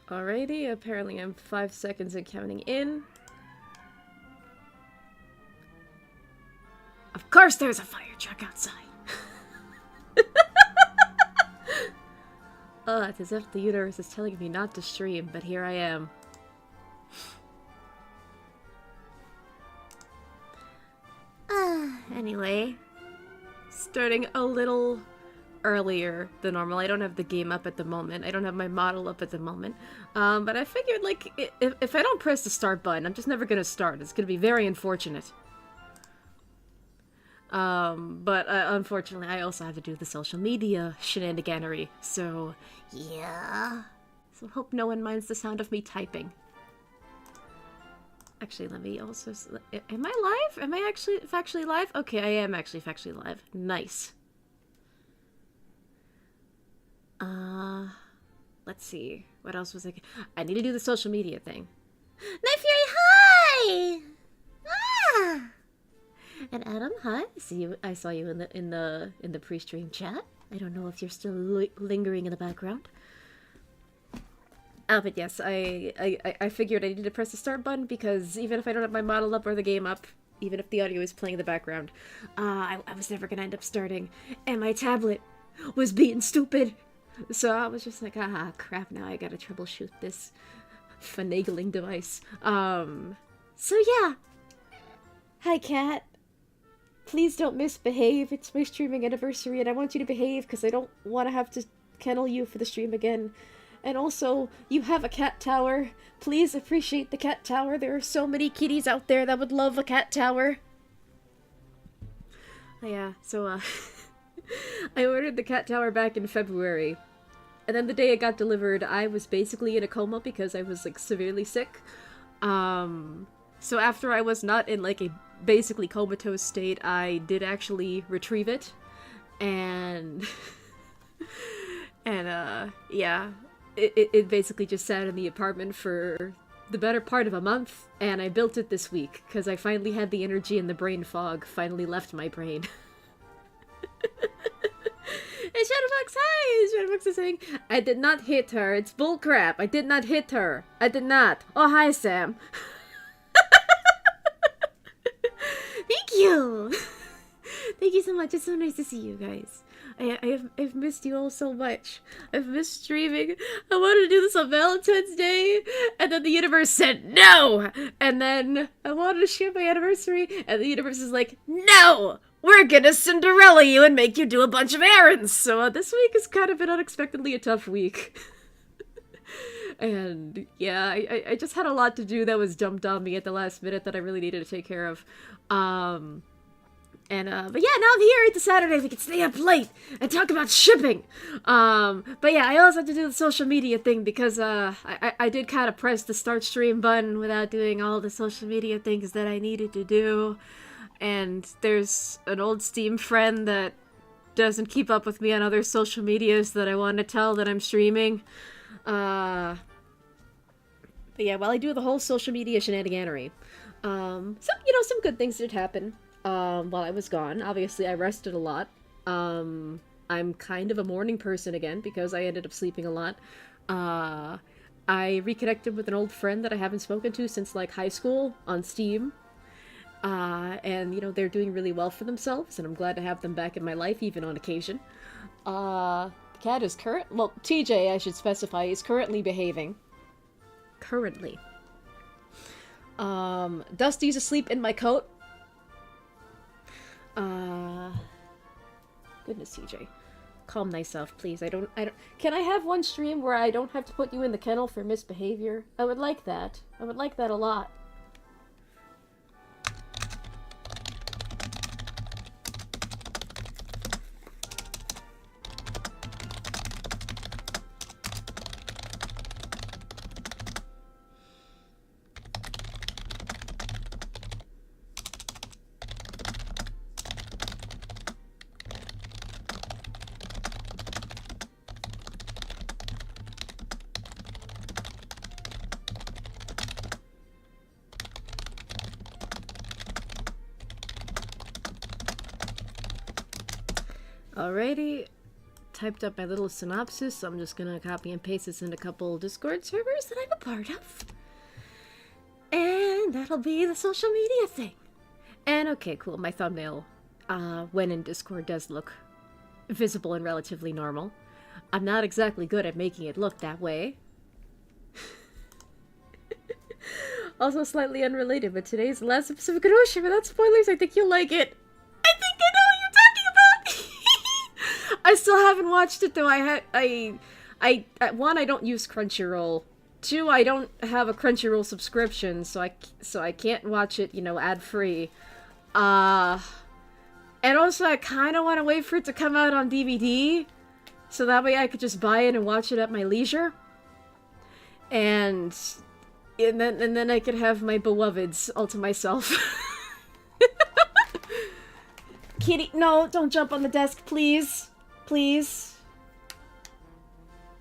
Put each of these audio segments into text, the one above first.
Alrighty, apparently I'm 5 seconds and counting in. Of course there's a fire truck outside! It's as if the universe is telling me not to stream, but here I am. Anyway, starting a little earlier than normal. I don't have the game up at the moment. I don't have my model up at the moment. But I figured, like, if I don't press the start button, I'm just never gonna start. It's gonna be very unfortunate. But unfortunately, I also have to do the social media shenaniganery. So, yeah. So hope no one minds the sound of me typing. Actually, let me also... Am I live? Am I actually factually live? Okay, I am actually factually live. Nice. Let's see. What else was I need to do the social media thing. Night Fury, hi! Ah! And Adam, hi. I saw you in the pre-stream chat. I don't know if you're still lingering in the background. But yes, I figured I needed to press the start button because even if I don't have my model up or the game up, even if the audio is playing in the background, I was never gonna end up starting, and my tablet was being stupid. So I was just like, crap, now I gotta troubleshoot this finagling device. So yeah. Hi, Cat. Please don't misbehave. It's my streaming anniversary, and I want you to behave because I don't want to have to kennel you for the stream again. And also, you have a cat tower. Please appreciate the cat tower. There are so many kitties out there that would love a cat tower. Yeah, so, I ordered the cat tower back in February. And then the day it got delivered, I was basically in a coma because I was, like, severely sick. So after I was not in, like, a basically comatose state, I did actually retrieve it. And... yeah. It basically just sat in the apartment for the better part of a month, and I built it this week, because I finally had the energy and the brain fog finally left my brain. Hey, Shadowbox, hi! Shadowbox is saying, I did not hit her, it's bullcrap, I did not hit her, I did not. Oh, hi, Sam. Thank you! Thank you so much, it's so nice to see you guys. I've missed you all so much. I've missed streaming. I wanted to do this on Valentine's Day, and then the universe said no! And then I wanted to share my anniversary, and the universe is like, no! We're gonna Cinderella you and make you do a bunch of errands! So this week has kind of been unexpectedly a tough week. And yeah, I just had a lot to do that was dumped on me at the last minute that I really needed to take care of. But yeah, now I'm here. It's a Saturday. We can stay up late and talk about shipping. But yeah, I also had to do the social media thing because, I did kind of press the start stream button without doing all the social media things that I needed to do. And there's an old Steam friend that doesn't keep up with me on other social medias that I want to tell that I'm streaming. But yeah, while I do the whole social media shenaniganery, some good things did happen. While I was gone. Obviously, I rested a lot. I'm kind of a morning person again because I ended up sleeping a lot. I reconnected with an old friend that I haven't spoken to since, like, high school on Steam. And, they're doing really well for themselves, and I'm glad to have them back in my life, even on occasion. The cat is TJ, I should specify, is currently behaving. Currently. Dusty's asleep in my coat. Goodness, TJ. Calm thyself, please. Can I have one stream where I don't have to put you in the kennel for misbehavior? I would like that. I would like that a lot. Alrighty, typed up my little synopsis, so I'm just gonna copy and paste this in a couple Discord servers that I'm a part of. And that'll be the social media thing. And okay, cool, my thumbnail, when in Discord, does look visible and relatively normal. I'm not exactly good at making it look that way. Also slightly unrelated, but today's the last episode of Kadoshi. Without spoilers, I think you'll like it. I think I know what you're talking about! I still haven't watched it, though. One, I don't use Crunchyroll. Two, I don't have a Crunchyroll subscription, so I can't watch it, you know, ad-free. And also, I kind of want to wait for it to come out on DVD, so that way I could just buy it and watch it at my leisure. And then I could have my beloveds all to myself. Kitty, no, don't jump on the desk, please. Please.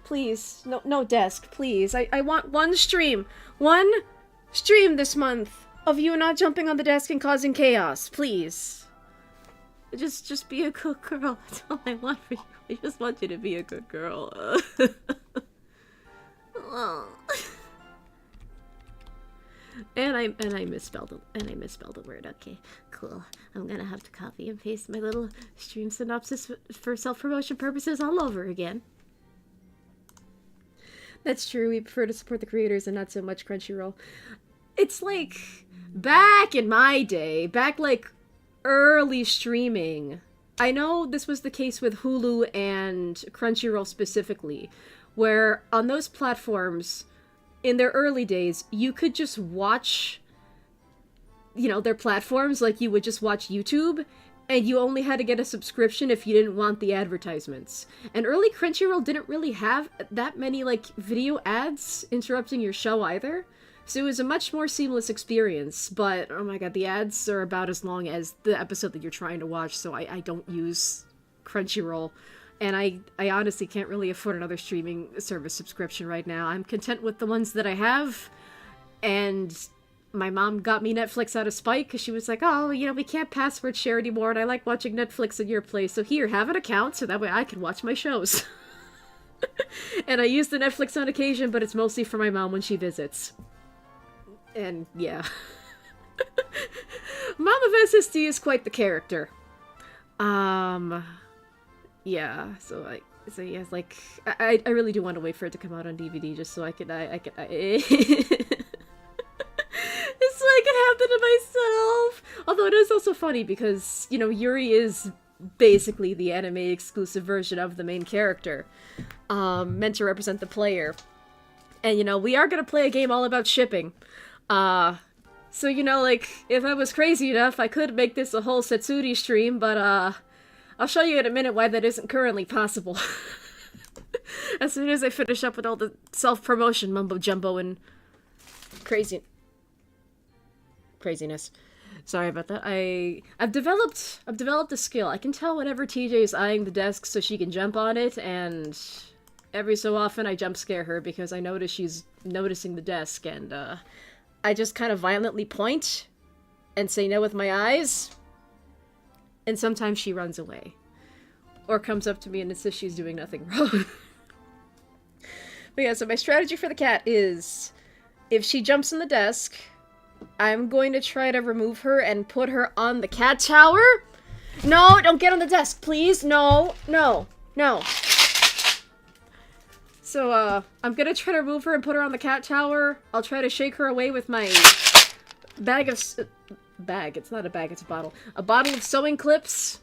Please. No desk, please. I want one stream. One stream this month of you not jumping on the desk and causing chaos, please. Just be a good girl. That's all I want for you. I just want you to be a good girl. Oh. And I misspelled the word. Okay, cool. I'm gonna have to copy and paste my little stream synopsis for self-promotion purposes all over again. That's true. We prefer to support the creators and not so much Crunchyroll. It's like back in my day, back like early streaming. I know this was the case with Hulu and Crunchyroll specifically, where on those platforms, in their early days, you could just watch, you know, their platforms like you would just watch YouTube, and you only had to get a subscription if you didn't want the advertisements. And early Crunchyroll didn't really have that many, like, video ads interrupting your show either. So it was a much more seamless experience, but, oh my god, the ads are about as long as the episode that you're trying to watch, so I don't use Crunchyroll. And I honestly can't really afford another streaming service subscription right now. I'm content with the ones that I have, and my mom got me Netflix out of spite, because she was like, oh, you know, we can't password share anymore, and I like watching Netflix at your place, so here, have an account, so that way I can watch my shows. And I use the Netflix on occasion, but it's mostly for my mom when she visits. And, yeah. Mom of SSD is quite the character. Yeah, so yeah, like, I really do want to wait for it to come out on DVD just so I can, just so I can have that to myself. Although it is also funny because, you know, Yuri is basically the anime exclusive version of the main character, meant to represent the player. And, you know, we are gonna play a game all about shipping. So, you know, like, if I was crazy enough, I could make this a whole Setsuri stream, but, I'll show you in a minute why that isn't currently possible. As soon as I finish up with all the self-promotion mumbo-jumbo and craziness. Sorry about that. I've developed a skill. I can tell whenever TJ is eyeing the desk so she can jump on it, and every so often I jump scare her because I notice she's noticing the desk, and I just kind of violently point and say no with my eyes, and sometimes she runs away. Or comes up to me and insists she's doing nothing wrong. But yeah, so my strategy for the cat is, if she jumps on the desk, I'm going to try to remove her and put her on the cat tower. No, don't get on the desk, please. No. So, I'm gonna try to remove her and put her on the cat tower. I'll try to shake her away with my bag of... bag? It's not a bag, it's a bottle. A bottle of sewing clips.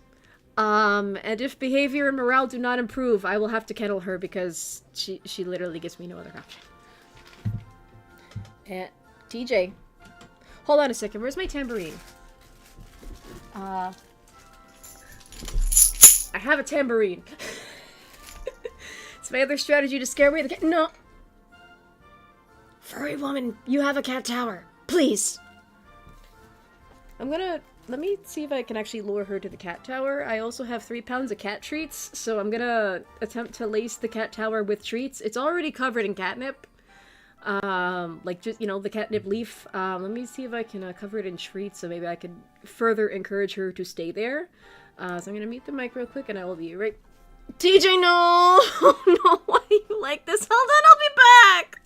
And if behavior and morale do not improve, I will have to kennel her because she literally gives me no other option. And TJ. Hold on a second, where's my tambourine? I have a tambourine. It's my other strategy to scare away the cat. No! Furry woman, you have a cat tower. Please! Let me see if I can actually lure her to the cat tower. I also have 3 pounds of cat treats, so I'm gonna attempt to lace the cat tower with treats. It's already covered in catnip. Like, just, you know, the catnip leaf. Let me see if I can cover it in treats, so maybe I could further encourage her to stay there. So I'm gonna mute the mic real quick, and I will be right TJ, no! No, why are you like this? Hold on, I'll be back!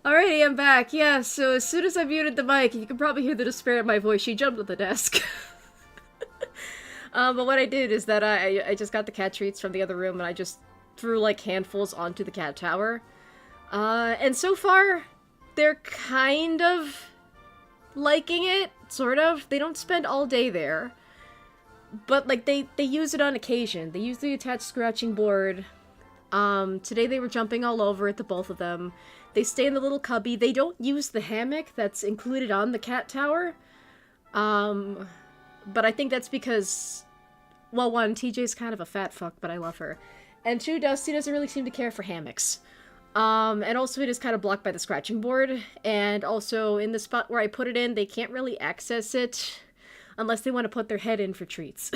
Alrighty, I'm back. Yeah, so as soon as I muted the mic, you can probably hear the despair in my voice. She jumped at the desk. But what I did is that I just got the cat treats from the other room and I just threw like handfuls onto the cat tower. And so far, they're kind of liking it, sort of. They don't spend all day there. But like they use it on occasion. They use the attached scratching board. Today they were jumping all over it, the both of them. They stay in the little cubby. They don't use the hammock that's included on the cat tower. But I think that's because, well, one, TJ's kind of a fat fuck, but I love her. And two, Dusty doesn't really seem to care for hammocks. And also it is kind of blocked by the scratching board. And also in the spot where I put it in, they can't really access it unless they want to put their head in for treats.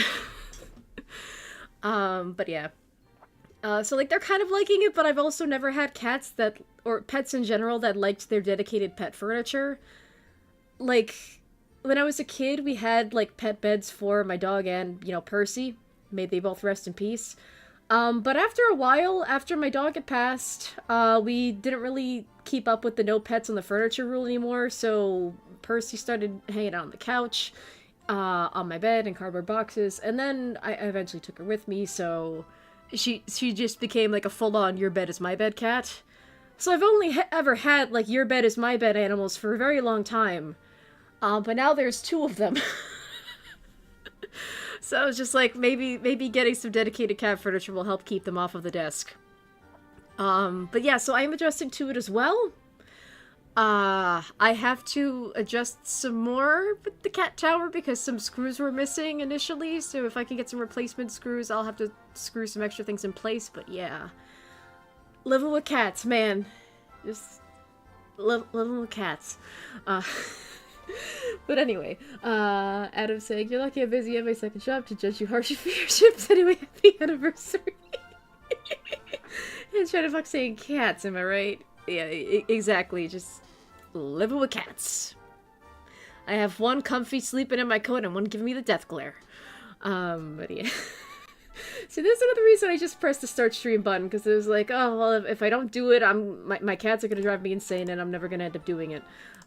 But yeah. So, like, they're kind of liking it, but I've also never had cats that, or pets in general, that liked their dedicated pet furniture. Like, when I was a kid, we had, like, pet beds for my dog and, you know, Percy. May they both rest in peace. But after a while, after my dog had passed, we didn't really keep up with the no pets on the furniture rule anymore, so Percy started hanging out on the couch, on my bed in cardboard boxes, and then I eventually took her with me, so she just became like a full-on your bed is my bed cat. So I've only ever had like your bed is my bed animals for a very long time. But now there's two of them. So I was just like, maybe getting some dedicated cat furniture will help keep them off of the desk. But yeah, so I am adjusting to it as well. I have to adjust some more with the cat tower because some screws were missing initially, so if I can get some replacement screws, I'll have to screw some extra things in place, but yeah. Living with cats, man. Just living with cats. But anyway, Adam saying, you're lucky I'm busy at my second job to judge you harshly for your ships. Anyway, happy anniversary. And trying to fuck saying cats, am I right? Yeah, exactly, just living with cats. I have one comfy sleeping in my coat and one giving me the death glare. But yeah. So there's another reason I just pressed the start stream button, because it was like, oh, well, if I don't do it, my cats are gonna drive me insane and I'm never gonna end up doing it.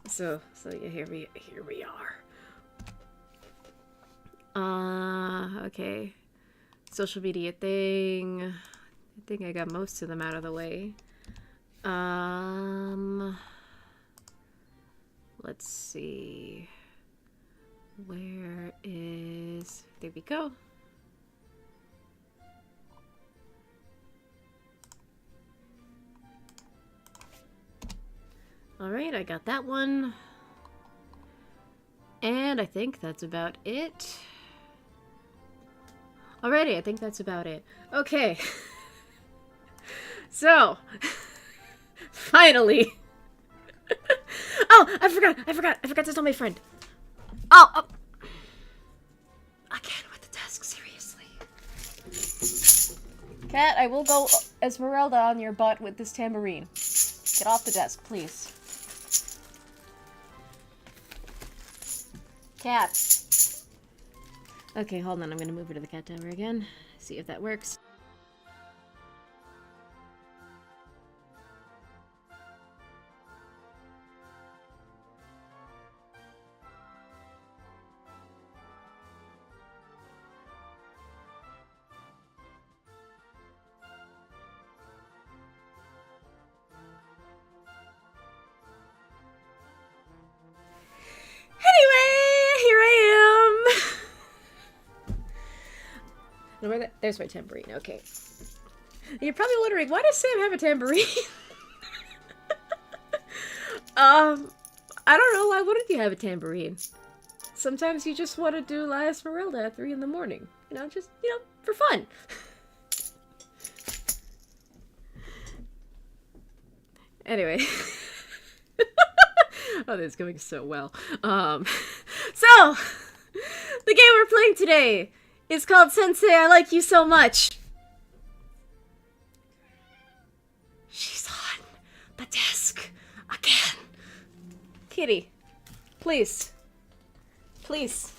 So yeah, here we are. Okay. Social media thing. I think I got most of them out of the way. Let's see. Where is... There we go. Alright, I got that one. And I think that's about it. Alrighty, I think that's about it. Okay. So, finally. Oh, I forgot to tell my friend. Oh. Again with the desk, seriously. Cat, I will go Esmeralda on your butt with this tambourine. Get off the desk, please. Cat. Okay, hold on, I'm gonna move her to the cat tower again. See if that works. There's my tambourine, okay. You're probably wondering, why does Sam have a tambourine? I don't know, why wouldn't you have a tambourine? Sometimes you just want to do La Esmeralda at 3 in the morning. You know, just, you know, for fun. Anyway. Oh, this is going so well. So, the game we're playing today is called Sensei, I Like You So Much. She's on the desk again. Kitty, please. Please.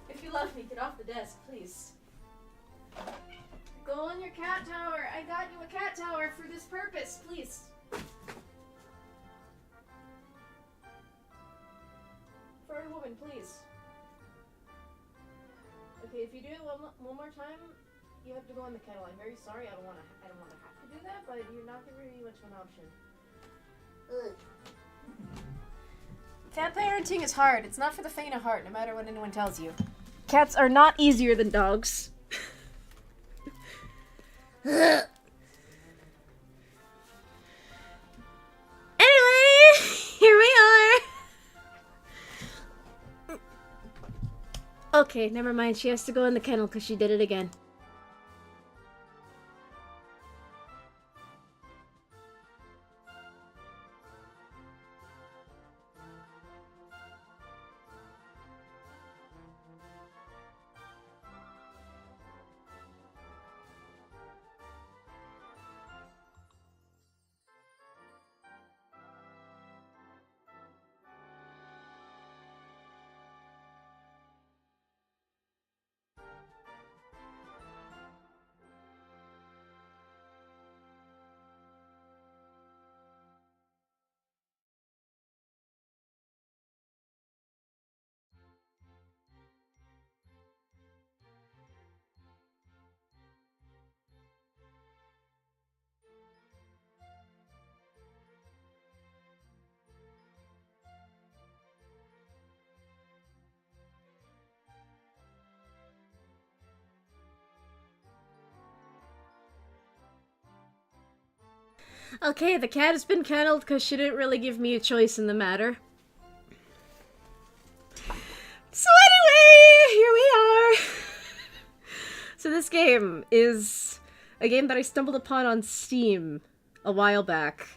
If you love me, get off the desk, please. Go in your cat tower. I got you a cat tower for this purpose, please. Furry woman, please. Okay, if you do it one more time, you have to go in the kennel. I'm very sorry. I don't want to have to do that, but you're not giving me much of an option. Ugh. Cat parenting is hard. It's not for the faint of heart, no matter what anyone tells you. Cats are not easier than dogs. Anyway, here we are. Okay, never mind. She has to go in the kennel because she did it again. Okay, the cat has been kennelled because she didn't really give me a choice in the matter. So anyway, here we are! So this game is a game that I stumbled upon on Steam a while back.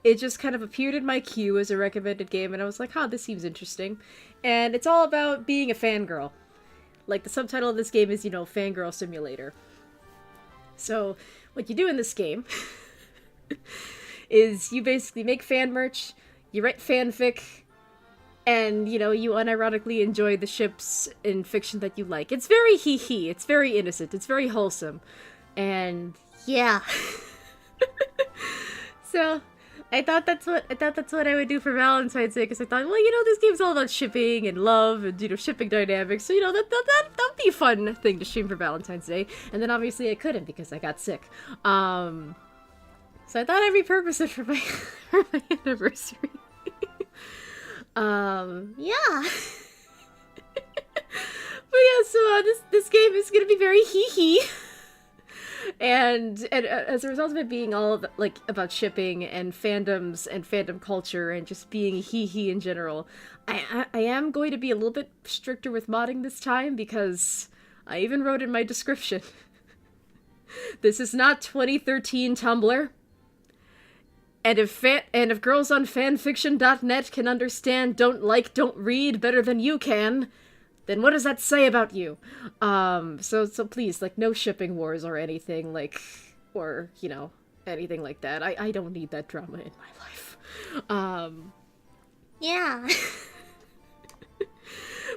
It just kind of appeared in my queue as a recommended game, and I was like, huh, this seems interesting. And it's all about being a fangirl. Like, the subtitle of this game is, you know, Fangirl Simulator. So, what you do in this game is you basically make fan merch, you write fanfic, and, you know, you unironically enjoy the ships in fiction that you like. It's very hee-hee, it's very innocent, it's very wholesome. And, yeah. So, I thought that's what I would do for Valentine's Day, because I thought, well, you know, this game's all about shipping and love and, you know, shipping dynamics, so, you know, that'd be a fun thing to stream for Valentine's Day. And then obviously I couldn't because I got sick. So I thought I'd repurpose it for my, for my anniversary. Yeah. But yeah, so this game is gonna be very hee-hee. And as a result of it being all like about shipping and fandoms and fandom culture and just being hee-hee in general, I am going to be a little bit stricter with modding this time, because I even wrote in my description, this is not 2013 Tumblr. And if girls on fanfiction.net can understand don't read better than you can, then what does that say about you? So please, like, no shipping wars or anything, like, or, you know, anything like that. I don't need that drama in my life. Yeah.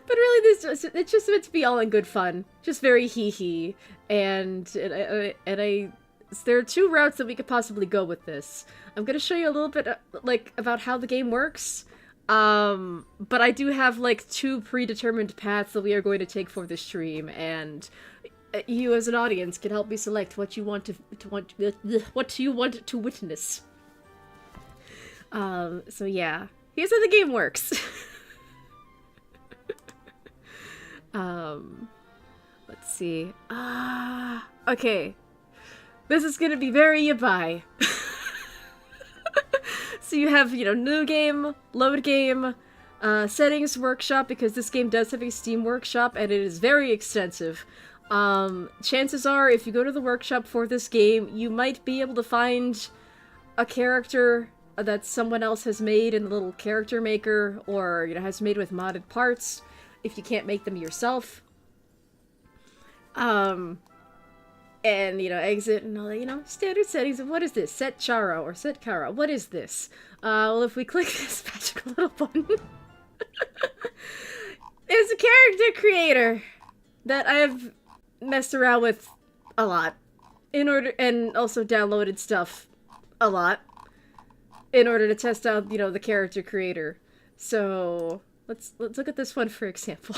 But really, it's just meant to be all in good fun. Just very hee-hee. And there are two routes that we could possibly go with this. I'm gonna show you a little bit, like, about how the game works. But I do have, like, two predetermined paths that we are going to take for this stream, and you as an audience can help me select what you want what you want to witness. So yeah. Here's how the game works. Let let's see. Okay. This is gonna be very yabai. So you have, you know, new game, load game, settings workshop, because this game does have a Steam workshop and it is very extensive. Chances are, if you go to the workshop for this game, you might be able to find a character that someone else has made in the little character maker, or, you know, has made with modded parts, if you can't make them yourself. And, you know, exit and all that, you know, standard settings of what is this? Set Chara or Set Kara. What is this? Well, if we click this magical little button, it's a character creator that I've messed around with a lot and also downloaded stuff a lot in order to test out, you know, the character creator. So let's look at this one for example.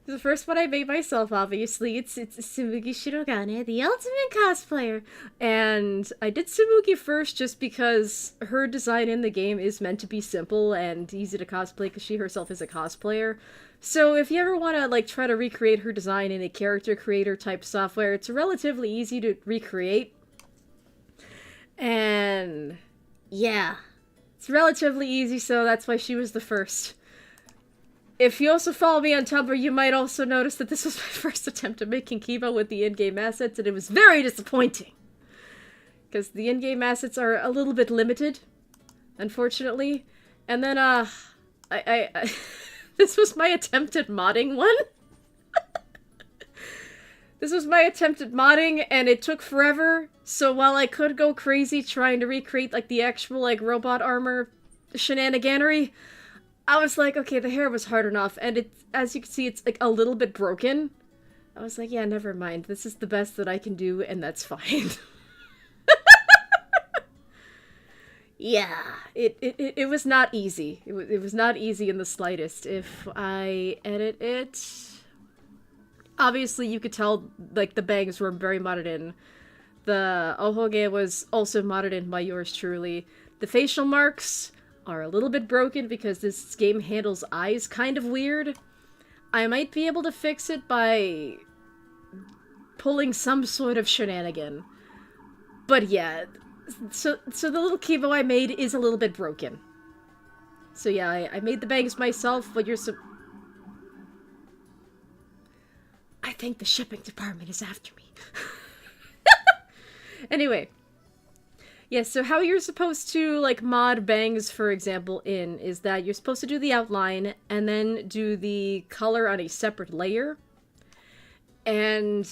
The first one I made myself, obviously. It's Tsumugi Shirogane, the ultimate cosplayer. And I did Tsumugi first just because her design in the game is meant to be simple and easy to cosplay because she herself is a cosplayer. So if you ever want to, like, try to recreate her design in a character creator type software, it's relatively easy to recreate. And yeah, it's relatively easy, so that's why she was the first. If you also follow me on Tumblr, you might also notice that this was my first attempt at making Kiba with the in-game assets, and it was very disappointing. Because the in-game assets are a little bit limited, unfortunately. And then, this was my attempt at modding one. This was my attempt at modding, and it took forever, so while I could go crazy trying to recreate, like, the actual, like, robot armor shenaniganery, I was like, okay, the hair was hard enough, and it, as you can see, it's, like, a little bit broken. I was like, yeah, never mind. This is the best that I can do, and that's fine. Yeah, it was not easy. It was not easy in the slightest. If I edit it, obviously you could tell, like, the bangs were very modded in. The ohoge was also modded in by yours truly. The facial marks are a little bit broken because this game handles eyes kind of weird. I might be able to fix it by pulling some sort of shenanigan. But yeah, so the little Kibo I made is a little bit broken. So yeah, I made the bangs myself, but you're I think the shipping department is after me. Anyway. Yeah, so how you're supposed to, like, mod bangs, for example, is that you're supposed to do the outline and then do the color on a separate layer. And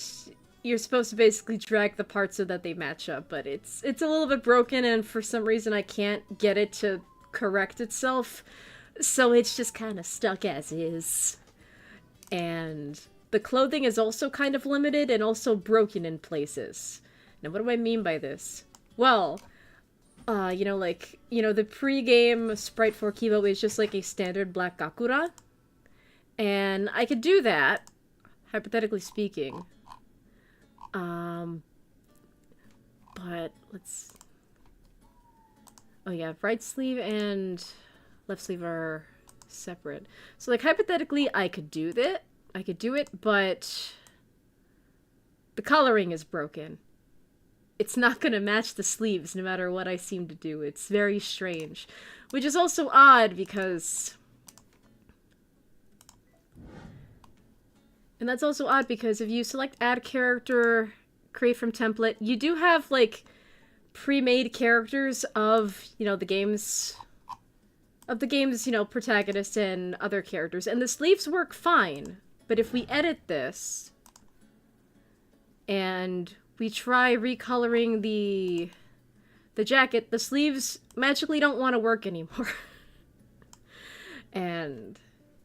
you're supposed to basically drag the parts so that they match up, but it's a little bit broken, and for some reason I can't get it to correct itself, so it's just kind of stuck as is. And the clothing is also kind of limited and also broken in places. Now, what do I mean by this? Well, you know, like, you know, the pre-game sprite for Kibo is just like a standard black Gakura. And I could do that, hypothetically speaking. But let's... Oh yeah, right sleeve and left sleeve are separate. So, like, hypothetically, I could do that. I could do it, but the coloring is broken. It's not gonna match the sleeves no matter what I seem to do. It's very strange. Which is also odd because... And that's also odd because if you select add character, create from template, you do have, like, pre-made characters of, you know, the game's... Of the game's, you know, protagonist and other characters. And the sleeves work fine. But if we edit this... And... we try recoloring the jacket, the sleeves magically don't want to work anymore. And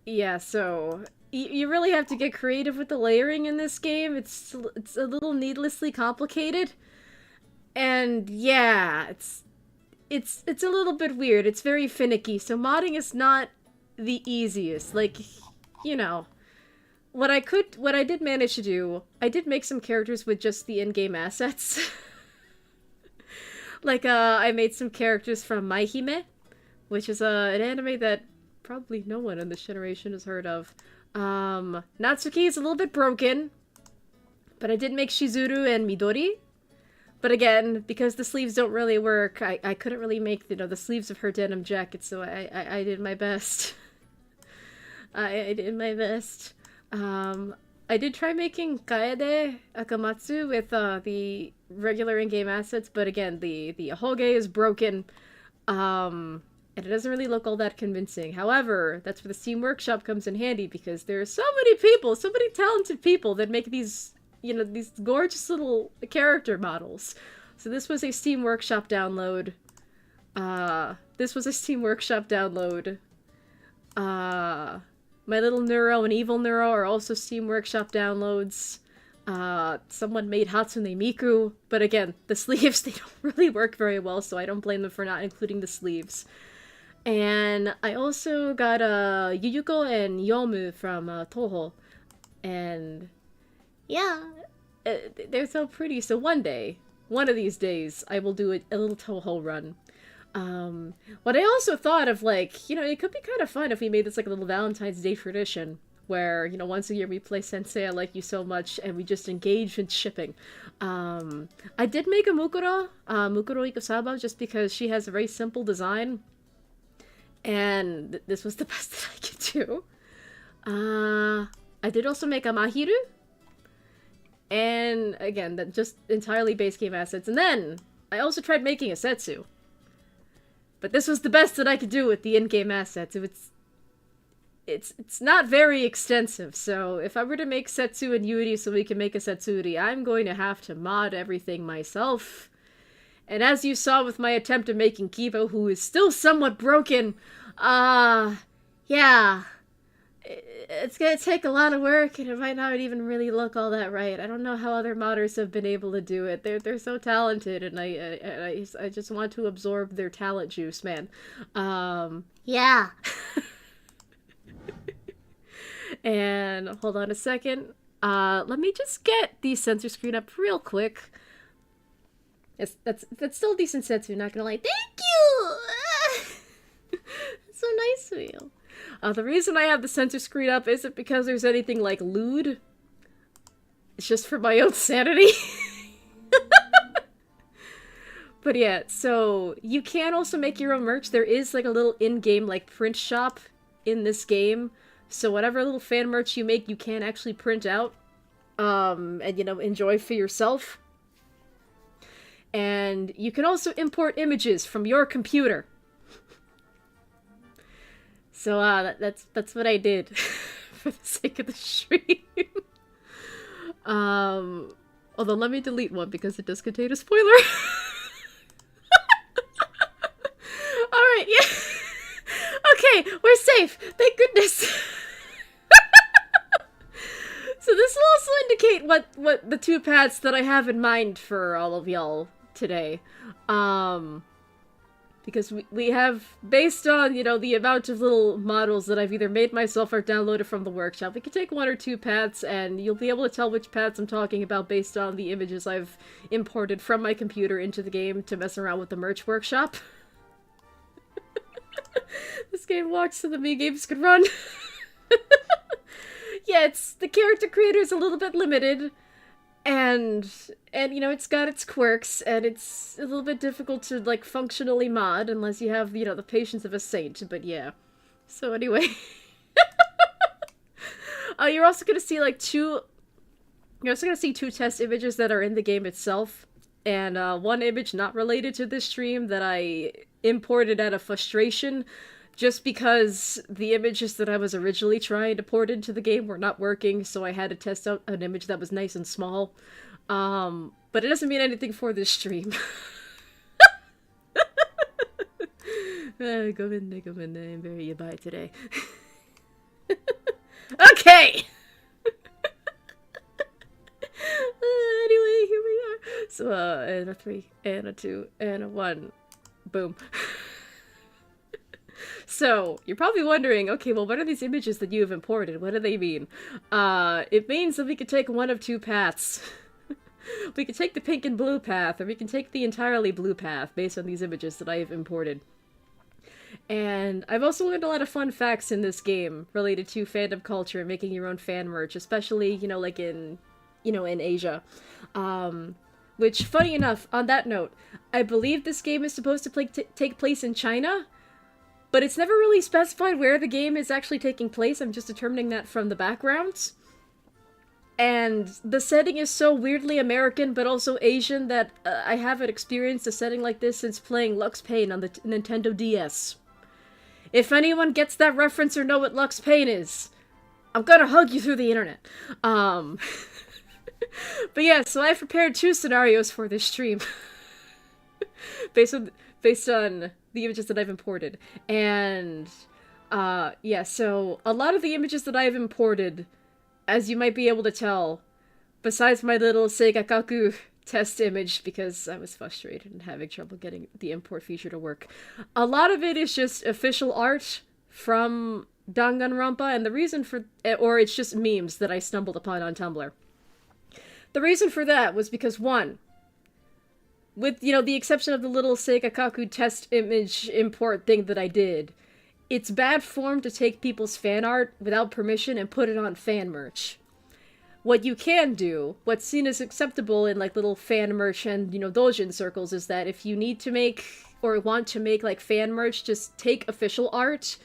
yeah, so you really have to get creative with the layering in this game. It's a little needlessly complicated. And yeah, it's a little bit weird. It's very finicky. So modding is not the easiest. Like, you know, what I did manage to do, I did make some characters with just the in-game assets. Like, I made some characters from My Hime, which is an anime that probably no one in this generation has heard of. Natsuki is a little bit broken, but I did make Shizuru and Midori. But again, because the sleeves don't really work, I couldn't really make, the sleeves of her denim jacket, so I did my best. I did my best. I did try making Kaede Akamatsu with the regular in-game assets, but again, the Hoge is broken, and it doesn't really look all that convincing. However, that's where the Steam Workshop comes in handy, because there are so many people, so many talented people that make these, these gorgeous little character models. So this was a Steam Workshop download. My Little Neuro and Evil Neuro are also Steam Workshop downloads. Someone made Hatsune Miku, but again, the sleeves, they don't really work very well, so I don't blame them for not including the sleeves. And I also got Yuyuko and Yomu from Toho, and yeah, they're so pretty, so one of these days, I will do a little Toho run. But I also thought of, it could be kind of fun if we made this like a little Valentine's Day tradition, where, once a year we play Sensei, I Like You So Much, and we just engage in shipping. I did make a Mukuro Ikusaba, just because she has a very simple design, and this was the best that I could do. I did also make a Mahiru, and again, that just entirely base game assets, and then I also tried making a Setsu. But this was the best that I could do with the in-game assets. It's not very extensive, so if I were to make Setsu and Yuri so we can make a Setsuri, I'm going to have to mod everything myself. And as you saw with my attempt at making Kibo, who is still somewhat broken, yeah. It's gonna take a lot of work, and it might not even really look all that right. I don't know how other modders have been able to do it. They're so talented, and I just want to absorb their talent juice, man. Yeah. And hold on a second. Let me just get the censor screen up real quick. That's still a decent Setsu, not gonna lie. Thank you! It's so nice of you. The reason I have the censor screen up isn't because there's anything like lewd. It's just for my own sanity. But yeah, so you can also make your own merch. There is like a little in-game print shop in this game. So whatever little fan merch you make, you can actually print out and enjoy for yourself. And you can also import images from your computer. So, that's what I did for the sake of the stream. Although let me delete one because it does contain a spoiler. Alright, yeah. Okay, we're safe. Thank goodness. So this will also indicate what the two paths that I have in mind for all of y'all today. Because we have, based on, the amount of little models that I've either made myself or downloaded from the workshop, we can take one or two paths, and you'll be able to tell which paths I'm talking about based on the images I've imported from my computer into the game to mess around with the merch workshop. This game walks so the Mii games could run. Yeah, the character creator is a little bit limited. And it's got its quirks, and it's a little bit difficult to, functionally mod, unless you have, the patience of a saint, but yeah. So anyway. You're also gonna see, two test images that are in the game itself, and, one image not related to this stream that I imported out of frustration, just because the images that I was originally trying to port into the game were not working, so I had to test out an image that was nice and small. But it doesn't mean anything for this stream. Go in, I'm very yabai today. Okay! Anyway, here we are. So, and a 3, and a 2, and a 1. Boom. So, you're probably wondering, okay, well, what are these images that you have imported? What do they mean? It means that we could take one of two paths. We could take the pink and blue path, or we can take the entirely blue path, based on these images that I have imported. And I've also learned a lot of fun facts in this game related to fandom culture and making your own fan merch, especially, like in Asia. Which, funny enough, on that note, I believe this game is supposed to take place in China, but it's never really specified where the game is actually taking place. I'm just determining that from the backgrounds. And the setting is so weirdly American, but also Asian, that I haven't experienced a setting like this since playing Lux Pain on the Nintendo DS. If anyone gets that reference or know what Lux Pain is, I'm gonna hug you through the internet. But yeah, so I've prepared 2 scenarios for this stream. based on the images that I've imported. And, yeah, so a lot of the images that I've imported, as you might be able to tell, besides my little Seigakaku test image, because I was frustrated and having trouble getting the import feature to work, a lot of it is just official art from Danganronpa, and the reason for, or it's just memes that I stumbled upon on Tumblr. The reason for that was because, one, with, the exception of the little Seigakaku test image import thing that I did, it's bad form to take people's fan art without permission and put it on fan merch. What you can do, what's seen as acceptable in, little fan merch and, doujin circles, is that if you need to make, or want to make, fan merch, just take official art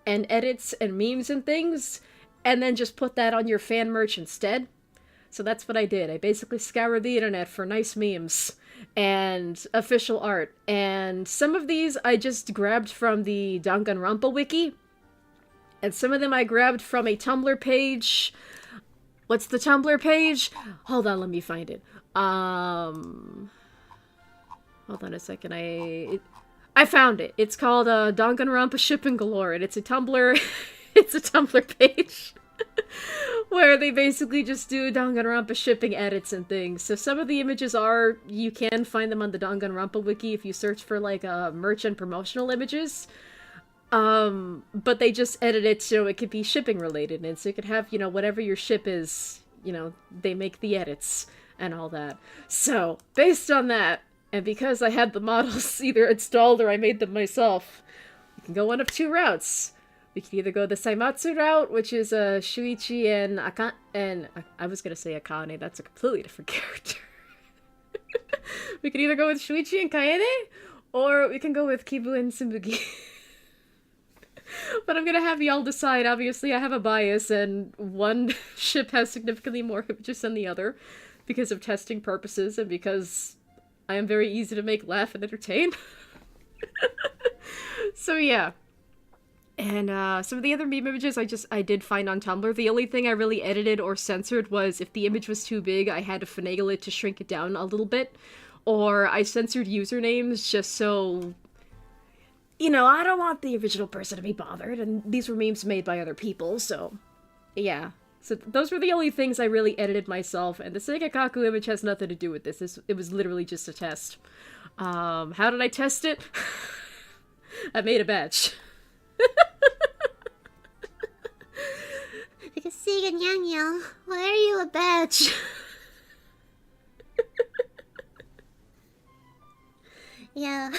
and edits and memes and things, and then just put that on your fan merch instead. So that's what I did. I basically scoured the internet for nice memes and official art. And some of these I just grabbed from the Danganronpa wiki. And some of them I grabbed from a Tumblr page. What's the Tumblr page? Hold on, let me find it. Hold on a second. I found it. It's called Danganronpa Shipping Galore, and it's a Tumblr it's a Tumblr page. Where they basically just do Danganronpa shipping edits and things. So some of the images you can find them on the Danganronpa wiki if you search for, merch and promotional images. But they just edit it so it could be shipping related, and so you could have, whatever your ship is, they make the edits and all that. So, based on that, and because I had the models either installed or I made them myself, you can go one of 2 routes. We can either go the Saimatsu route, which is Shuichi and I was gonna say Akane, that's a completely different character. We can either go with Shuichi and Kaede, or we can go with Kibu and Tsubugi. But I'm gonna have y'all decide. Obviously, I have a bias, and one ship has significantly more images than the other, because of testing purposes, and because I am very easy to make laugh and entertain. So yeah. And some of the other meme images I did find on Tumblr. The only thing I really edited or censored was if the image was too big, I had to finagle it to shrink it down a little bit. Or I censored usernames just so, I don't want the original person to be bothered. And these were memes made by other people, so yeah. So those were the only things I really edited myself. And the Seigakaku image has nothing to do with this. It was literally just a test. How did I test it? I made a batch. Because Sega Nyang, why are you a batch? Yeah.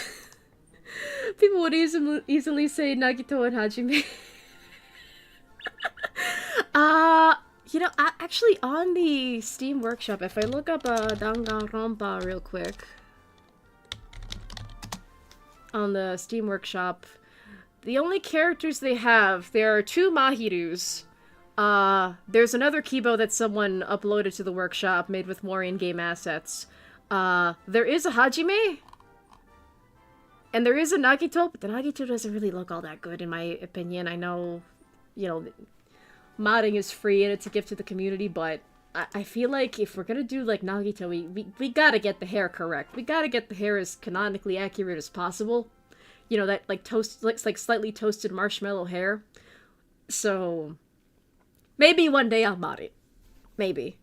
People would easily say Nagito and Hajime. Actually on the Steam Workshop, if I look up Danganronpa real quick. On the Steam Workshop, the only characters they have, there are 2 Mahirus. There's another Kibo that someone uploaded to the workshop, made with more in-game assets. There is a Hajime. And there is a Nagito, but the Nagito doesn't really look all that good, in my opinion. I know, modding is free and it's a gift to the community, but I feel like if we're gonna do, Nagito, we gotta get the hair correct. We gotta get the hair as canonically accurate as possible. That, slightly toasted marshmallow hair. So, maybe one day I'll mod it. Maybe.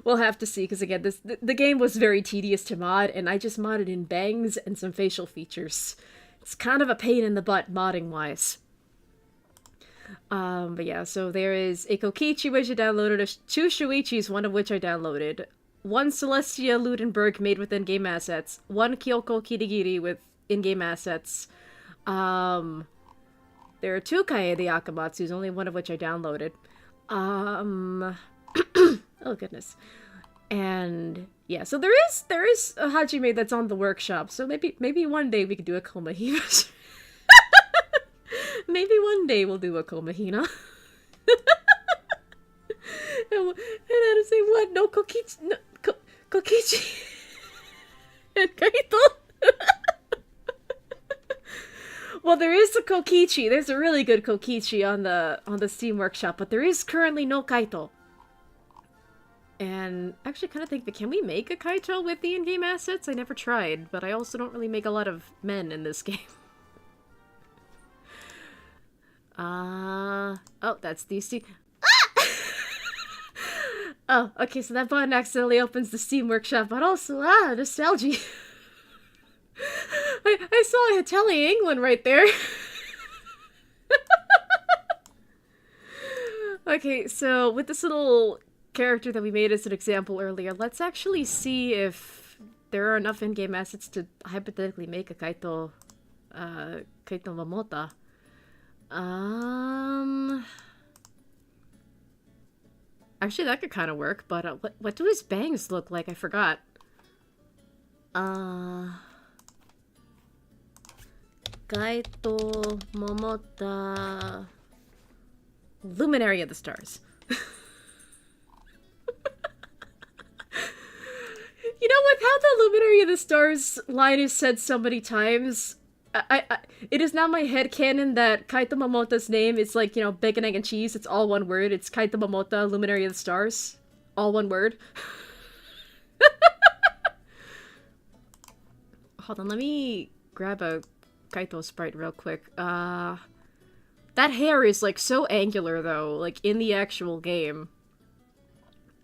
We'll have to see, because again, the game was very tedious to mod, and I just modded in bangs and some facial features. It's kind of a pain in the butt, modding-wise. But yeah, so there is a Kokichi, which I downloaded, 2 Shuichis, one of which I downloaded, 1 Celestia Ludenberg made with in-game assets, 1 Kyoko Kirigiri with in-game assets, There are two Kaede Akamatsus, only one of which I downloaded. Oh goodness. And yeah, so there is a Hajime that's on the workshop, so maybe one day we could do a Komahina. Maybe one day we'll do a Komahina. And I say, what? No Kokichi, no, Kokichi and Kaito? Well, there is a Kokichi. There's a really good Kokichi on the Steam Workshop, but there is currently no Kaito. And I actually kind of think that can we make a Kaito with the in-game assets? I never tried, but I also don't really make a lot of men in this game. Oh, that's the Steam. Oh, okay, so that button accidentally opens the Steam Workshop, but also, nostalgia. I saw Italian England right there. Okay, so with this little character that we made as an example earlier, let's actually see if there are enough in-game assets to hypothetically make a Kaito Momota. Actually, that could kind of work, but what do his bangs look like? I forgot. Kaito Momota... Luminary of the Stars. You know, with how the Luminary of the Stars line is said so many times, it is now my headcanon that Kaito Momota's name is like, you know, bacon, egg, and cheese. It's all one word. It's Kaito Momota, Luminary of the Stars. All one word. Hold on, let me grab a Kaito sprite real quick. That hair is, like, so angular, though, like, in the actual game.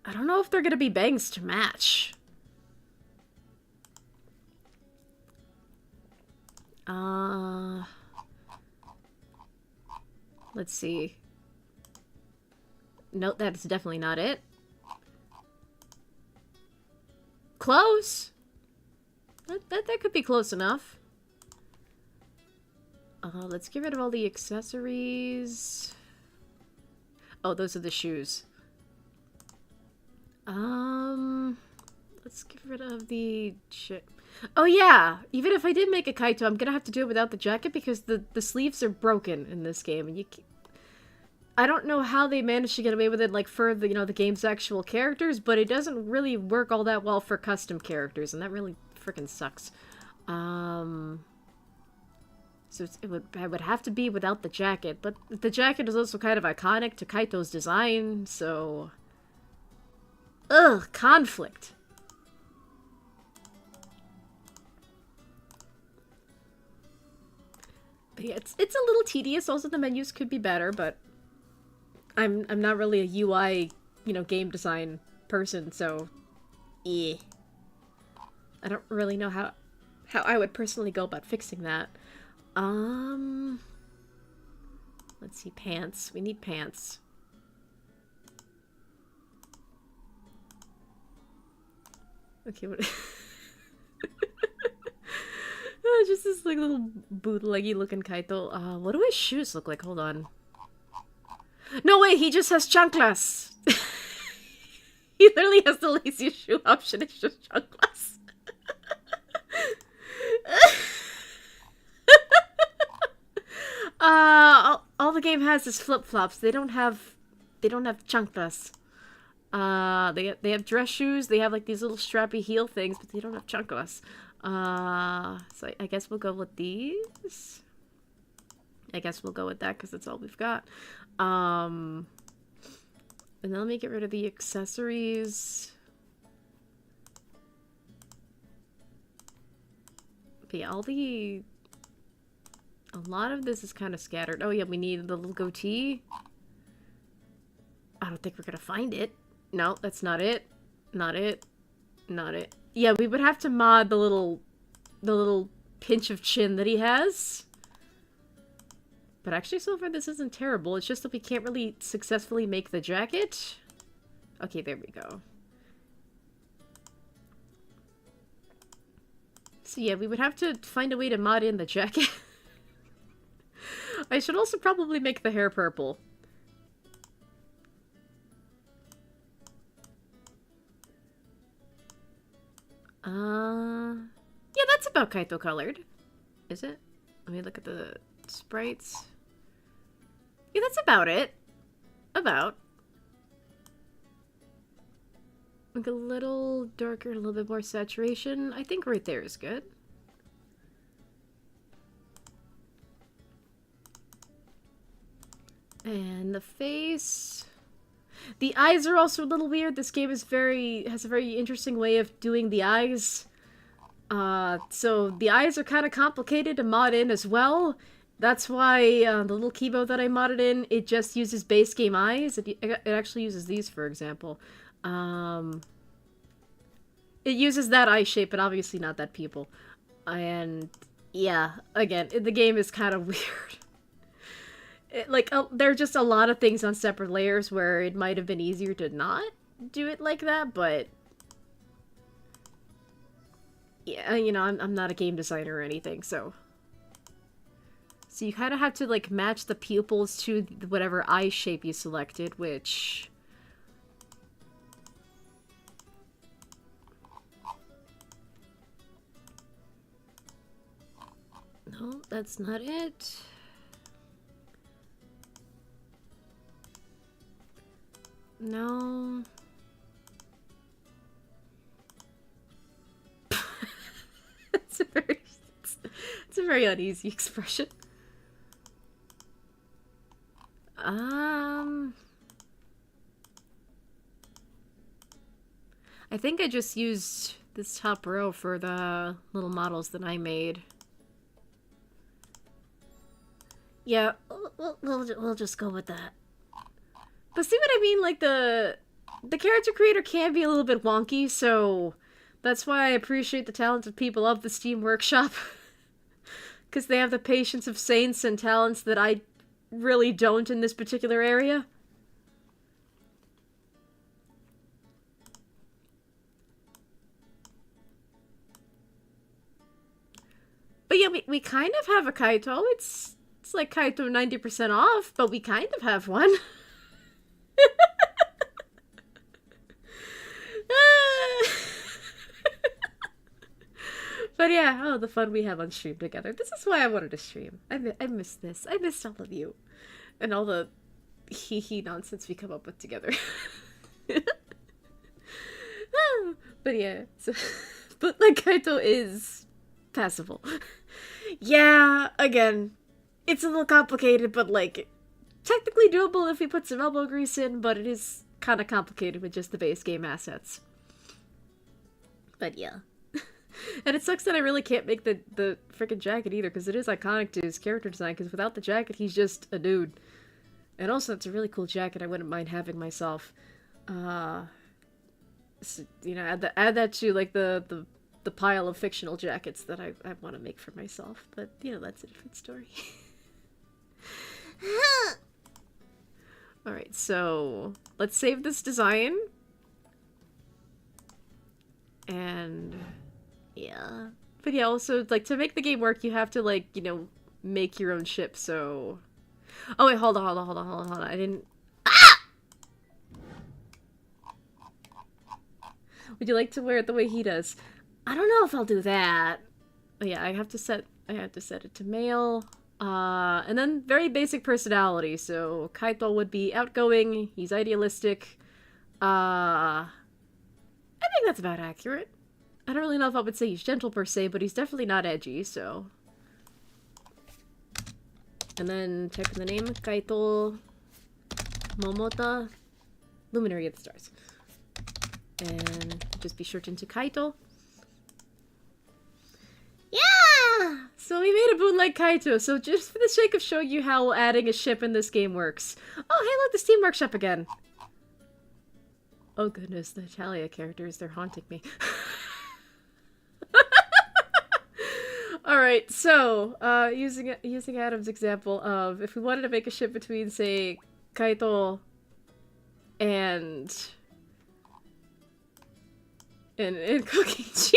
I don't know if they're gonna be bangs to match. Let's see. No, that's definitely not it. Close! That could be close enough. Let's get rid of all the accessories. Oh, those are the shoes. Let's get rid of the shit. Oh yeah! Even if I did make a Kaito, I'm gonna have to do it without the jacket because the sleeves are broken in this game, and I don't know how they managed to get away with it, like, for the, you know, the game's actual characters, but it doesn't really work all that well for custom characters, and that really freaking sucks. So it would have to be without the jacket, but the jacket is also kind of iconic to Kaito's design, so... Ugh, conflict. But yeah, it's a little tedious. Also, the menus could be better, but I'm not really a UI, you know, game design person, so I don't really know how I would personally go about fixing that. Let's see, pants. We need pants. Okay, what? Oh, just this like little bootleggy looking Kaito. What do his shoes look like? Hold on. No way, he just has chanclas. He literally has the laziest shoe option. It's just chanclas. All the game has is flip-flops. They don't have chanclas. They have dress shoes. They have like these little strappy heel things, but they don't have chanclas. So I guess we'll go with these. I guess we'll go with that because that's all we've got. And then let me get rid of the accessories. But yeah, a lot of this is kind of scattered. Oh yeah, we need the little goatee. I don't think we're gonna find it. No, that's not it. Not it. Not it. Yeah, we would have to mod the little pinch of chin that he has. But actually, so far, this isn't terrible. It's just that we can't really successfully make the jacket. Okay, there we go. So yeah, we would have to find a way to mod in the jacket. I should also probably make the hair purple. Yeah, that's about Kaito colored. Is it? Let me look at the sprites. Yeah, that's about it. About. Like a little darker, a little bit more saturation. I think right there is good. And the face. The eyes are also a little weird. This game is has a very interesting way of doing the eyes. So the eyes are kind of complicated to mod in as well. That's why the little keyboard that I modded in, it just uses base game eyes. It actually uses these, for example. It uses that eye shape, but obviously not that pupil. And yeah, again, the game is kind of weird. There are just a lot of things on separate layers where it might have been easier to not do it like that, but yeah, you know, I'm not a game designer or anything, so you kind of have to, like, match the pupils to whatever eye shape you selected, which... No, that's not it. No. It's a very uneasy expression. I think I just used this top row for the little models that I made. Yeah, we'll just go with that. But see what I mean? Like, the character creator can be a little bit wonky, so that's why I appreciate the talented people of the Steam Workshop. Because they have the patience of saints and talents that I really don't in this particular area. But yeah, we kind of have a Kaito. It's like Kaito 90% off, but we kind of have one. But yeah, oh, the fun we have on stream together. This is why I wanted to stream. I miss this. I missed all of you. And all the hee-hee nonsense we come up with together. But yeah, so... But, like, Kaito is passable. Yeah, again, it's a little complicated, but, like, technically doable if we put some elbow grease in, but it is kind of complicated with just the base game assets. But yeah. And it sucks that I really can't make the freaking jacket either, because it is iconic to his character design, because without the jacket, he's just a dude. And also, it's a really cool jacket I wouldn't mind having myself. So, you know, add that to, like, the pile of fictional jackets that I want to make for myself. But, you know, that's a different story. Alright, so let's save this design. And yeah. But yeah, also, like, to make the game work, you have to, like, you know, make your own ship, so... Oh, wait, hold on. I didn't... Ah! Would you like to wear it the way he does? I don't know if I'll do that. Oh, yeah, I have to set it to male. And then very basic personality, so Kaito would be outgoing, he's idealistic. I think that's about accurate. I don't really know if I would say he's gentle per se, but he's definitely not edgy, so... And then type in the name, Kaito Momota, Luminary of the Stars. And just be shortened to Kaito. Yeah! So we made a bootleg Kaito, so just for the sake of showing you how adding a ship in this game works. Oh, hey look, the Steam Workshop again! Oh goodness, the Italia characters, they're haunting me. Alright, so, using Adam's example of, if we wanted to make a ship between, say, Kaito and Kokichi.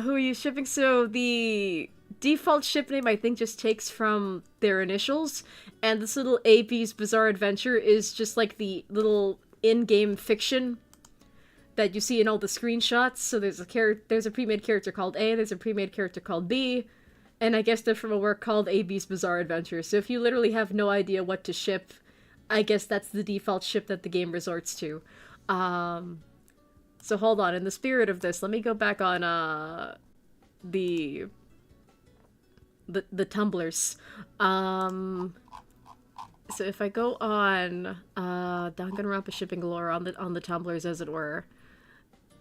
who are you shipping? So the default ship name I think just takes from their initials, and this little AB's Bizarre Adventure is just like the little in-game fiction that you see in all the screenshots. So there's a pre-made character called A, there's a pre-made character called B, and I guess they're from a work called AB's Bizarre Adventure. So if you literally have no idea what to ship, I guess that's the default ship that the game resorts to. So hold on, in the spirit of this, let me go back on the Tumblrs. So if I go on Danganronpa Shipping Lore on the Tumblrs, as it were,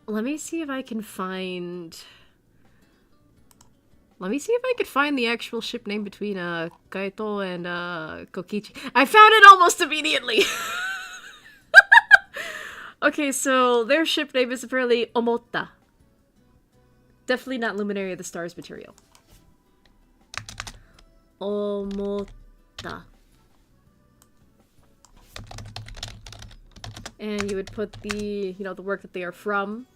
let me see if I can find. Let me see if I could find the actual ship name between Kaito and Kokichi. I found it almost immediately! Okay, so their ship name is apparently Omotta. Definitely not Luminary of the Stars material. Omotta. And you would put the, you know, the work that they are from.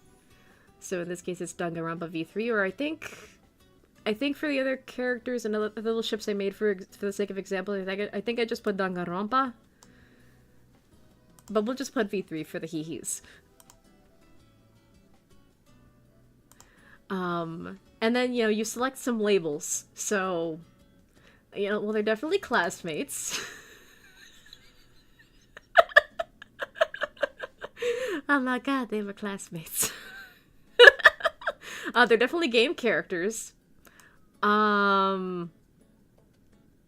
So in this case it's Danganronpa V3, or I think for the other characters and the little ships I made for the sake of example, I think I just put Danganronpa. But we'll just put V3 for the HEHEs. And then, you know, you select some labels. So, you know, well, they're definitely classmates. Oh my god, they were classmates. They're definitely game characters. You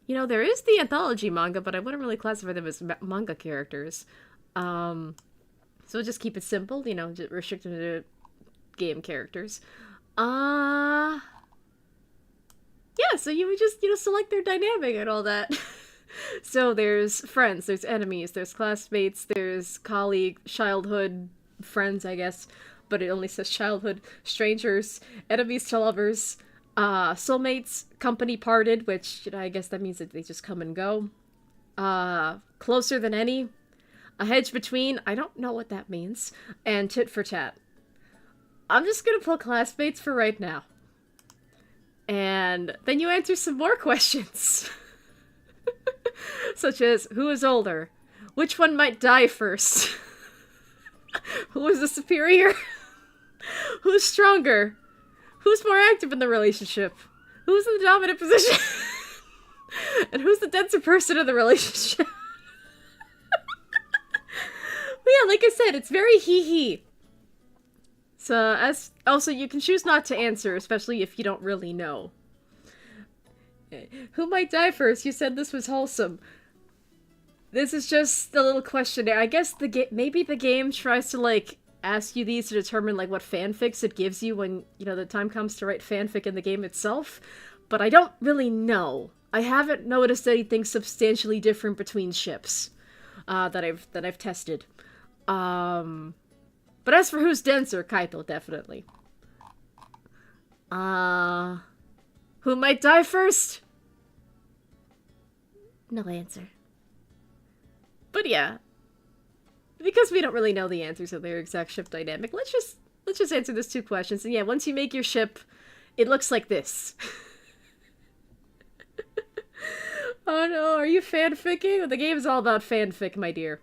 know, there is the anthology manga, but I wouldn't really classify them as manga characters. So we'll just keep it simple, you know, just restricted to game characters. Yeah, so you would just, you know, select their dynamic and all that. So there's friends, there's enemies, there's classmates, there's colleague, childhood friends, I guess, but it only says childhood, strangers, enemies to lovers, soulmates, company parted, which, you know, I guess that means that they just come and go. Closer than any. A hedge between, I don't know what that means, and tit for tat. I'm just gonna put classmates for right now. And then you answer some more questions. Such as, who is older? Which one might die first? Who is the superior? Who's stronger? Who's more active in the relationship? Who's in the dominant position? And who's the denser person in the relationship? But yeah, like I said, it's very hee-hee. So, also, you can choose not to answer, especially if you don't really know. Who might die first? You said this was wholesome. This is just a little questionnaire. I guess maybe the game tries to, like, ask you these to determine, like, what fanfics it gives you when, you know, the time comes to write fanfic in the game itself. But I don't really know. I haven't noticed anything substantially different between ships that I've tested. But as for who's denser, Kaito, definitely. Who might die first? No answer. But yeah. Because we don't really know the answers of their exact ship dynamic, let's just answer those two questions. And yeah, once you make your ship, it looks like this. Oh no, are you fanficking? The game's all about fanfic, my dear.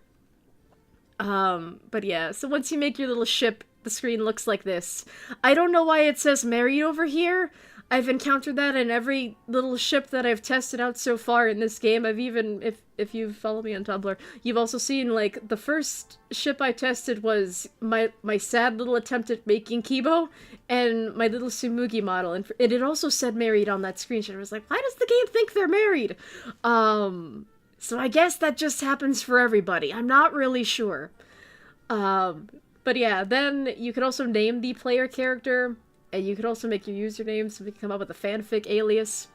But yeah, so once you make your little ship, the screen looks like this. I don't know why it says married over here. I've encountered that in every little ship that I've tested out so far in this game. I've even, if you follow me on Tumblr, you've also seen, like, the first ship I tested was my sad little attempt at making Kibo, and my little Sumugi model, and it also said married on that screenshot. I was like, why does the game think they're married? So I guess that just happens for everybody. I'm not really sure. But yeah, then you can also name the player character, and you can also make your username so we can come up with a fanfic alias.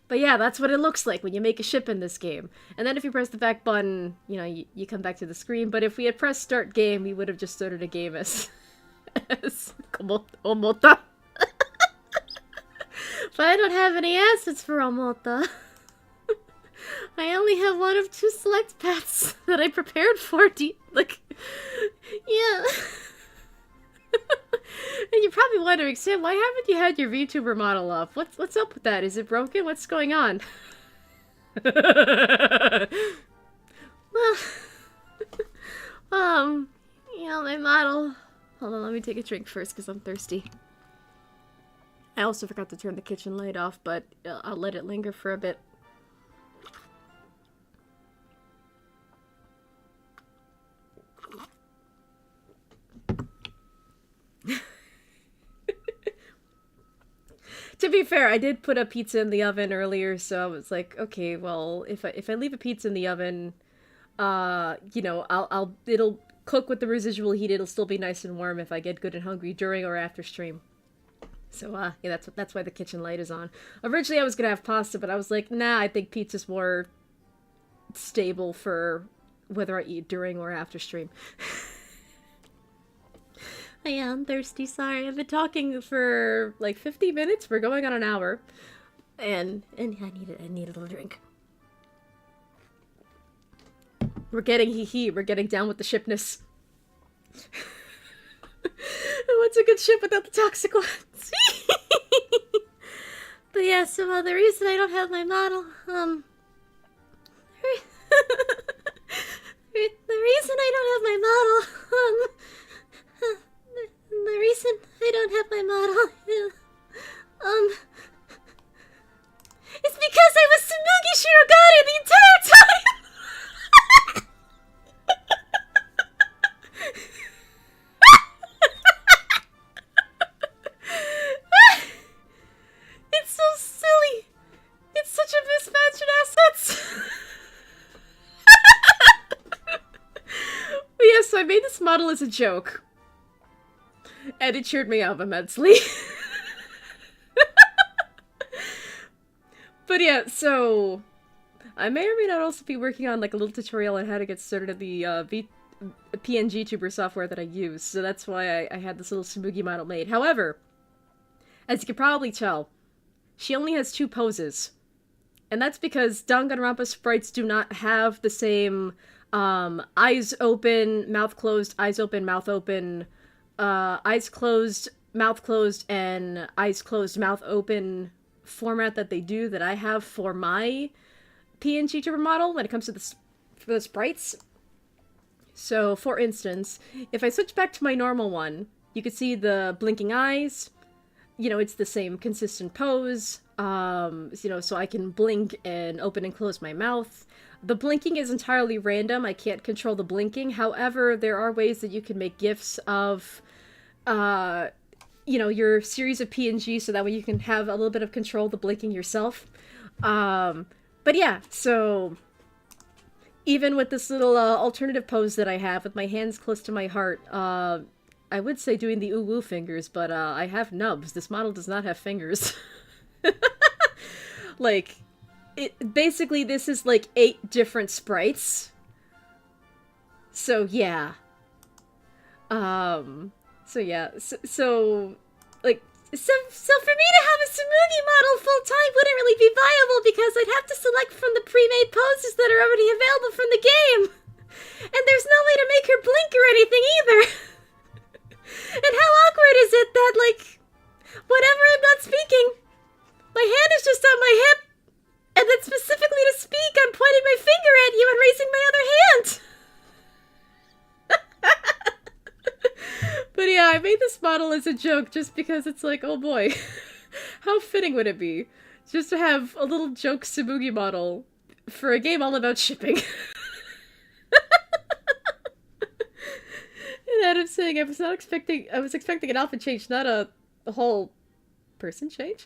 But yeah, that's what it looks like when you make a ship in this game. And then if you press the back button, you know, you come back to the screen. But if we had pressed start game, we would have just started a game as Omota. But I don't have any assets for Omota. I only have one of two select paths that I prepared for. Like, yeah. And you're probably wondering, Sam, why haven't you had your VTuber model up? What's up with that? Is it broken? What's going on? Well, my model. Hold on, let me take a drink first because I'm thirsty. I also forgot to turn the kitchen light off, but I'll let it linger for a bit. To be fair, I did put a pizza in the oven earlier, so I was like, okay, well, if I leave a pizza in the oven, it'll cook with the residual heat. It'll still be nice and warm if I get good and hungry during or after stream. So, yeah, that's why the kitchen light is on. Originally, I was gonna have pasta, but I was like, nah, I think pizza's more stable for whether I eat during or after stream. I am thirsty, sorry. I've been talking for like 50 minutes. We're going on an hour. And I need a little drink. We're getting HEHE. We're getting down with the shipness. What's a good ship without the toxic ones? But yeah, so the reason I don't have my model, the reason I don't have my model, the reason I don't have my model, it's because I was Tsumugi Shirogane the entire time! It's so silly! It's such a mismatch in assets! But yeah, so I made this model as a joke. And it cheered me up immensely. But yeah, so I may or may not also be working on like a little tutorial on how to get started at the PNGtuber software that I use. So that's why I had this little Tsumugi model made. However, as you can probably tell, she only has 2 poses. And that's because Danganronpa sprites do not have the same eyes open, mouth closed, eyes open, mouth open, eyes closed, and eyes closed, mouth open format that they do that I have for my PNGtuber model when it comes to the sprites. So, for instance, if I switch back to my normal one, you can see the blinking eyes. You know, it's the same consistent pose. So I can blink and open and close my mouth. The blinking is entirely random. I can't control the blinking. However, there are ways that you can make GIFs of your series of PNG so that way you can have a little bit of control of the blinking yourself. But yeah, so even with this little alternative pose that I have with my hands close to my heart, I would say doing the ooh-woo fingers, but I have nubs. This model does not have fingers. Like, basically this is like 8 different sprites. So yeah. So for me to have a Tsumugi model full-time wouldn't really be viable because I'd have to select from the pre-made poses that are already available from the game. And there's no way to make her blink or anything either. And how awkward is it that, like, whenever I'm not speaking, my hand is just on my hip, and then specifically to speak, I'm pointing my finger at you and raising my other hand. But yeah, I made this model as a joke just because it's like, oh boy, how fitting would it be just to have a little joke Tsumugi model for a game all about shipping. And Adam's saying I was expecting an outfit change, not a whole person change.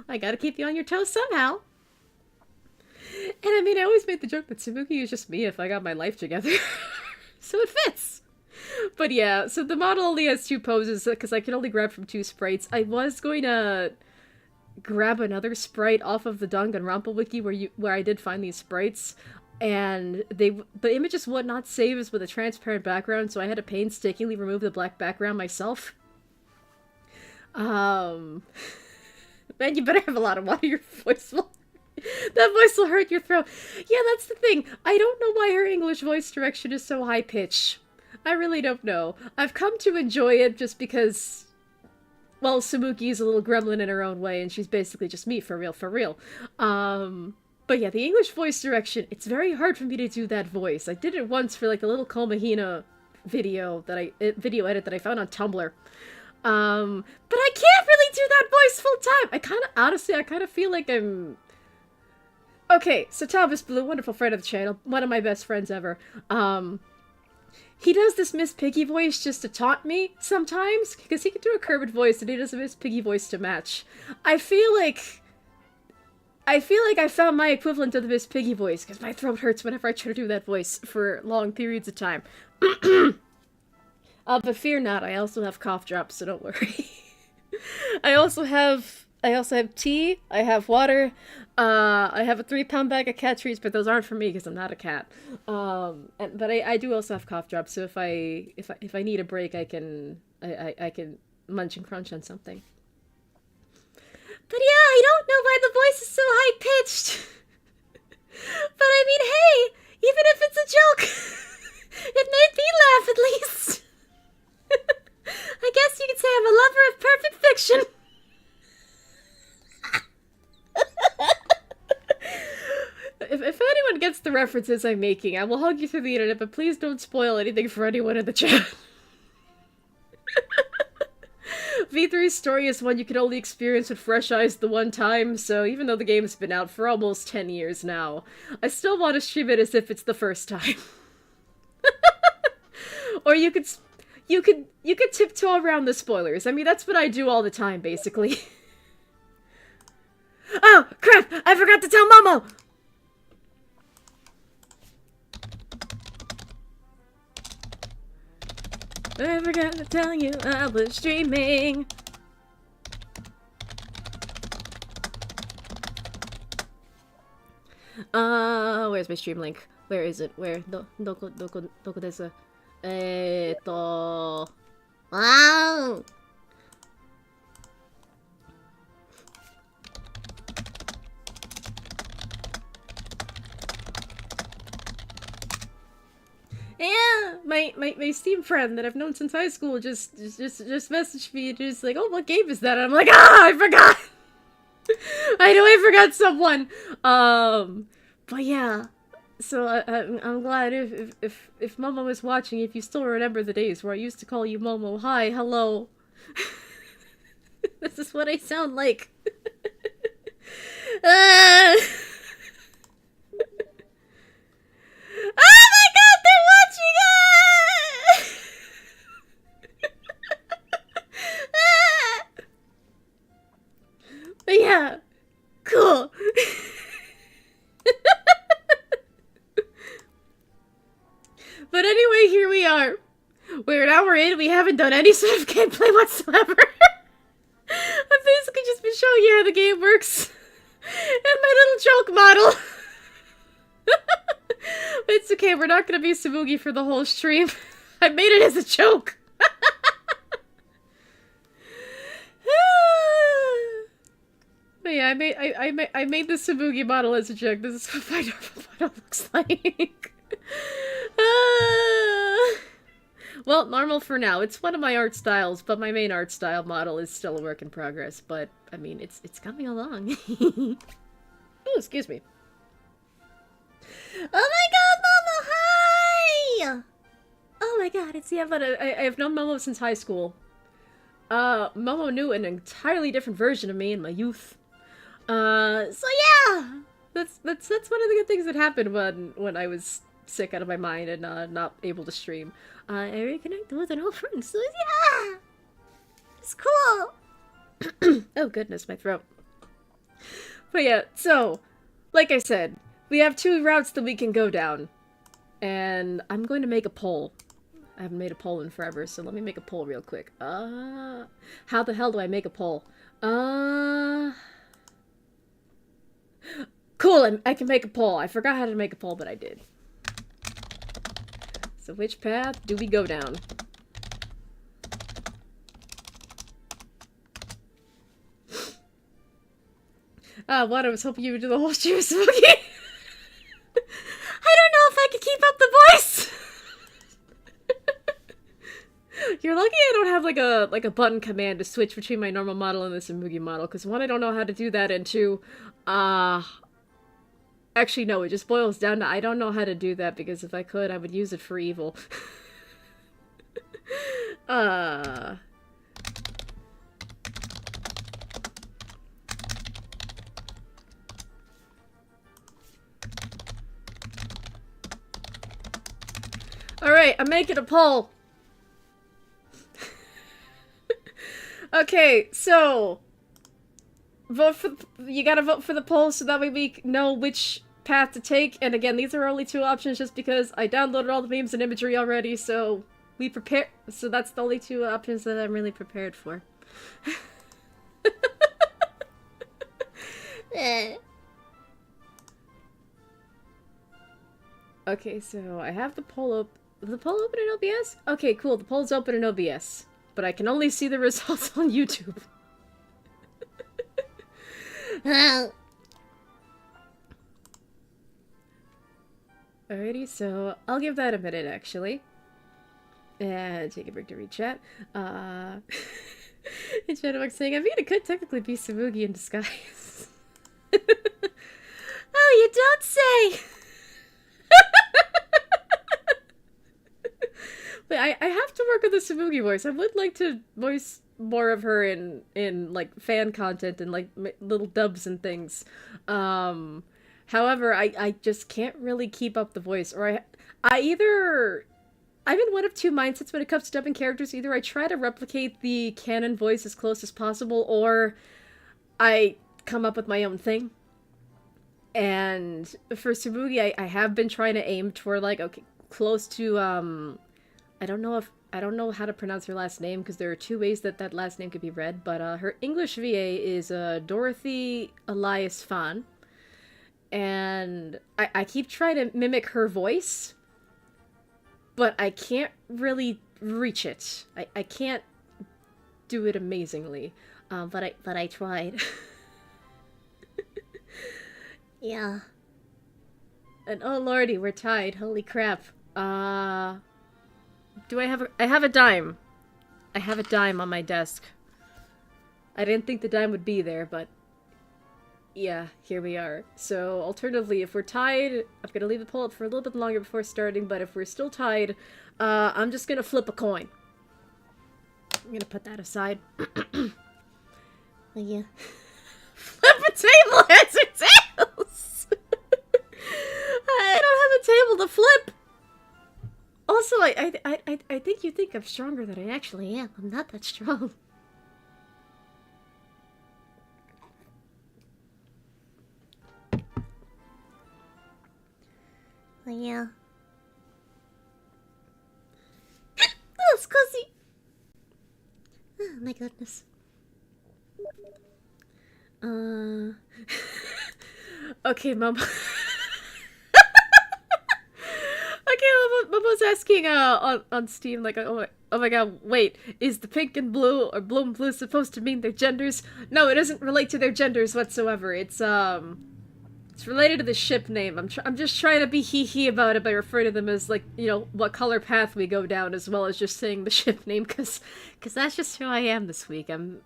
I gotta keep you on your toes somehow. And I mean, I always made the joke that Tsumugi is just me if I got my life together. So it fits. But yeah, so the model only has 2 poses because I can only grab from 2 sprites. I was going to grab another sprite off of the Danganronpa wiki where I did find these sprites, and the images would not save as with a transparent background, so I had to painstakingly remove the black background myself. Man, you better have a lot of water. Your voice will... That voice will hurt your throat. Yeah, that's the thing. I don't know why her English voice direction is so high-pitched. I really don't know. I've come to enjoy it just because well, Sabuki is a little gremlin in her own way, and she's basically just me, for real, for real. But yeah, the English voice direction, it's very hard for me to do that voice. I did it once for, like, a little Komahina video edit that I found on Tumblr. But I can't really do that voice full time. Honestly, I kind of feel like I'm... Okay, so Thomas Blue, wonderful friend of the channel, one of my best friends ever, he does this Miss Piggy voice just to taunt me sometimes, because he can do a Kermit voice and he does a Miss Piggy voice to match. I feel like I found my equivalent of the Miss Piggy voice, because my throat hurts whenever I try to do that voice for long periods of time. But fear not, I also have cough drops, so don't worry. I also have tea, I have water, I have a 3-pound bag of cat treats, but those aren't for me because I'm not a cat. But I do also have cough drops, so if I need a break, I can munch and crunch on something. But yeah, I don't know why the voice is so high-pitched. But I mean, hey, even if it's a joke, it made me laugh at least. I guess you could say I'm a lover of perfect fiction. If anyone gets the references I'm making, I will hug you through the internet, but please don't spoil anything for anyone in the chat. V3's story is one you can only experience with fresh eyes the one time, so even though the game's been out for almost 10 years now, I still want to stream it as if it's the first time. Or you could tiptoe around the spoilers. I mean, that's what I do all the time, basically. Oh, crap! I forgot to tell Momo! I forgot to tell you I was streaming. Where's my stream link? Where is it? Where? Doko desu? Wow! Yeah, my Steam friend that I've known since high school just messaged me and just like, oh, what game is that? And I'm like, I forgot! I know I forgot someone! But yeah, so I'm glad if Momo is watching, if you still remember the days where I used to call you Momo. Hi, hello. This is what I sound like. Oh my god, they're watching it! But yeah, cool. But anyway, here we are. We're an hour in, we haven't done any sort of gameplay whatsoever. I've basically just been showing you how the game works. And my little joke model. It's okay, we're not gonna be Sabugi for the whole stream. I made it as a joke. But yeah, I made the Sabugi model as a joke. This is what my normal model looks like. Well, normal for now. It's one of my art styles, but my main art style model is still a work in progress. But I mean, it's coming along. Oh, excuse me. Oh my god, Momo, hi! Oh my god, it's yeah, but I've known Momo since high school. Momo knew an entirely different version of me in my youth. So yeah! That's one of the good things that happened when I was sick out of my mind and not able to stream. I reconnected with an old friend, so yeah! It's cool! Oh goodness, my throat. But yeah, so, like I said, we have 2 routes that we can go down. And I'm going to make a poll. I haven't made a poll in forever, so let me make a poll real quick. How the hell do I make a poll? Cool, I can make a poll. I forgot how to make a poll, but I did. So which path do we go down? What? I was hoping you would do the whole stream, Smokey. I don't know if I could keep up the voice. You're lucky I don't have like a button command to switch between my normal model and the Sensuki model, because one, I don't know how to do that, and two, actually no, it just boils down to I don't know how to do that, because if I could, I would use it for evil. Alright, I'm making a poll. Okay, so you gotta vote for the poll so that way we know which path to take. And again, these are only 2 options just because I downloaded all the memes and imagery already, so so that's the only 2 options that I'm really prepared for. Okay, so I have the poll open. The poll open in OBS? Okay, cool. The poll's open in OBS. But I can only see the results on YouTube. Alrighty, so I'll give that a minute, actually. And take a break to read chat. And Shadowbox saying, I mean, it could technically be Samugi in disguise. Oh, you don't say! But I have to work on the Samugi voice. I would like to voice more of her in like fan content and like little dubs and things. However, I just can't really keep up the voice, or I'm in one of 2 mindsets when it comes to dubbing characters. Either I try to replicate the canon voice as close as possible, or I come up with my own thing. And for Samugi, I have been trying to aim toward like, okay, close to I don't know how to pronounce her last name, because there are 2 ways that last name could be read, but her English VA is Dorothy Elias Fan, and I keep trying to mimic her voice, but I can't really reach it. I can't do it amazingly, but I tried. Yeah. And oh lordy, we're tied. Holy crap. Do I have a dime. I have a dime on my desk. I didn't think the dime would be there, but yeah, here we are. So, alternatively, if we're tied, I'm gonna leave the poll up for a little bit longer before starting, but if we're still tied, I'm just gonna flip a coin. I'm gonna put that aside. Oh, yeah. Flip a table, heads or tails! I don't have a table to flip! Also, I think you think I'm stronger than I actually am. I'm not that strong. Oh, yeah. Oh, it's cozy! Oh, my goodness. Okay, Mom. Okay, Momo's asking on Steam, like, oh my god, wait, is the pink and blue or blue and blue supposed to mean their genders? No, it doesn't relate to their genders whatsoever. It's related to the ship name. I'm just trying to be hee-hee about it by referring to them as, like, you know, what color path we go down, as well as just saying the ship name, cause that's just who I am this week. You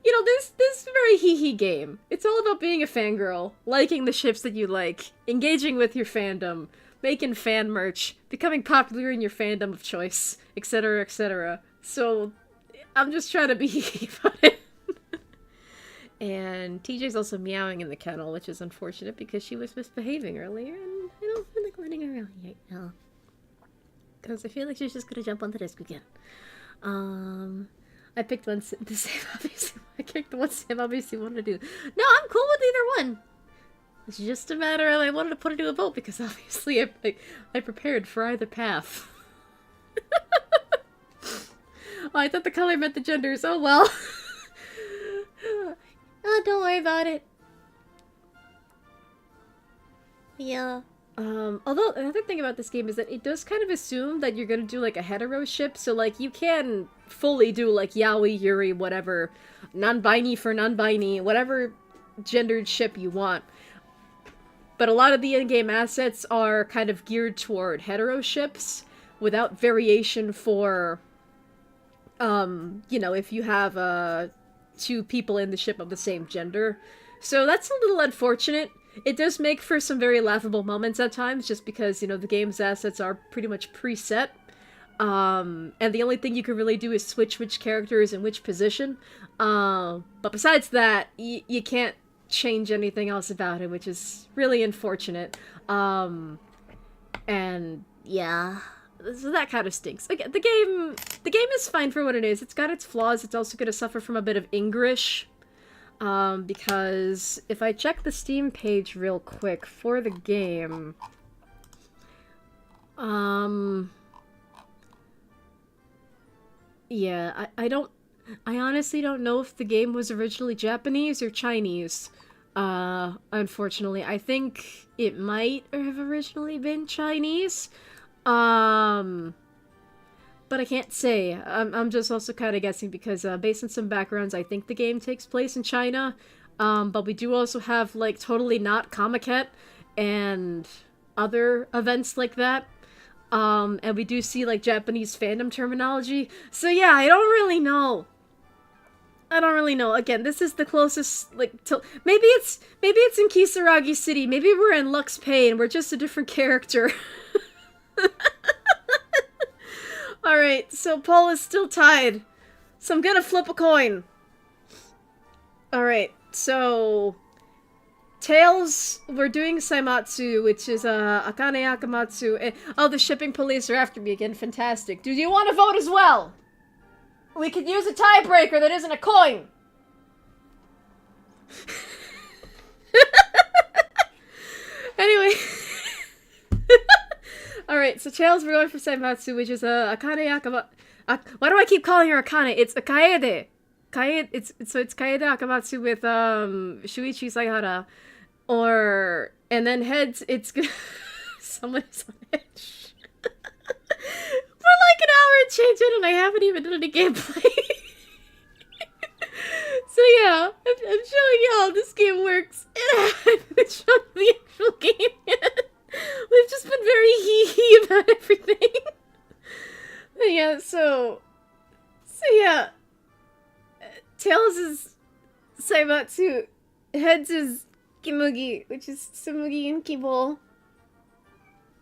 know, this very hee-hee game. It's all about being a fangirl, liking the ships that you like, engaging with your fandom, making fan merch, becoming popular in your fandom of choice, etc., etc. So, I'm just trying to be hee-hee about it. And TJ's also meowing in the kennel, which is unfortunate because she was misbehaving earlier, and I don't feel like letting her out right now. Because I feel like she's just gonna jump on the desk again. I picked the same obviously. I picked the one Sam obviously wanted to do. No, I'm cool with either one. It's just a matter of I wanted to put it to a vote because obviously I prepared for either path. Oh, I thought the color meant the genders. Oh well. Oh, don't worry about it. Yeah. Although another thing about this game is that it does kind of assume that you're gonna do like a hetero ship, so like you can fully do like yaoi, yuri, whatever, non-binary for non-binary, whatever gendered ship you want. But a lot of the in-game assets are kind of geared toward hetero ships, without variation for you know, if you have, two people in the ship of the same gender. So that's a little unfortunate. It does make for some very laughable moments at times, just because, you know, the game's assets are pretty much preset. And the only thing you can really do is switch which character is in which position. But besides that, you can't change anything else about it, which is really unfortunate. And yeah, so that kind of stinks. Again, the game is fine for what it is. It's got its flaws. It's also going to suffer from a bit of English. Because if I check the Steam page real quick for the game, yeah, I honestly don't know if the game was originally Japanese or Chinese. Unfortunately, I think it might have originally been Chinese. But I can't say. I'm just also kind of guessing because, based on some backgrounds, I think the game takes place in China. But we do also have, like, totally not Comiket and other events like that. And we do see, like, Japanese fandom terminology. So yeah, I don't really know. Again, this is the closest, like, to... Maybe it's in Kisaragi City. Maybe we're in Lux Pay and we're just a different character. Alright, so Paul is still tied. So I'm gonna flip a coin. Alright, so... Tails, we're doing Saimatsu, which is, Akane Akamatsu. Oh, the shipping police are after me again. Fantastic. Do you want to vote as well? We could use a tiebreaker that isn't a coin. Anyway. Alright, so Tails, we're going for Saimatsu, which is Akane Akamatsu. Why do I keep calling her Akane? It's Kaede. It's Kaede Akamatsu with Shuichi Saihara. And then heads, it's someone's on edge. We're like an hour and change in and I haven't even done any gameplay. So yeah, I'm showing y'all this game works. And I haven't shown the actual game yet. We've just been very hee-hee about everything. But yeah, so yeah. Tails is Saimatsu. Heads is Kimugi, which is Sumugi and Kibol.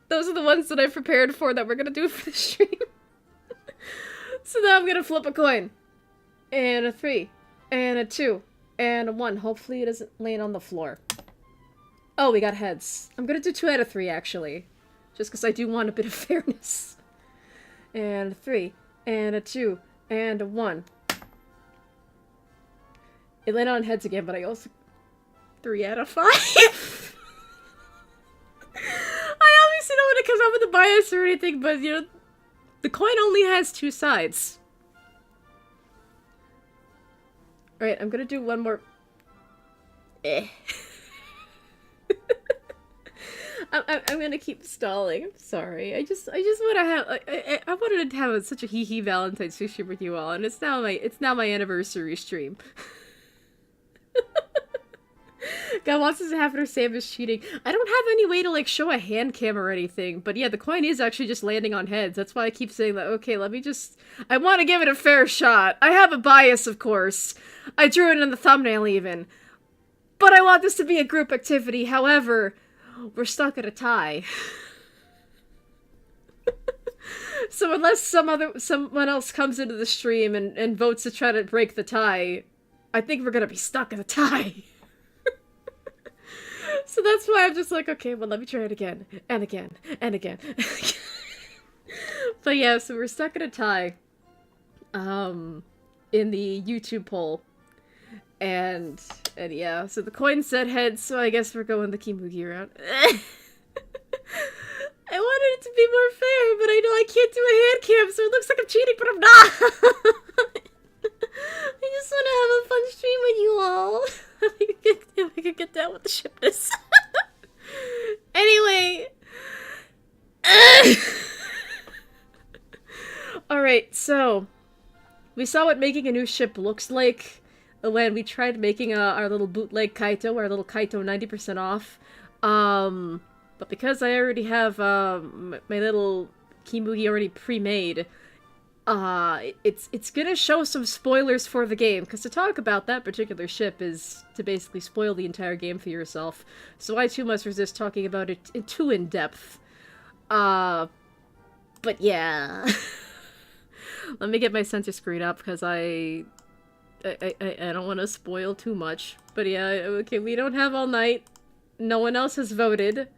Those are the ones that I've prepared for that we're gonna do for the stream. So now I'm gonna flip a coin. And a 3. And a 2. And a 1. Hopefully it doesn't land on the floor. Oh, we got heads. I'm gonna do 2 out of 3, actually. Just because I do want a bit of fairness. And a 3. And a 2. And a 1. It landed on heads again, but I also... 3 out of 5? I obviously don't want to come up with a bias or anything, but, you know, the coin only has 2 sides. Alright, I'm gonna do one more... I'm gonna keep stalling. I'm sorry. I just want to have... I wanted to have such a hee-hee Valentine stream with you all, and it's now my anniversary stream. God wants us to have her Sam is cheating. I don't have any way to, like, show a hand cam or anything, but yeah, the coin is actually just landing on heads. That's why I keep saying that, okay, let me just... I want to give it a fair shot. I have a bias, of course. I drew it in the thumbnail, even. But I want this to be a group activity. However, we're stuck at a tie. So unless someone else comes into the stream and votes to try to break the tie, I think we're gonna be stuck at a tie. So that's why I'm just like, okay, well, let me try it again, and again, and again. But yeah, so we're stuck at a tie, in the YouTube poll. And yeah, so the coin said heads, so I guess we're going the Kimugi route. I wanted it to be more fair, but I know I can't do a hand cam, so it looks like I'm cheating, but I'm not! I just want to have a fun stream with you all. If I could get down with the shipness. Anyway. Alright, so. We saw what making a new ship looks like when we tried making our little bootleg Kaito, our little Kaito 90% off. But because I already have my little Kimugi already pre-made, it's gonna show some spoilers for the game, because to talk about that particular ship is to basically spoil the entire game for yourself. So I too must resist talking about it too in depth. But yeah. Let me get my censor screen up, because I don't want to spoil too much. But yeah, okay, we don't have all night. No one else has voted.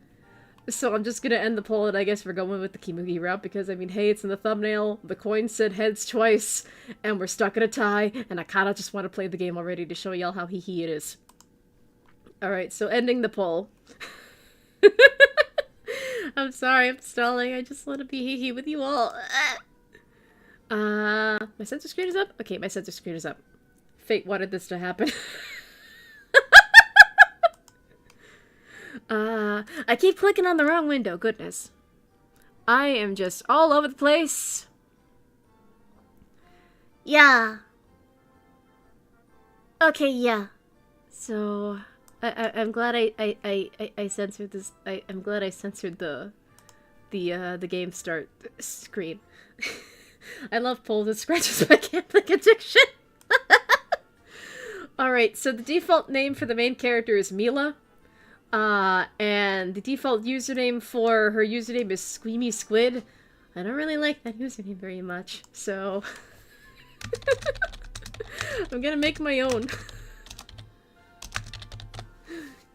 So I'm just gonna end the poll, and I guess we're going with the Kimugi route, because, I mean, hey, it's in the thumbnail, the coin said heads twice, and we're stuck in a tie, and I kinda just want to play the game already to show y'all how hee-hee it is. Alright, so ending the poll. I'm sorry, I'm stalling, I just want to be hee-hee with you all. My censor screen is up? Okay, my censor screen is up. Fate wanted this to happen. I keep clicking on the wrong window, goodness. I am just all over the place. Yeah. Okay, yeah. So, I'm glad I censored this. I'm glad I censored the game start screen. I love pulls and scratches my gambling addiction. Alright, so the default name for the main character is Mila. And the default username for her username is Squeamy Squid. I don't really like that username very much, so I'm gonna make my own.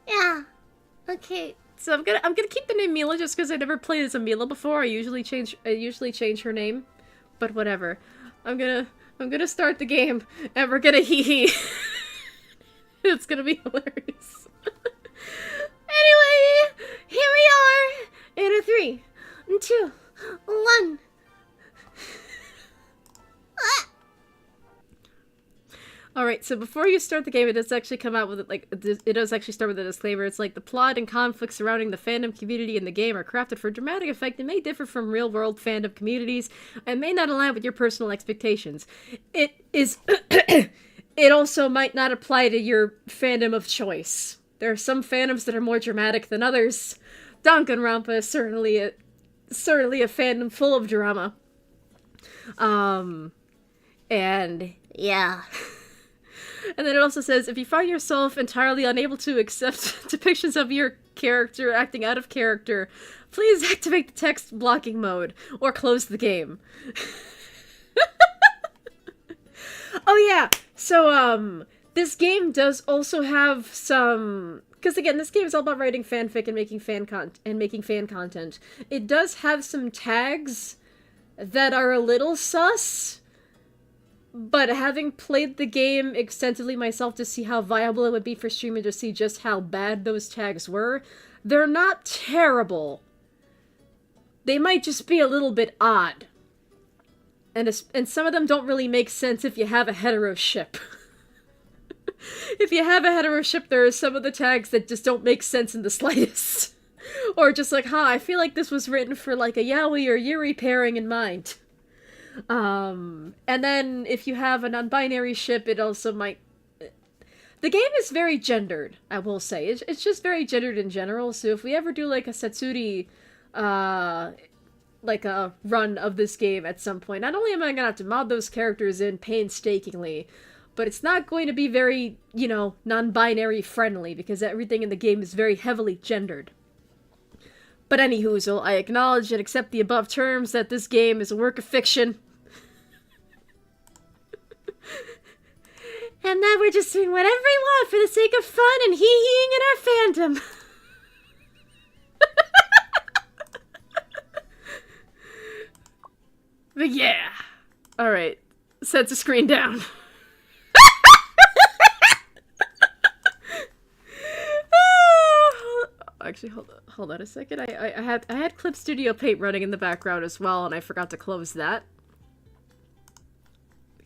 Yeah. Okay. So I'm gonna keep the name Mila just because I never played as a Mila before. I usually change her name, but whatever. I'm gonna start the game and we're gonna hee-hee. It's gonna be hilarious. Anyway, here we are in a 3, 2, 1. Alright, so before you start the game, it does actually come out with it does actually start with a disclaimer. It's like the plot and conflicts surrounding the fandom community in the game are crafted for dramatic effect and may differ from real-world fandom communities and may not align with your personal expectations. It is it also might not apply to your fandom of choice. There are some fandoms that are more dramatic than others. Danganronpa is certainly a fandom full of drama. And yeah. And then it also says, if you find yourself entirely unable to accept depictions of your character acting out of character, please activate the text blocking mode or close the game. Oh yeah, so this game does also have some, because again, this game is all about writing fanfic and making fan content. It does have some tags that are a little sus, but having played the game extensively myself to see how viable it would be for streaming to see just how bad those tags were, they're not terrible. They might just be a little bit odd. And some of them don't really make sense if you have a hetero ship. If you have a hetero ship, there are some of the tags that just don't make sense in the slightest. Or just like, I feel like this was written for like a yaoi or yuri pairing in mind. And then if you have a non-binary ship, it also might... The game is very gendered, I will say. It's just very gendered in general, so if we ever do like a Satsuri, like a run of this game at some point, not only am I gonna have to mod those characters in painstakingly, but it's not going to be very, you know, non-binary friendly, because everything in the game is very heavily gendered. But anywhoozle, I acknowledge and accept the above terms that this game is a work of fiction. And that we're just doing whatever we want for the sake of fun and hee-heeing in our fandom. But yeah. Alright. Set the screen down. Actually, hold on a second. I had Clip Studio Paint running in the background as well, and I forgot to close that.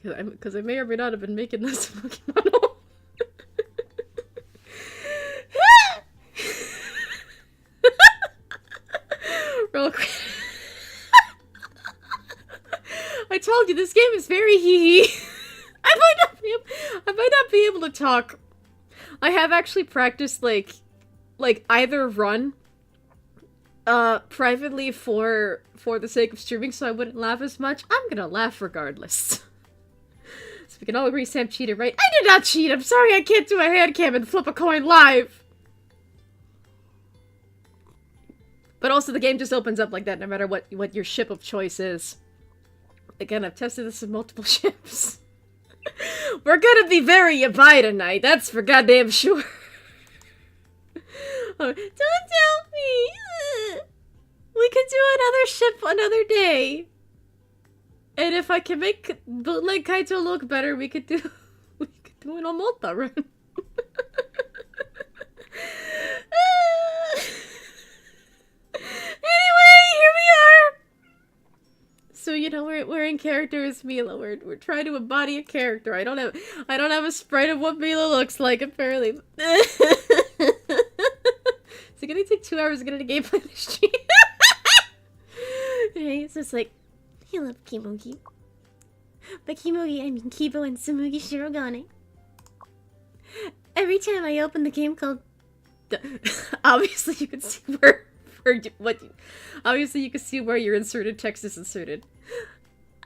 Because I may or may not have been making this Pokemon. Real quick. I told you, this game is very hee-hee. I might not be able to talk. I have actually practiced, like either run privately for the sake of streaming so I wouldn't laugh as much, I'm gonna laugh regardless. So we can all agree Sam cheated, right? I did not cheat! I'm sorry I can't do a hand cam and flip a coin live! But also the game just opens up like that no matter what your ship of choice is. Again, I've tested this with multiple ships. We're gonna be very yabai tonight, that's for goddamn sure. Oh, don't tell me! We could do another ship another day. And if I can make bootleg Kaito look better, we could do an Omolta run. Anyway, here we are. So you know we're in character as Mila. We're trying to embody a character. I don't have a sprite of what Mila looks like apparently. Is it gonna take 2 hours to get into gameplay this stream? Okay, so it's like, I love Kimogi. By Kimogi, I mean Kibo and Tsumugi Shirogane. Every time I open the game called... Obviously you can see obviously you can see where your inserted text is inserted.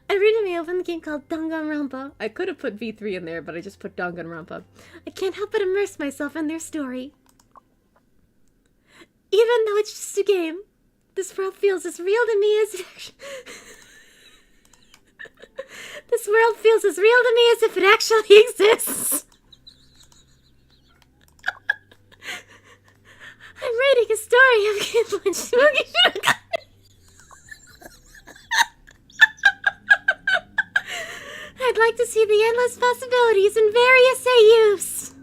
Every time I open the game called Danganronpa, I could have put V3 in there, but I just put Danganronpa. I can't help but immerse myself in their story. Even though it's just a game, this world feels as real to me as it actually... This world feels as real to me as if it actually exists. I'm writing a story of Kibo and Tsumugi Shirogane. I'd like to see the endless possibilities in various AUs.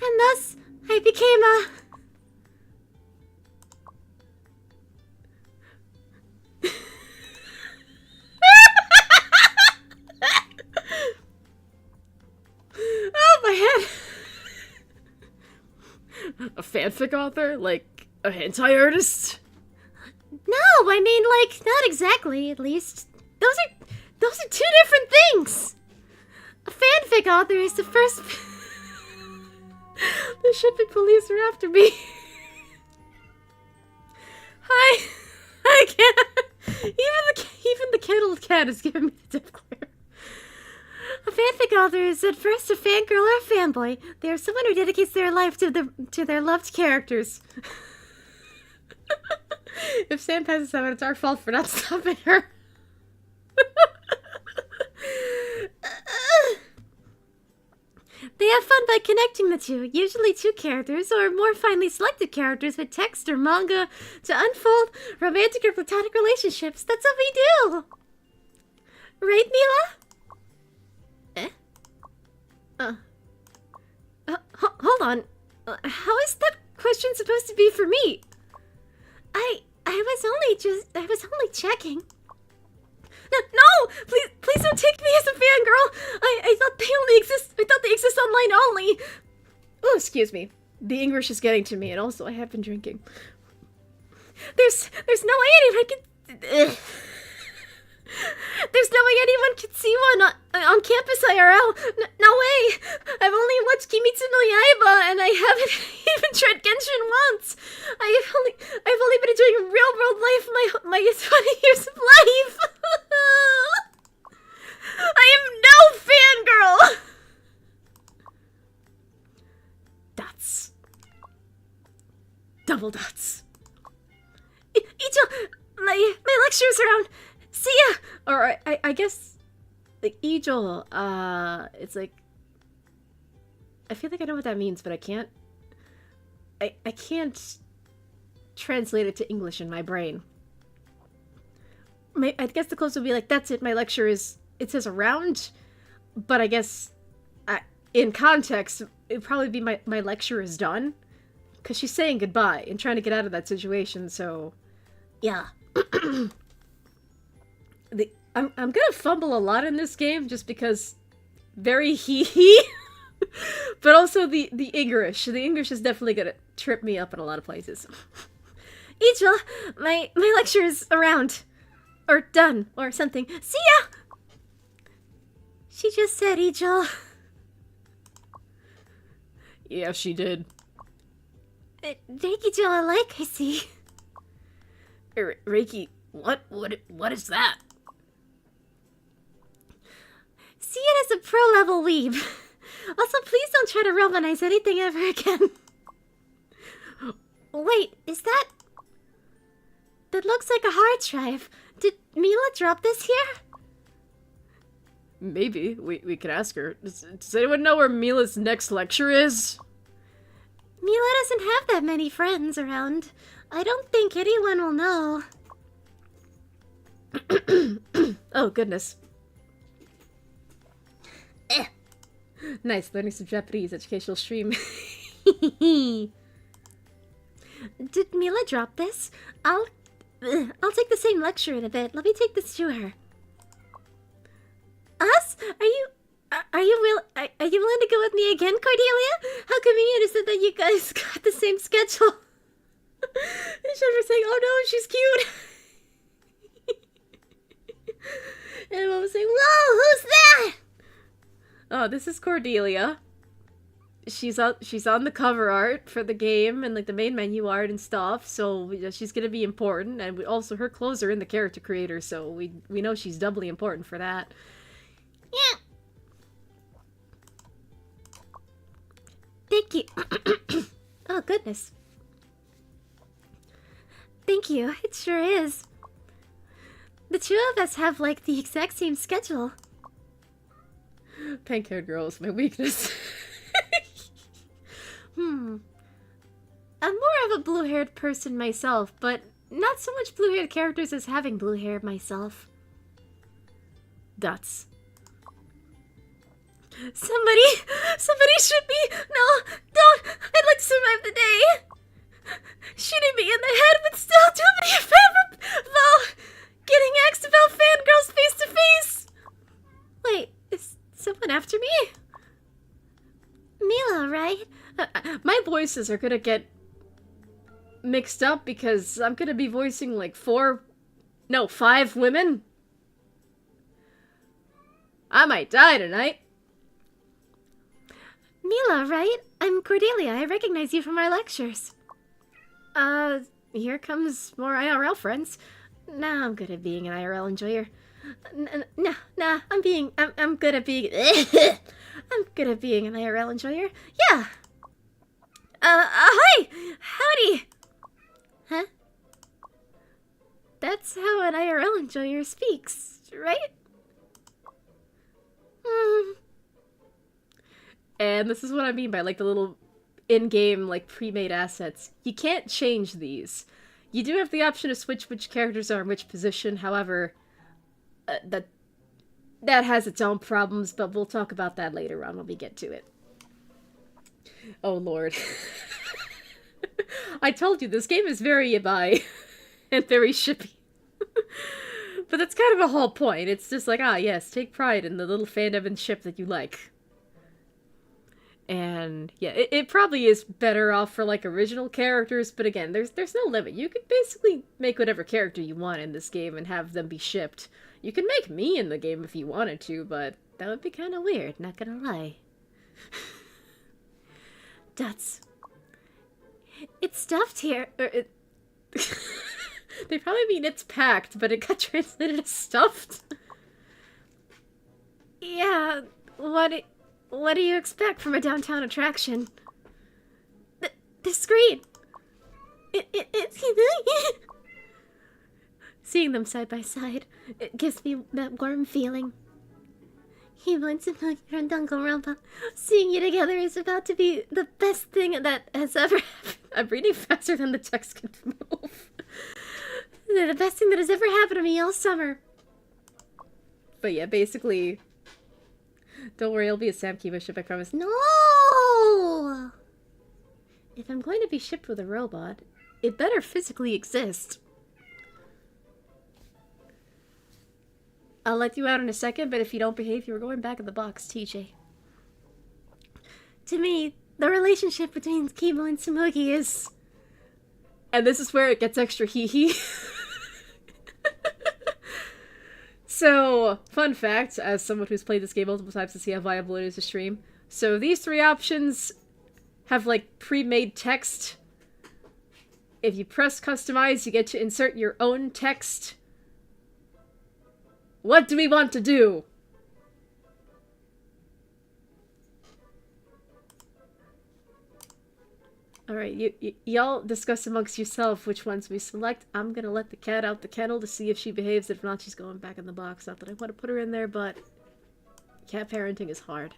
And thus, I became a... Oh, my head! A fanfic author? Like, a hentai artist? No, I mean, like, not exactly, at least. Those are two different things! A fanfic author is the first... The shipping police are after me. Hi! I can't... Even the kettle cat is giving me the death glare. A fanfic author is at first a fangirl or a fanboy. They are someone who dedicates their life to their loved characters. If Sam passes out, it's our fault for not stopping her. They have fun by connecting the two, usually two characters, or more finely selected characters with text or manga, to unfold romantic or platonic relationships. That's what we do! Right, Mila? Hold on. How is that question supposed to be for me? I was only checking. No! Please don't take me as a fangirl! I thought they exist online only! Oh, excuse me. The English is getting to me, and also I have been drinking. There's no way anyone can... There's no way anyone could see one on campus IRL. No way! I've only watched Kimetsu no Yaiba, and I haven't even tried Genshin once. I've only been doing real world life my 20 years of life. I am no fangirl. Dots. Double dots. Icho, my lecture's around. See ya! Or I guess, like, Ijo, it's like, I feel like I know what that means, but I can't translate it to English in my brain. I guess the closest would be like, that's it, my lecture is, it says around, but I guess, in context, it'd probably be my lecture is done, because she's saying goodbye and trying to get out of that situation, so, yeah. I'm gonna fumble a lot in this game just because very hee-hee, but also the English. The English is definitely gonna trip me up in a lot of places. Ichwa, my lecture is around, or done, or something. See ya! She just said Ichwa. Yeah, she did. Thank you, Joe, I see. Reiki, what is that? See it as a pro-level weeb. Also, please don't try to romanize anything ever again. Wait, is that... That looks like a hard drive. Did Mila drop this here? Maybe. We could ask her. Does anyone know where Mila's next lecture is? Mila doesn't have that many friends around. I don't think anyone will know. Oh, goodness. Nice, learning some Japanese educational stream. Did Mila drop this? I'll take the same lecture in a bit. Let me take this to her. Us? Are you willing to go with me again, Cordelia? How convenient is it that you guys got the same schedule? And Shender's saying, "Oh no, she's cute." And Mom was saying, "Whoa, who's that?" Oh, this is Cordelia. She's on the cover art for the game and like the main menu art and stuff, so she's gonna be important. And also her clothes are in the character creator, so we know she's doubly important for that. Yeah. Thank you. Oh, goodness. Thank you. It sure is. The two of us have, like, the exact same schedule. Pink-haired girl is my weakness. I'm more of a blue-haired person myself, but not so much blue-haired characters as having blue hair myself. Guts. Somebody shoot me! No, don't! I'd like to survive the day! Shooting me in the head would still do me a favor, though! Getting asked about fangirls face to face! Wait, is someone after me? Mila, right? My voices are gonna get mixed up because I'm gonna be voicing like 5 women. I might die tonight. Mila, right? I'm Cordelia. I recognize you from our lectures. Here comes more IRL friends. Nah, I'm good at being an IRL enjoyer. Nah, I'm good at being... I'm good at being an IRL enjoyer. Yeah! Hi! Howdy! Huh? That's how an IRL enjoyer speaks, right? And this is what I mean by like the little in-game like pre-made assets. You can't change these. You do have the option to switch which characters are in which position, however, that has its own problems, but we'll talk about that later on when we get to it. Oh lord. I told you, this game is very yabai and very shippy. But that's kind of a whole point. It's just like, yes, take pride in the little fandom and ship that you like. And yeah, it probably is better off for like original characters, but again, there's no limit. You could basically make whatever character you want in this game and have them be shipped. You can make me in the game if you wanted to, but that would be kind of weird, not gonna lie. Duts. It's stuffed here. They probably mean it's packed, but it got translated as stuffed. Yeah, what do you expect from a downtown attraction? The screen! It's... Seeing them side by side, it gives me that warm feeling. He wants to put your Danganronpa. Seeing you together is about to be the best thing that has ever happened. I'm reading faster than the text can move. The best thing that has ever happened to me all summer. But yeah, basically... Don't worry, it'll be a Sam Kiba ship, I promise. No! If I'm going to be shipped with a robot, it better physically exist. I'll let you out in a second, but if you don't behave, you're going back in the box, TJ. To me, the relationship between Kiba and Tsumugi is... And this is where it gets extra hee-hee. So, fun fact, as someone who's played this game multiple times to see how viable it is to stream. So these 3 options have like pre-made text If you press customize, you get to insert your own text. What do we want to do? Alright, y'all discuss amongst yourself which ones we select. I'm gonna let the cat out the kennel to see if she behaves. If not, she's going back in the box. Not that I want to put her in there, but cat parenting is hard.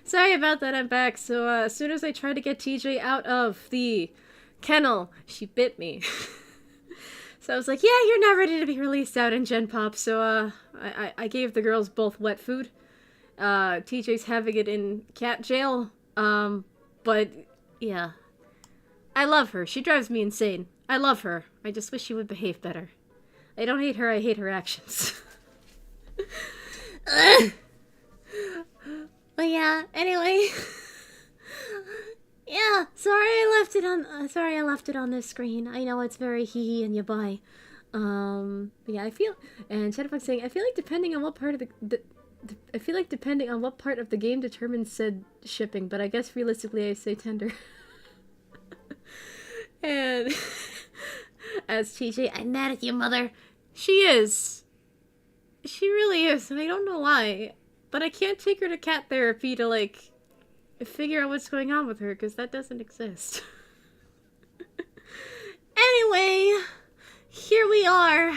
Sorry about that, I'm back. So, as soon as I tried to get TJ out of the kennel, she bit me. So I was like, yeah, you're not ready to be released out in Gen Pop. So, I gave the girls both wet food. TJ's having it in cat jail. But, yeah. I love her. She drives me insane. I love her. I just wish she would behave better. I don't hate her, I hate her actions. But yeah, anyway. Yeah, sorry I left it on this screen. I know it's very hee and yabai. But yeah, and Shadowfox saying, I feel like depending on what part of the game determines said shipping, but I guess realistically I say tender. And as TJ, I'm mad at you, mother. She is. She really is, and I don't know why. But I can't take her to cat therapy to, like, figure out what's going on with her, because that doesn't exist. Anyway, here we are.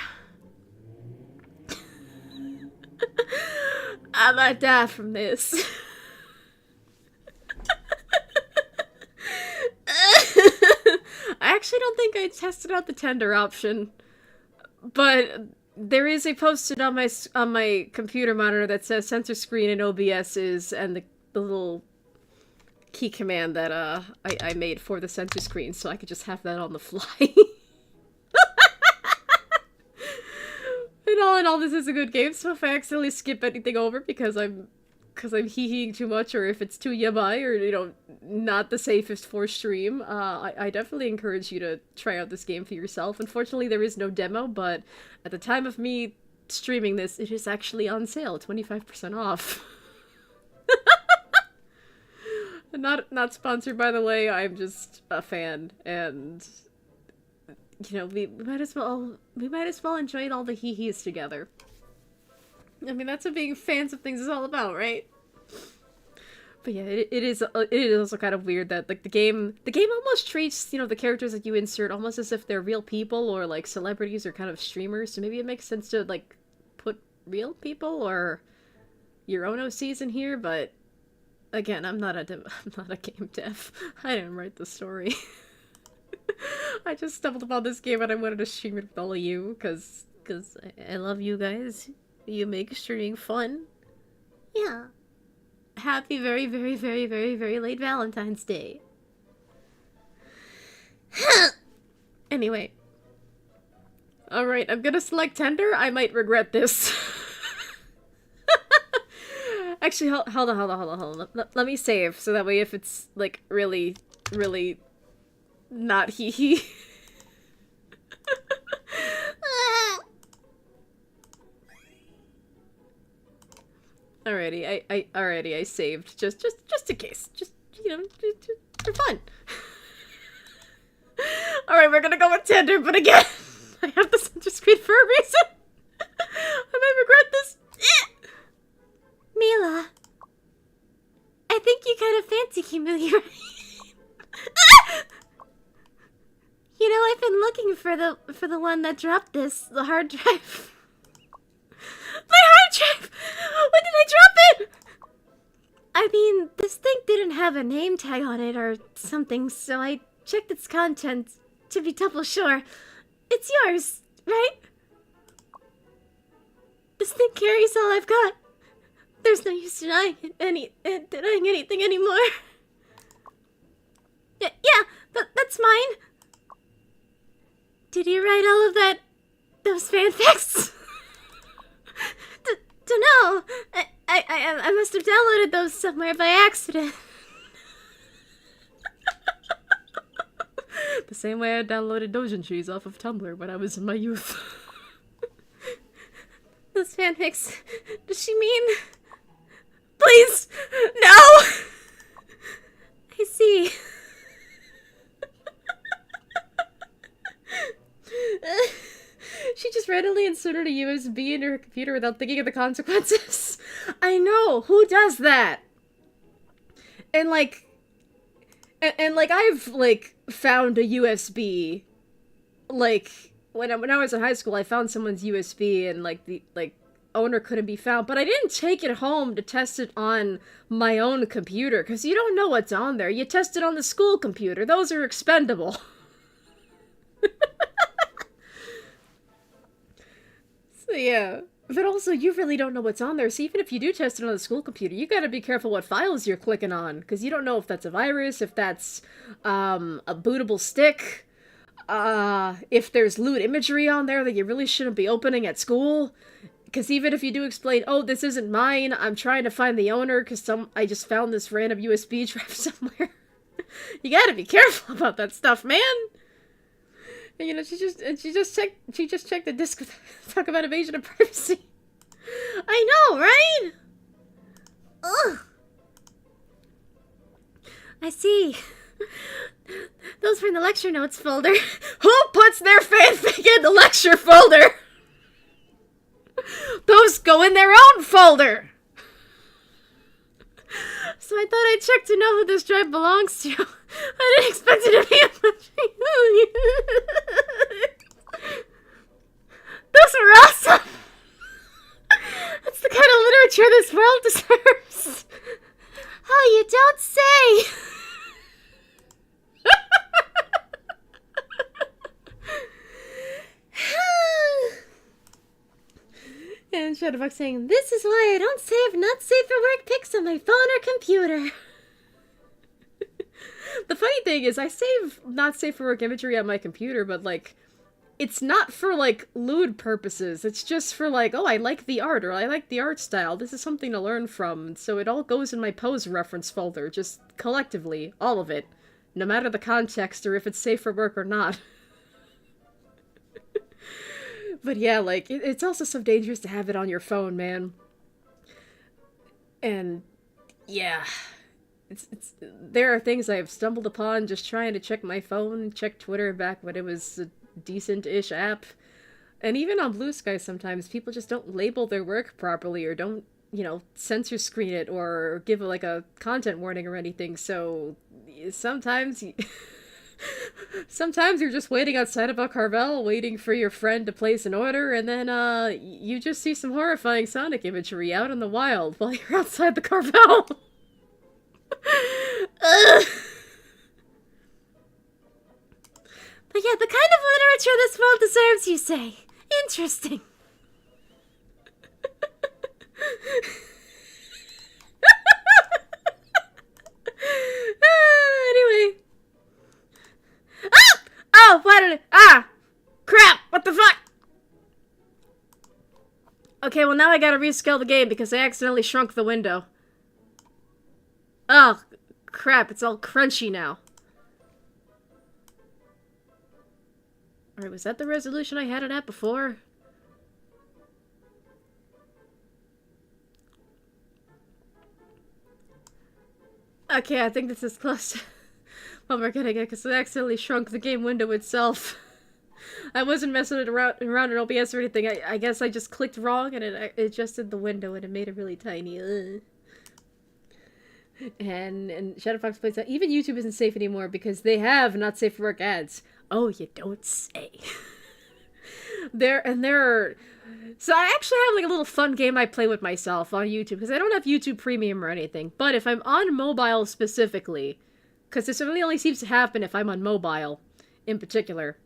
I might die from this. I actually don't think I tested out the tender option, but there is a post-it on my computer monitor that says censor screen and OBS's and the little key command that I made for the censor screen, so I could just have that on the fly. And all in all, this is a good game. So if I accidentally skip anything over because I'm hee-heeing too much, or if it's too yabai, or, you know, not the safest for stream, I definitely encourage you to try out this game for yourself. Unfortunately, there is no demo, but at the time of me streaming this, it is actually on sale, 25% off. Not sponsored, by the way. I'm just a fan, and you know, we might as well enjoy all the hee-hees together. I mean, that's what being fans of things is all about, right? But yeah, it is also kind of weird that like the game almost treats, you know, the characters that you insert almost as if they're real people or like celebrities or kind of streamers. So maybe it makes sense to like put real people or your own OCs in here, but again, I'm not a game dev. I didn't write the story. I just stumbled upon this game and I wanted to stream it with all of you because I love you guys. You make streaming fun. Yeah. Happy very, very, very, very, very late Valentine's Day. Anyway. Alright, I'm gonna select Tender. I might regret this. Actually, hold on. Let me save, so that way if it's, like, really, really not hee-hee. Alrighty, I saved. Just in case. Just, you know, just for fun. Alright, we're gonna go with Tender, but again, I have the center screen for a reason. I might regret this. Mila, I think you kind of fancy Kimuli, right? You know, I've been looking for the one that dropped this, the hard drive. My hard drive! When did I drop it? I mean, this thing didn't have a name tag on it or something, so I checked its contents to be double sure. It's yours, right? This thing carries all I've got. There's no use denying anything anymore. Yeah, that's mine. Did you write all of those fanfics? Dunno. I must have downloaded those somewhere by accident. The same way I downloaded doujinshis off of Tumblr when I was in my youth. Those fanfics. Does she mean? Please! No! I see. She just randomly inserted a USB into her computer without thinking of the consequences. I know! Who does that? And like I've like found a USB. Like when I was in high school, I found someone's USB and like the owner couldn't be found, but I didn't take it home to test it on my own computer because you don't know what's on there. You test it on the school computer. Those are expendable. So yeah. But also, you really don't know what's on there, so even if you do test it on the school computer, you gotta be careful what files you're clicking on, because you don't know if that's a virus, if that's, a bootable stick, if there's lewd imagery on there that you really shouldn't be opening at school, because even if you do explain, oh, this isn't mine, I'm trying to find the owner, because I just found this random USB drive somewhere, you gotta be careful about that stuff, man! And, you know, she just checked the disc. Talk about invasion of privacy. I know, right? Ugh. I see. Those were in the lecture notes folder. Who puts their fanfic in the lecture folder? Those go in their own folder. So I thought I'd check to know who this drive belongs to. I didn't expect it to be a bunch of Those are awesome! That's the kind of literature this world deserves. Oh, you don't say! And Shadowbox saying, "This is why I don't save not safe for work pics on my phone or computer." The funny thing is, I save not safe for work imagery on my computer, but like, it's not for like lewd purposes. It's just for like, oh, I like the art, or I like the art style. This is something to learn from. So it all goes in my pose reference folder, just collectively, all of it, no matter the context or if it's safe for work or not. But yeah, like, it's also so dangerous to have it on your phone, man. And, yeah. there are things I have stumbled upon just trying to check my phone, check Twitter back when it was a decent-ish app. And even on Blue Sky sometimes, people just don't label their work properly or don't, you know, censor screen it or give like a content warning or anything, so sometimes sometimes you're just waiting outside of a Carvel, waiting for your friend to place an order, and then, you just see some horrifying Sonic imagery out in the wild while you're outside the Carvel. But yeah, the kind of literature this world deserves, you say. Interesting. Anyway. Ah! Oh, why did it? Ah! Crap! What the fuck? Okay, well now I gotta rescale the game because I accidentally shrunk the window. Oh, crap, it's all crunchy now. Alright, was that the resolution I had it at before? Okay, I think this is close to what we're gonna get, because I accidentally shrunk the game window itself. I wasn't messing it around in OBS or anything. I guess I just clicked wrong and it adjusted the window and it made it really tiny. And Shadow Fox points out, even YouTube isn't safe anymore because they have not safe for work ads. Oh, you don't say. There are... So I actually have like a little fun game I play with myself on YouTube, because I don't have YouTube Premium or anything. But if I'm on mobile specifically, because this really only seems to happen if I'm on mobile, in particular,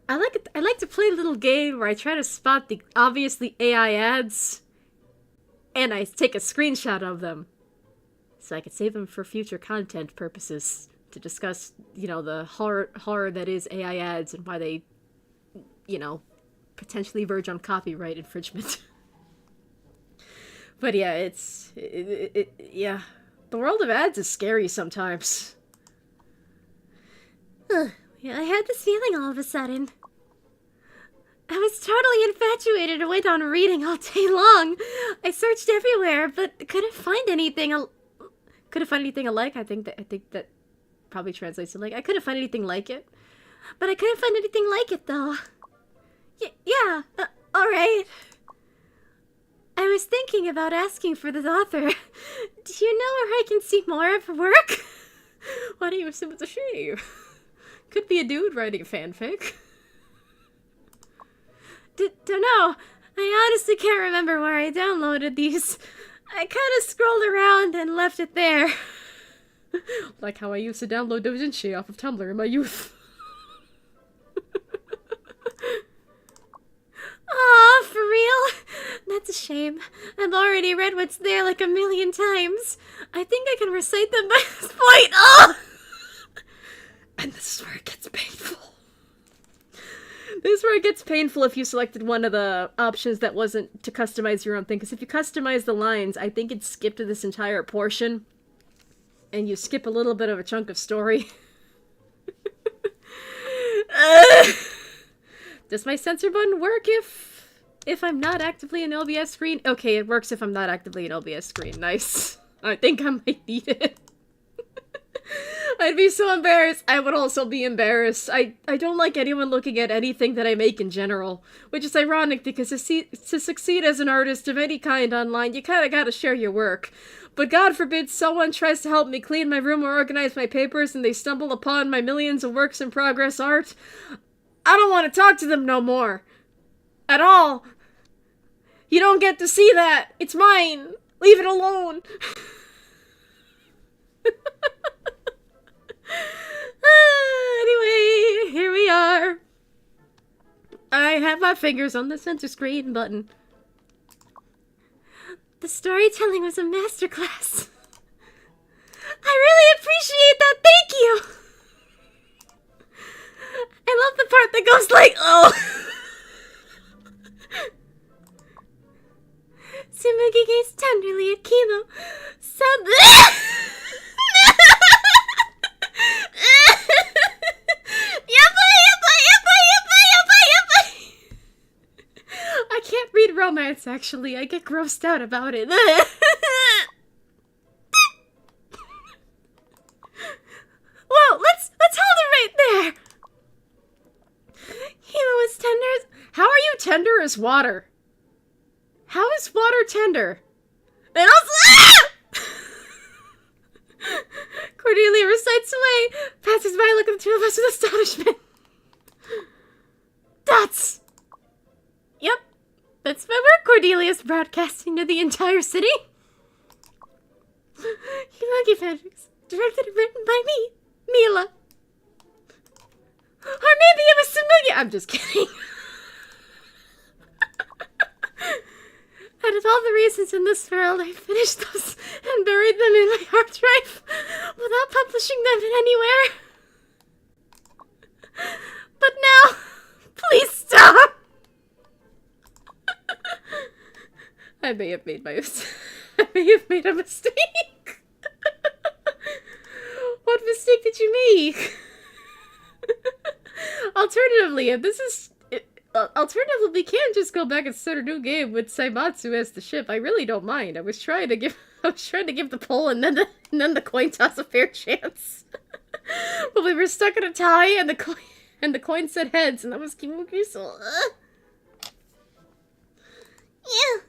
I like to play a little game where I try to spot the obviously AI ads, and I take a screenshot of them, so I can save them for future content purposes, to discuss, you know, the horror that is AI ads and why they, you know, potentially verge on copyright infringement. But yeah, yeah. The world of ads is scary sometimes. Yeah, I had this feeling all of a sudden. I was totally infatuated and went on reading all day long. I searched everywhere, but couldn't find anything. Couldn't find anything alike. I think that probably translates to like, I couldn't find anything like it. But I couldn't find anything like it, though. Yeah, alright. I was thinking about asking for the author. Do you know where I can see more of her work? Why do you assume it's a she? Could be a dude writing fanfic. Don't know. I honestly can't remember where I downloaded these. I kind of scrolled around and left it there. Like how I used to download doujinshi off of Tumblr in my youth. Aw, for real? That's a shame. I've already read what's there like 1,000,000 times. I think I can recite them by this point. Oh! And this is where it gets painful. This is where it gets painful if you selected one of the options that wasn't to customize your own thing. Because if you customize the lines, I think it skipped this entire portion. And you skip a little bit of a chunk of story. Does my censor button work if I'm not actively in OBS screen? Okay, it works if I'm not actively in OBS screen. Nice. I think I might need it. I'd be so embarrassed. I would also be embarrassed. I don't like anyone looking at anything that I make in general. Which is ironic because to succeed as an artist of any kind online, you kinda gotta share your work. But God forbid someone tries to help me clean my room or organize my papers and they stumble upon my millions of works in progress art. I don't want to talk to them no more. At all. You don't get to see that. It's mine. Leave it alone. Anyway, here we are. I have my fingers on the censor screen button. The storytelling was a masterclass. I really appreciate that. Thank you. I love the part that goes like, oh. Tsumugi gazed tenderly at Kimo. I can't read romance, actually. I get grossed out about it. is water? How is water tender? And also, Cordelia recites away. Passes by, look at the two of us with astonishment. Dots! Yep, that's my work, Cordelia's broadcasting to the entire city. Humagi fanfics, directed and written by me, Mila. Or maybe it was Samuya. I'm just kidding. Out of all the reasons in this world, I finished those and buried them in my hard drive without publishing them anywhere. But now, please stop! I may have made a mistake. What mistake did you make? Alternatively, we can just go back and start a new game with Saimatsu as the ship. I really don't mind. I was trying to give the poll and then the coin toss a fair chance. But we were stuck in a tie and the coin said heads, and that was Kimuki, so yeah.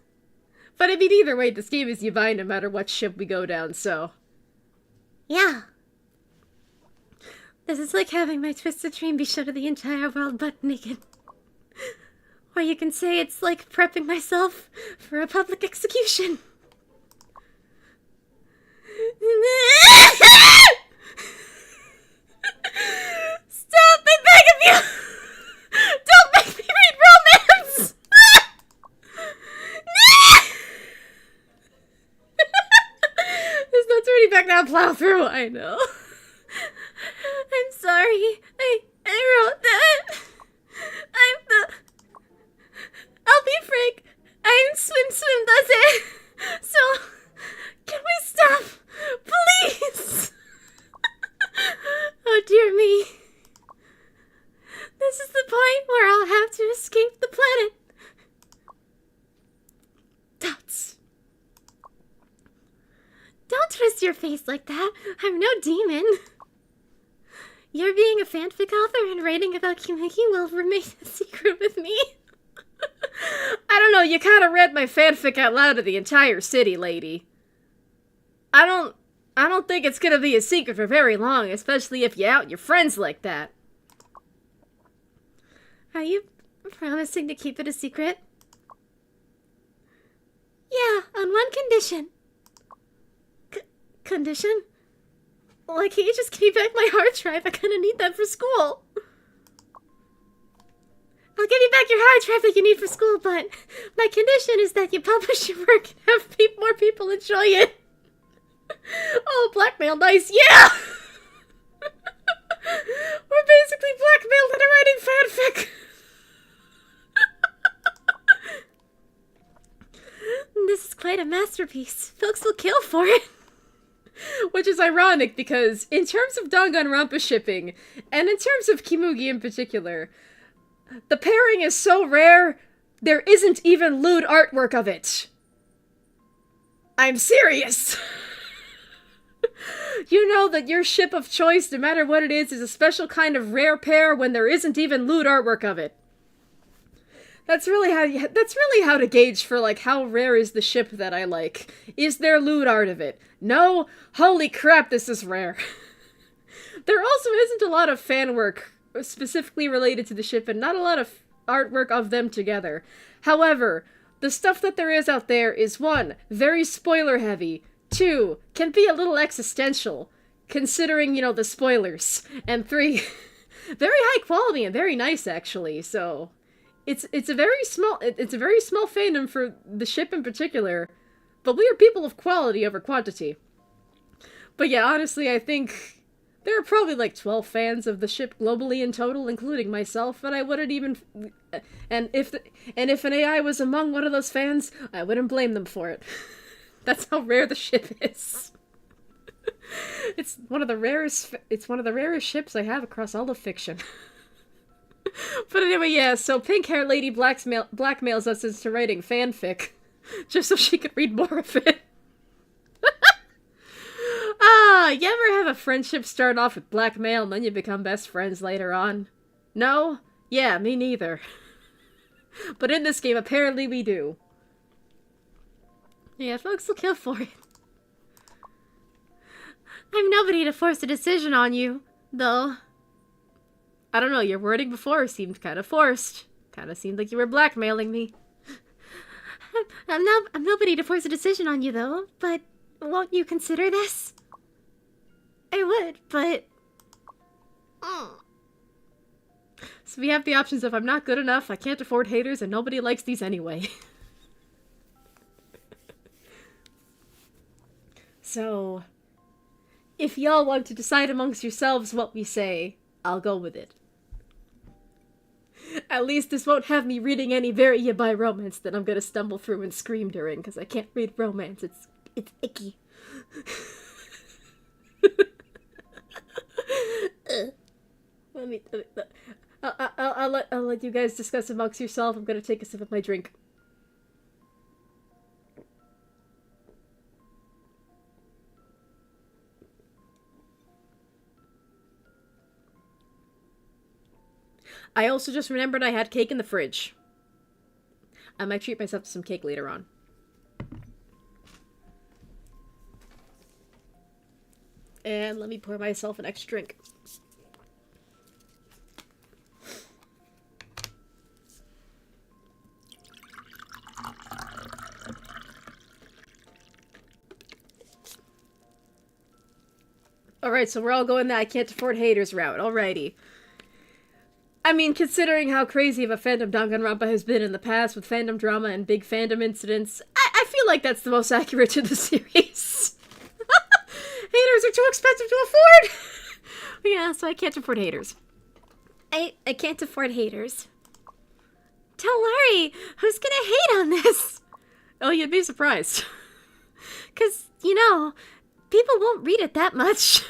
But I mean, either way, this game is yabai no matter what ship we go down, so yeah. This is like having my twisted dream be shown to the entire world butt naked. Or you can say it's like prepping myself for a public execution. Stop, I beg of you! Don't make me read romance! There's no turning back now, plow through, I know. I'm sorry. I wrote that. I'll be frank. I'm swim does it. So, can we stop? Please. Oh dear me. This is the point where I'll have to escape the planet. Dots. Don't twist your face like that. I'm no demon. Your being a fanfic author and writing about Kimiki will remain a secret with me. I don't know, you kind of read my fanfic out loud to the entire city, lady. I don't think it's gonna be a secret for very long, especially if you out your friends like that. Are you promising to keep it a secret? Yeah, on one condition. Condition? Like, can you just give me back my hard drive? I kinda need that for school. I'll give you back your hard drive that you need for school, but my condition is that you publish your work and have more people enjoy it. Oh, blackmail, nice, yeah! We're basically blackmailed into writing fanfic. This is quite a masterpiece. Folks will kill for it. Which is ironic because, in terms of Danganronpa shipping, and in terms of Kimugi in particular, the pairing is so rare, there isn't even lewd artwork of it. I'm serious. You know that your ship of choice, no matter what it is a special kind of rare pair when there isn't even lewd artwork of it. That's really how to gauge for, like, how rare is the ship that I like. Is there lewd art of it? No? Holy crap, this is rare. There also isn't a lot of fan work specifically related to the ship, and not a lot of artwork of them together. However, the stuff that there is out there is 1, very spoiler heavy, 2, can be a little existential, considering, you know, the spoilers, and 3, very high quality and very nice, actually, so it's a very small fandom for the ship in particular, but we are people of quality over quantity. But yeah, honestly, I think there are probably like 12 fans of the ship globally in total, including myself, and I wouldn't even... And if an AI was among one of those fans, I wouldn't blame them for it. That's how rare the ship is. It's one of the rarest ships I have across all of fiction. But anyway, yeah, so pink-haired lady blackmails us into writing fanfic, just so she could read more of it. You ever have a friendship start off with blackmail and then you become best friends later on? No? Yeah, me neither. But in this game, apparently we do. Yeah, folks will kill for it. I'm nobody to force a decision on you, though. I don't know, your wording before seemed kind of forced. Kind of seemed like you were blackmailing me. I'm nobody to force a decision on you, though, but won't you consider this? I would, but... So we have the options of I'm not good enough, I can't afford haters, and nobody likes these anyway. So, if y'all want to decide amongst yourselves what we say, I'll go with it. At least this won't have me reading any very yabai romance that I'm gonna stumble through and scream during, because I can't read romance. It's icky. I'll let you guys discuss amongst yourself. I'm gonna take a sip of my drink. I also just remembered I had cake in the fridge. I might treat myself to some cake later on. And let me pour myself an extra drink. Alright, so we're all going that I can't afford haters route. Alrighty. I mean, considering how crazy of a fandom Danganronpa has been in the past with fandom drama and big fandom incidents, I feel like that's the most accurate to the series. Haters are too expensive to afford! Yeah, so I can't afford haters. I can't afford haters. Don't worry, who's gonna hate on this? Oh, you'd be surprised. 'Cause, you know, people won't read it that much.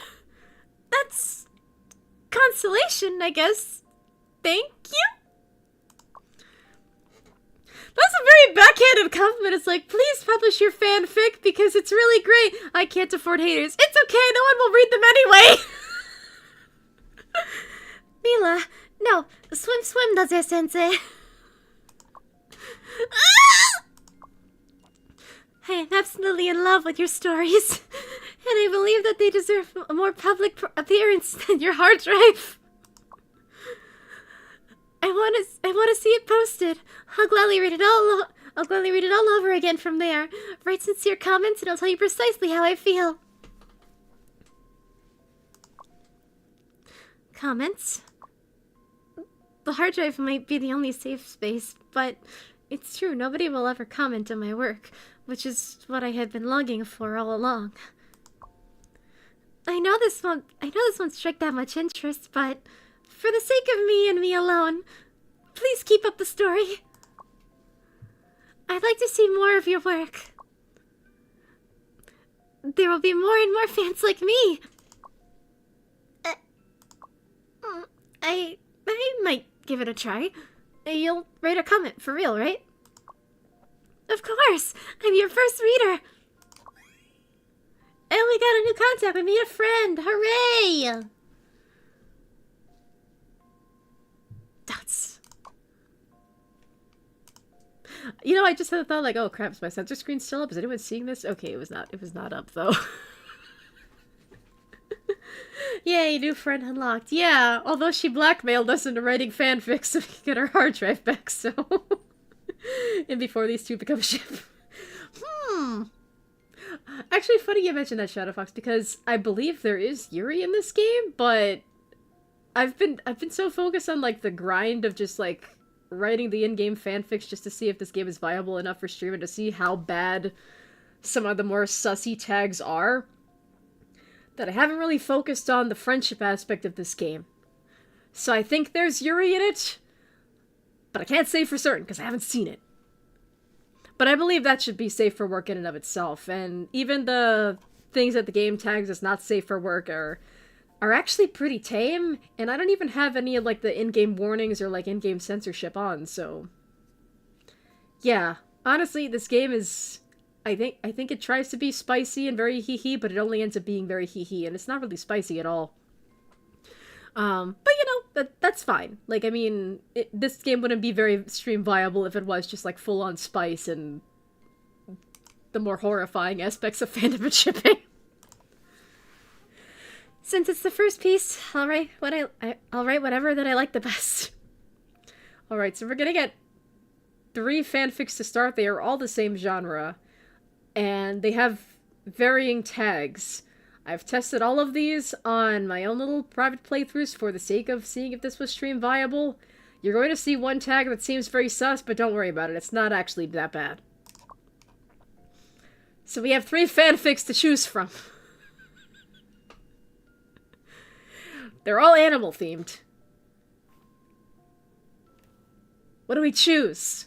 That's consolation, I guess. Thank you? That's a very backhanded compliment. It's like, please publish your fanfic because it's really great. I can't afford haters. It's okay, no one will read them anyway. Mila, no, swim does it, Sensei. I am absolutely in love with your stories, and I believe that they deserve a more public appearance than your hard drive. I want to see it posted. I'll gladly read it all over again from there. Write sincere comments, and I'll tell you precisely how I feel. Comments? The hard drive might be the only safe space, but it's true. Nobody will ever comment on my work, which is what I had been longing for all along. I know this won't strike that much interest, but for the sake of me and me alone, please keep up the story. I'd like to see more of your work. There will be more and more fans like me. I might give it a try. You'll write a comment for real, right? Of course! I'm your first reader! And we got a new contact! We made a friend! Hooray! That's... You know, I just had a thought like, oh crap, is my censor screen still up? Is anyone seeing this? Okay, it was not up though. Yay, new friend unlocked. Yeah, although she blackmailed us into writing fanfics so we could get our hard drive back, so... and before these two become a ship. Actually, funny you mentioned that, Shadow Fox, because I believe there is Yuri in this game, but I've been so focused on, like, the grind of just, like, writing the in-game fanfics just to see if this game is viable enough for stream and to see how bad some of the more sussy tags are, that I haven't really focused on the friendship aspect of this game. So I think there's Yuri in it, but I can't say for certain because I haven't seen it. But I believe that should be safe for work in and of itself, and even the things that the game tags as not safe for work are actually pretty tame, and I don't even have any of, like, the in-game warnings or, like, in-game censorship on, so... Yeah, honestly, this game is... I think it tries to be spicy and very hee-hee, but it only ends up being very hee-hee, and it's not really spicy at all. But, you know, that's fine. Like, I mean, this game wouldn't be very stream viable if it was just, like, full-on spice and the more horrifying aspects of fandom and shipping. Since it's the first piece, I'll write whatever that I like the best. Alright, so we're gonna get 3 fanfics to start. They are all the same genre, and they have varying tags. I've tested all of these on my own little private playthroughs for the sake of seeing if this was stream viable. You're going to see one tag that seems very sus, but don't worry about it. It's not actually that bad. So we have 3 fanfics to choose from. They're all animal themed. What do we choose?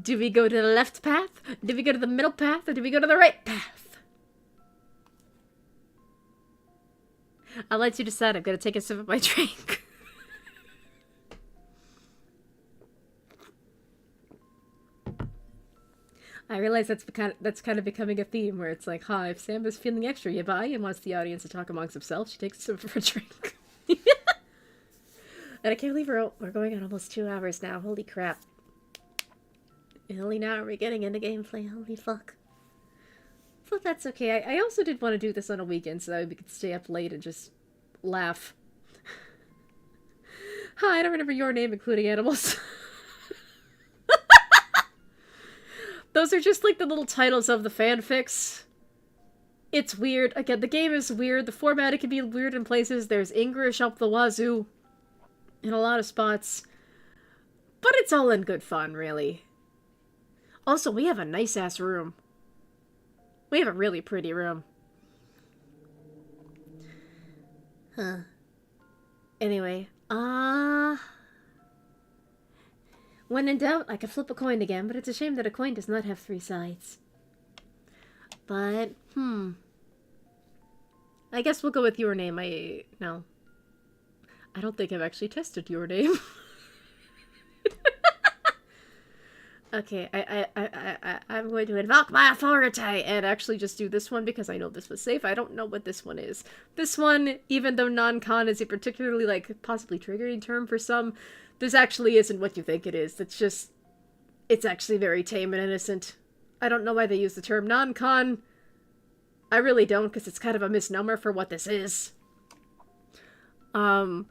Do we go to the left path? Do we go to the middle path? Or do we go to the right path? I'll let you decide. I'm gonna take a sip of my drink. I realize that's kind of becoming a theme where it's like, if Sam is feeling extra yabai and wants the audience to talk amongst themselves, she takes a sip of her drink. And I can't believe we're going on almost 2 hours now. Holy crap. And only now are we getting into gameplay. Holy fuck. But that's okay. I also did want to do this on a weekend so that we could stay up late and just laugh. Hi, I don't remember your name, including animals. Those are just like the little titles of the fanfics. It's weird. Again, the game is weird. The format, it can be weird in places. There's English up the wazoo in a lot of spots. But it's all in good fun, really. Also, we have a nice-ass room. We have a really pretty room. Huh. Anyway, when in doubt, I could flip a coin again, but it's a shame that a coin does not have 3 sides. But, I guess we'll go with your name. No. I don't think I've actually tested your name. Okay, I'm going to invoke my authority and actually just do this one because I know this was safe. I don't know what this one is. This one, even though non-con is a particularly, possibly triggering term for some, this actually isn't what you think it is. It's actually very tame and innocent. I don't know why they use the term non-con. I really don't, because it's kind of a misnomer for what this is. But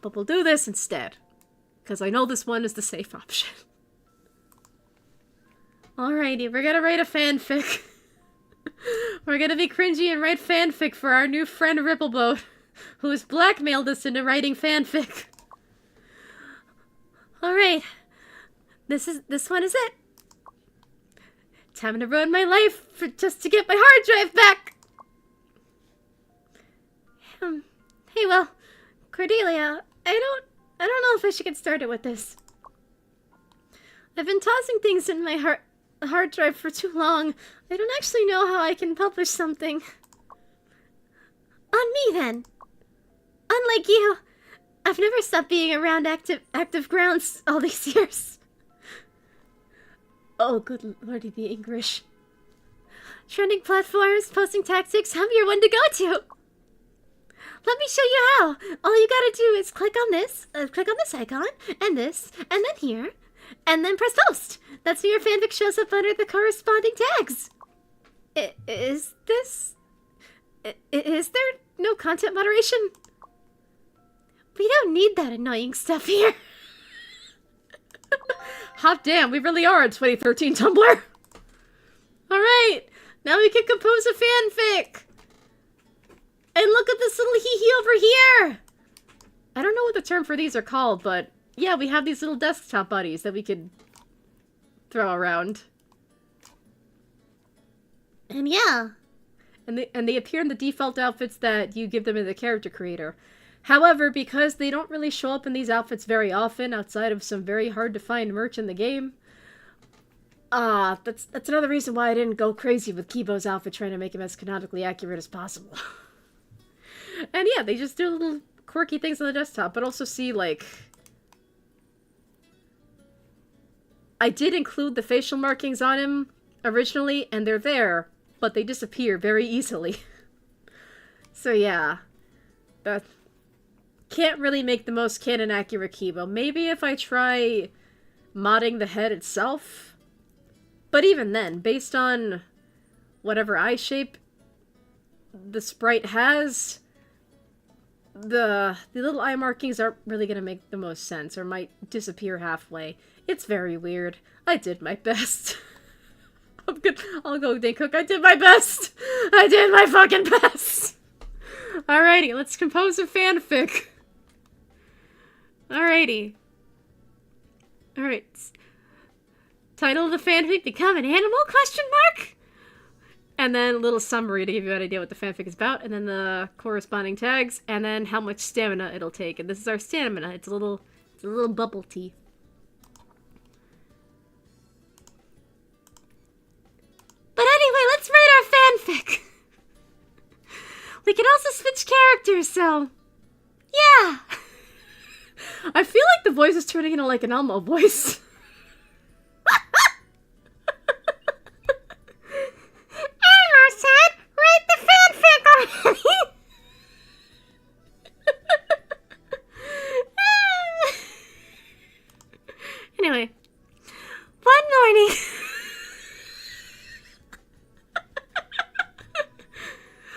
we'll do this instead, because I know this one is the safe option. Alrighty, we're gonna write a fanfic. We're gonna be cringy and write fanfic for our new friend Rippleboat, who has blackmailed us into writing fanfic. Alright. This one is it. Time to ruin my life just to get my hard drive back. Hey, well, Cordelia, I don't know if I should get started with this. I've been tossing things in my hard drive for too long. I don't actually know how I can publish something. On me, then. Unlike you, I've never stopped being around active grounds all these years. Oh, good lordy, the English. Trending platforms, posting tactics, I'm your one to go to. Let me show you how. All you gotta do is click on this icon, and this, and then here, and then press post. That's where your fanfic shows up under the corresponding tags. Is there no content moderation? We don't need that annoying stuff here. Hot damn, we really are in 2013 Tumblr. Alright, now we can compose a fanfic. And look at this little hee-hee over here. I don't know what the term for these are called, but yeah, we have these little desktop buddies that we could throw around. And yeah. And they appear in the default outfits that you give them in the character creator. However, because they don't really show up in these outfits very often, outside of some very hard-to-find merch in the game, that's another reason why I didn't go crazy with Kibo's outfit, trying to make him as canonically accurate as possible. And yeah, they just do little quirky things on the desktop, but also see, I did include the facial markings on him originally, and they're there, but they disappear very easily. So yeah, can't really make the most canon accurate Kibo. Maybe if I try modding the head itself. But even then, based on whatever eye shape the sprite has, the little eye markings aren't really gonna make the most sense, or might disappear halfway. It's very weird. I did my best. I'm good. I'll go, Daycook. I did my best. I did my fucking best. Alrighty, let's compose a fanfic. Alrighty. Alright. Title of the fanfic, Become an Animal? Question mark? And then a little summary to give you an idea what the fanfic is about, and then the corresponding tags, and then how much stamina it'll take. And this is our stamina. It's a little bubble tea. But anyway, let's write our fanfic. We can also switch characters, so yeah. I feel like the voice is turning into like an Elmo voice. Elmo said, write the fanfic already. Anyway. One morning.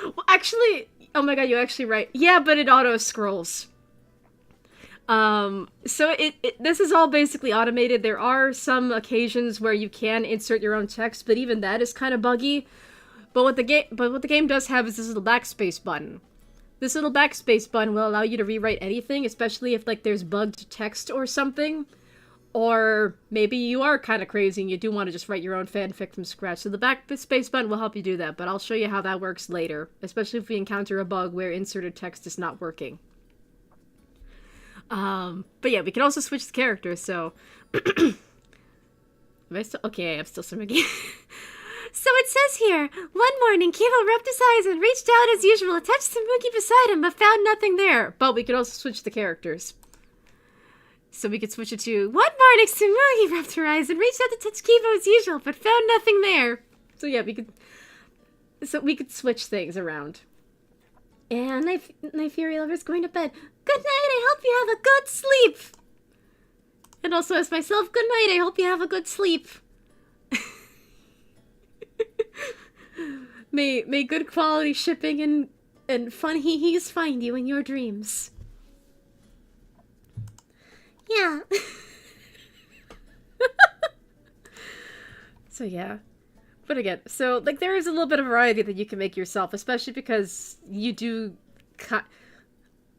Well, actually, oh my god, you actually write. Yeah, but it auto-scrolls. So this is all basically automated. There are some occasions where you can insert your own text, but even that is kind of buggy. But what the game does have is this little backspace button. This little backspace button will allow you to rewrite anything, especially if like there's bugged text or something. Or maybe you are kind of crazy and you do want to just write your own fanfic from scratch. So the backspace button will help you do that, but I'll show you how that works later, especially if we encounter a bug where inserted text is not working. But yeah, we can also switch the characters, so... Am I still... Okay, I'm still Sensuki. So it says here, one morning, Kibo rubbed his eyes and reached out as usual, touched Sensuki beside him, but found nothing there. But we could also switch the characters. So we could switch it to... One morning, Sensuki rubbed her eyes and reached out to touch Kibo as usual, but found nothing there. So yeah, we could switch things around. And my fairy lover's going to bed. Good night, I hope you have a good sleep. And also as myself, good night, I hope you have a good sleep. May good quality shipping and fun hee-hees find you in your dreams. Yeah. So yeah. But again, so like there is a little bit of variety that you can make yourself, especially because you do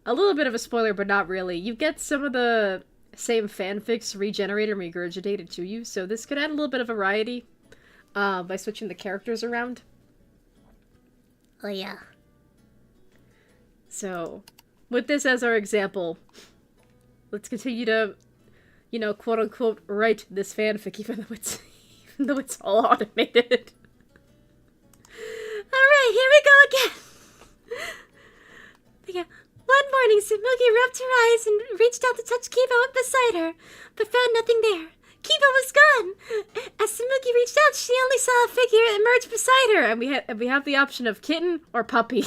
a little bit of a spoiler, but not really. You get some of the same fanfics regenerated and regurgitated to you, so this could add a little bit of variety by switching the characters around. Oh yeah. So, with this as our example, let's continue to, you know, quote-unquote, write this fanfic, even though it's all automated. Alright, here we go again. Yeah. One morning, Sensuki rubbed her eyes and reached out to touch Kibo beside her, but found nothing there. Kibo was gone. As Sensuki reached out, she only saw a figure emerge beside her. And we have the option of kitten or puppy.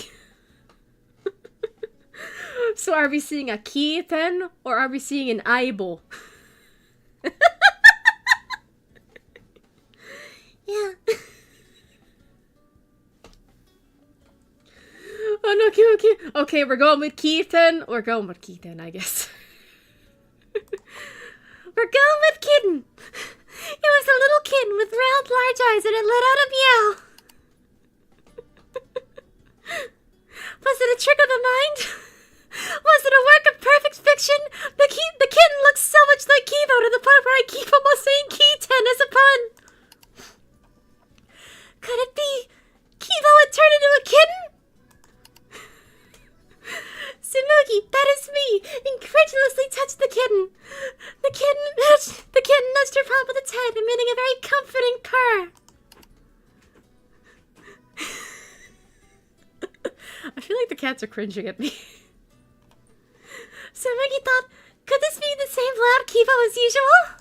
So are we seeing a kitten or are we seeing an aibo? Yeah. Oh no, cute. Okay, we're going with kitten. We're going with kitten, I guess. We're going with kitten. It was a little kitten with round, large eyes, and it let out a meow. Was it a trick of the mind? Was it a work of perfect fiction? The kitten looks so much like Kibo to the point where I keep almost saying kitten as a pun. Could it be Kibo had turned into a kitten? Sensuki, that is me, incredulously touched the kitten. The kitten nudged her palm with its head, emitting a very comforting purr. I feel like the cats are cringing at me. Sensuki thought, could this be the same loud Kibo as usual?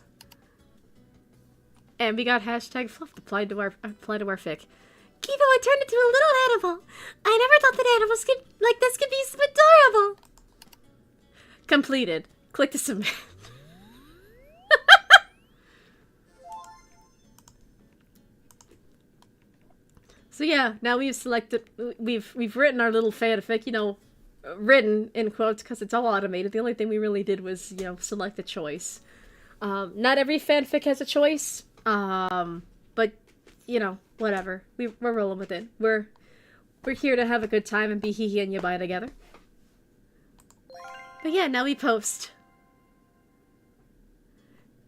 And we got hashtag fluff applied to our fic. Kibo had turned into a little animal. I never thought that animals like this could be so adorable. Completed. Click to submit. So yeah, now we've selected, we've written our little fanfic, you know, written in quotes because it's all automated. The only thing we really did was, you know, select a choice. Not every fanfic has a choice, but you know, whatever. We're rolling with it. We're here to have a good time and be hee hee and yabai together. But yeah, now we post.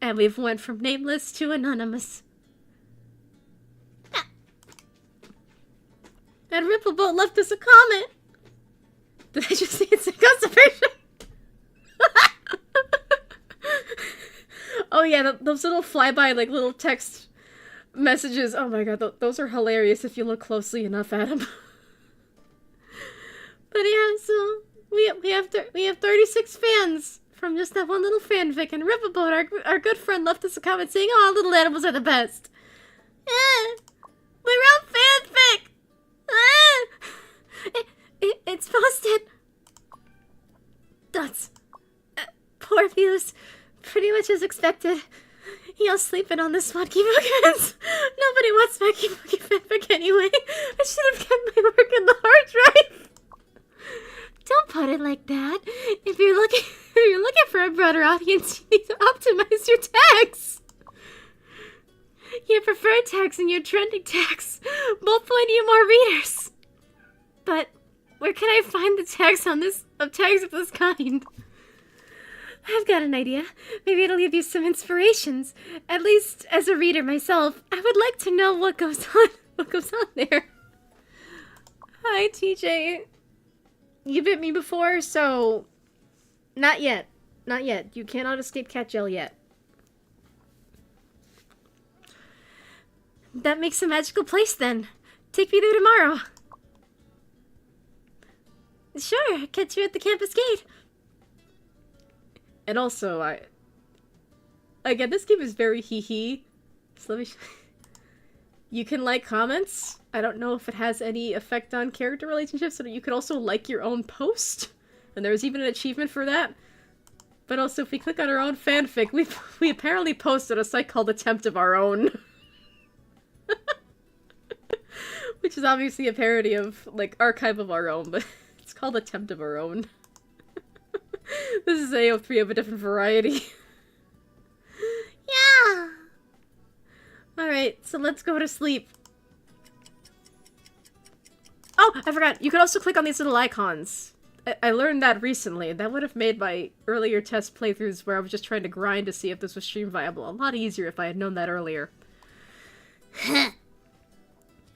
And we've went from nameless to anonymous. And Rippleboat left us a comment. Did I just see it's a constipation? Oh yeah, those little flyby, like, little text messages. Oh my god, those are hilarious if you look closely enough at them. But yeah, so we have 36 fans from just that one little fanfic, and Rippleboat, our good friend, left us a comment saying, "Oh, little animals are the best." Yeah, we wrote fanfic. It's posted. That's poor views. Pretty much as expected. Y'all sleeping on the Smutky Bookends. Nobody wants Smutky Bookie fanfic anyway. I should have kept my work in the hard drive. Don't put it like that. If you're looking for a broader audience, you need to optimize your tags. Your preferred tags and your trending tags both win you more readers. But where can I find the tags on this tags of this kind? I've got an idea. Maybe it'll give you some inspirations. At least as a reader myself, I would like to know what goes on there. Hi, TJ. You bit me before, so not yet. Not yet. You cannot escape cat gel yet. That makes a magical place then. Take me there tomorrow. Sure, catch you at the campus gate. And also, again, this game is very hee-hee. So let me you can like comments. I don't know if it has any effect on character relationships, so you could also like your own post. And there's even an achievement for that. But also, if we click on our own fanfic, we apparently posted a site called Attempt of Our Own. Which is obviously a parody of, like, Archive of Our Own, but it's called Attempt of Our Own. This is AO3 of a different variety. Yeah! Alright, so let's go to sleep. Oh, I forgot. You could also click on these little icons. I learned that recently. That would have made my earlier test playthroughs where I was just trying to grind to see if this was stream viable a lot easier if I had known that earlier.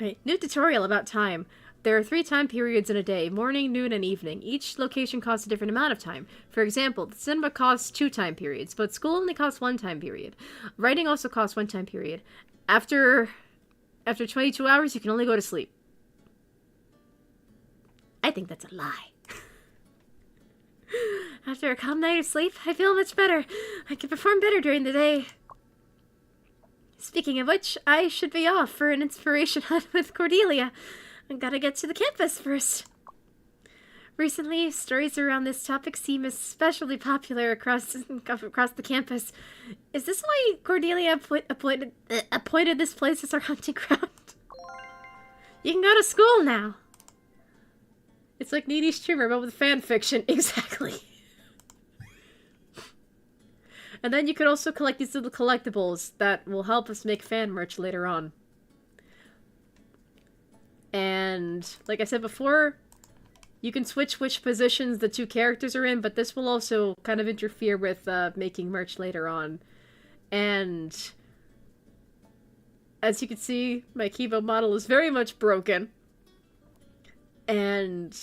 Right, new tutorial about time. There are 3 time periods in a day, morning, noon, and evening. Each location costs a different amount of time. For example, the cinema costs 2 time periods, but school only costs 1 time period. Writing also costs 1 time period. After 22 hours, you can only go to sleep. I think that's a lie. After a calm night of sleep, I feel much better. I can perform better during the day. Speaking of which, I should be off for an inspiration hunt with Cordelia. I gotta get to the campus first. Recently, stories around this topic seem especially popular across the campus. Is this why Cordelia appointed this place as our hunting ground? You can go to school now. It's like Needy Streamer, but with fanfiction. Exactly. And then you could also collect these little collectibles that will help us make fan merch later on. And, like I said before, you can switch which positions the 2 characters are in, but this will also kind of interfere with making merch later on. And as you can see, my Kibo model is very much broken. And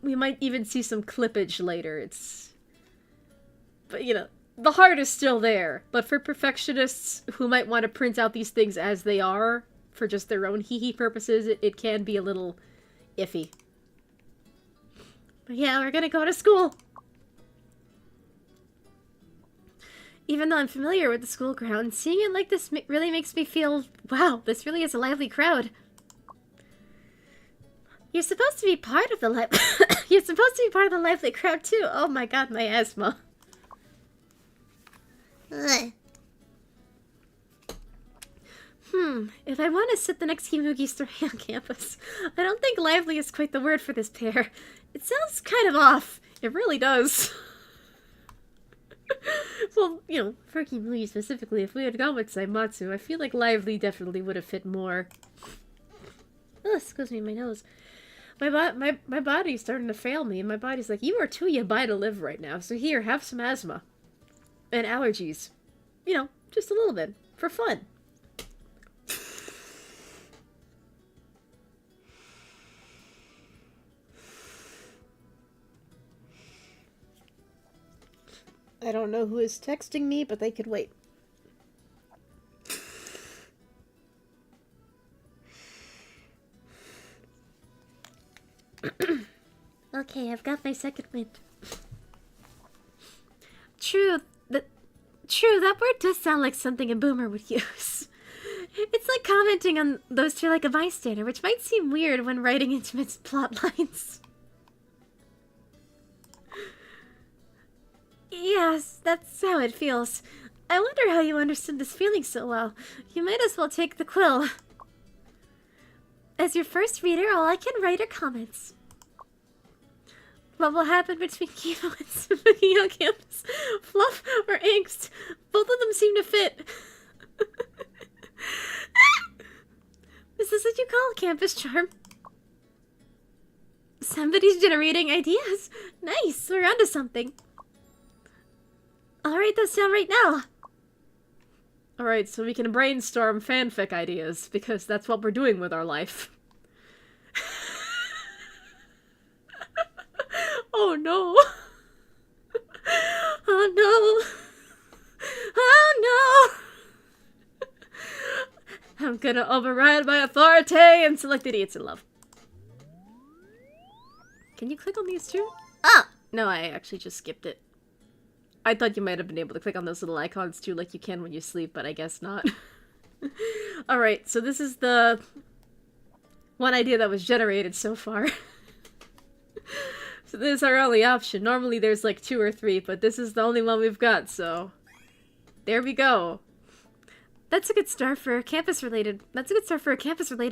we might even see some clippage later. But, you know, the heart is still there. But for perfectionists who might want to print out these things as they are, for just their own hee-hee purposes, it can be a little iffy. But yeah, we're gonna go to school. Even though I'm familiar with the school grounds, seeing it like this really makes me feel, wow, this really is a lively crowd. You're supposed to be part of the You're supposed to be part of the lively crowd too. Oh my god, my asthma. Ugh. If I want to sit the next Kimugi story on campus, I don't think lively is quite the word for this pair. It sounds kind of off. It really does. Well, you know, for Kimugi specifically, if we had gone with Zaimatsu, I feel like lively definitely would have fit more. Oh, excuse me, my nose. My body's starting to fail me, and my body's like, you are too yabai to live right now, so here, have some asthma. And allergies. You know, just a little bit. For fun. I don't know who is texting me, but they could wait. Okay, I've got my second wind. True, that word does sound like something a boomer would use. It's like commenting on those two like a bystander, which might seem weird when writing intimate plot lines. Yes, that's how it feels. I wonder how you understood this feeling so well. You might as well take the quill. As your first reader, all I can write are comments. What will happen between Kivo and Sensuki on campus? Fluff or angst? Both of them seem to fit. Is this what you call campus charm? Somebody's generating ideas. Nice, we're onto something. I'll write those down right now. Alright, so we can brainstorm fanfic ideas, because that's what we're doing with our life. Oh no! Oh no! Oh no! I'm gonna override my authority and select idiots in love. Can you click on these two? Ah! No, I actually just skipped it. I thought you might have been able to click on those little icons too, like you can when you sleep, but I guess not. Alright, so this is the one idea that was generated so far. So this is our only option. Normally there's like 2 or 3, but this is the only one we've got, so there we go. That's a good start for a campus-related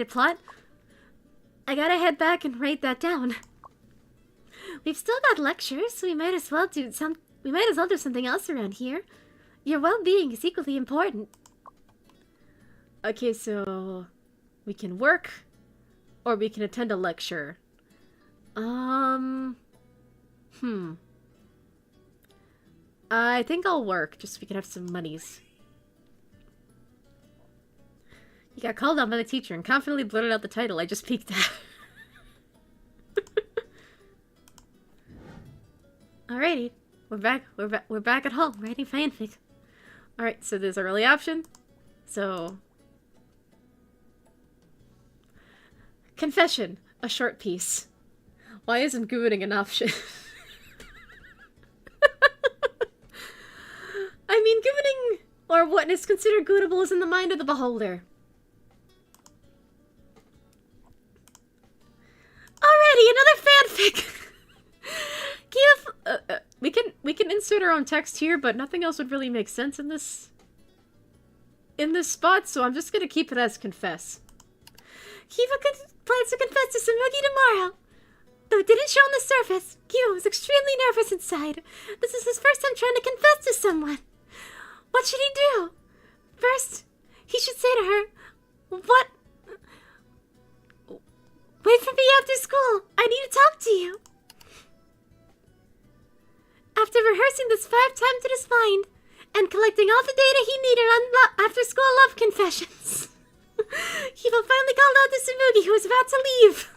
plot. I gotta head back and write that down. We've still got lectures, so we might as well do something else around here. Your well-being is equally important. Okay, so we can work, or we can attend a lecture. I think I'll work, just so we can have some monies. You got called on by the teacher and confidently blurted out the title I just peeked at. Alrighty. We're back at home, writing fanfic. Alright, so there's our early option. So... Confession. A short piece. Why isn't gooning an option? I mean, gooning, or what is considered gootable, is in the mind of the beholder. Alrighty, another fanfic! We can insert our own text here, but nothing else would really make sense in this spot, so I'm just gonna keep it as confess. Kiva plans to confess to Sensuki tomorrow. Though it didn't show on the surface, Kiva was extremely nervous inside. This is his first time trying to confess to someone. What should he do? First, he should say to her, "What? Wait for me after school. I need to talk to you." After rehearsing this 5 times in his mind and collecting all the data he needed on after-school love confessions, Kiva finally called out to Sensuki, who was about to leave.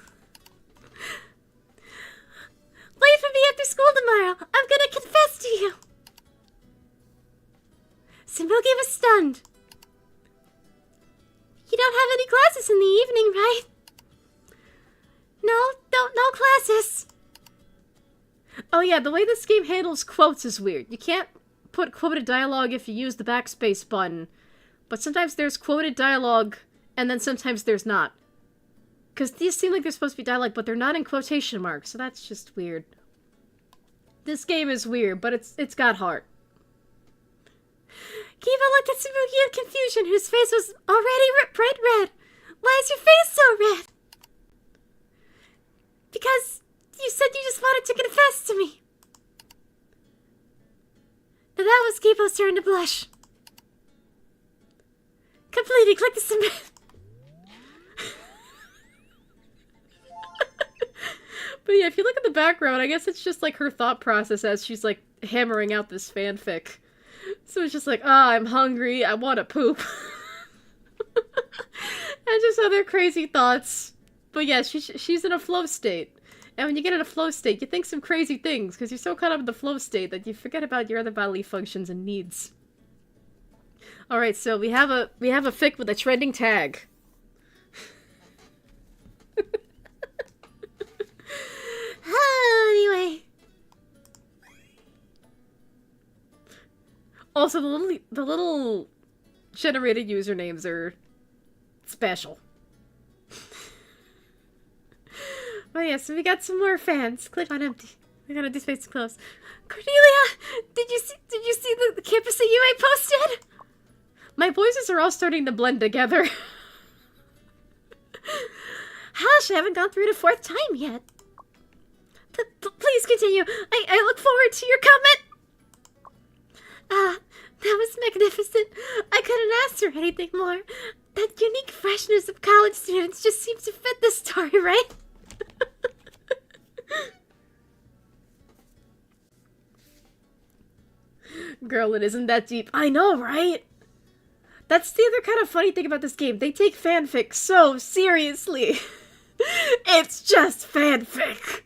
"Wait for me after school tomorrow. I'm gonna confess to you." Sensuki was stunned. "You don't have any classes in the evening, right?" No classes." Oh yeah, the way this game handles quotes is weird. You can't put quoted dialogue if you use the backspace button, but sometimes there's quoted dialogue, and then sometimes there's not. Because these seem like they're supposed to be dialogue, but they're not in quotation marks, so that's just weird. This game is weird, but it's got heart. Kiba looked at Sensuki in confusion, whose face was already bright red. Why is your face so red? Because you said you just wanted to confess to me. Now that was Kibo's turn to blush. Completed. Click to submit. But yeah, if you look at the background, I guess it's just like her thought process as she's like hammering out this fanfic. So it's just like, I'm hungry, I want to poop. And just other crazy thoughts. But yeah, she's in a flow state. And when you get in a flow state, you think some crazy things, because you're so caught up in the flow state that you forget about your other bodily functions and needs. Alright, so we have a fic with a trending tag. Anyway. Also, the little generated usernames are special. But yeah, so we got some more fans. Click on empty. We got empty space to close. Cornelia, did you see the campus that UA posted? My voices are all starting to blend together. Hush, I haven't gone through it a fourth time yet. Please continue. I look forward to your comment. That was magnificent. I couldn't ask for anything more. That unique freshness of college students just seems to fit this story, right? Girl, it isn't that deep. I know, right? That's the other kind of funny thing about this game. They take fanfic so seriously. It's just fanfic.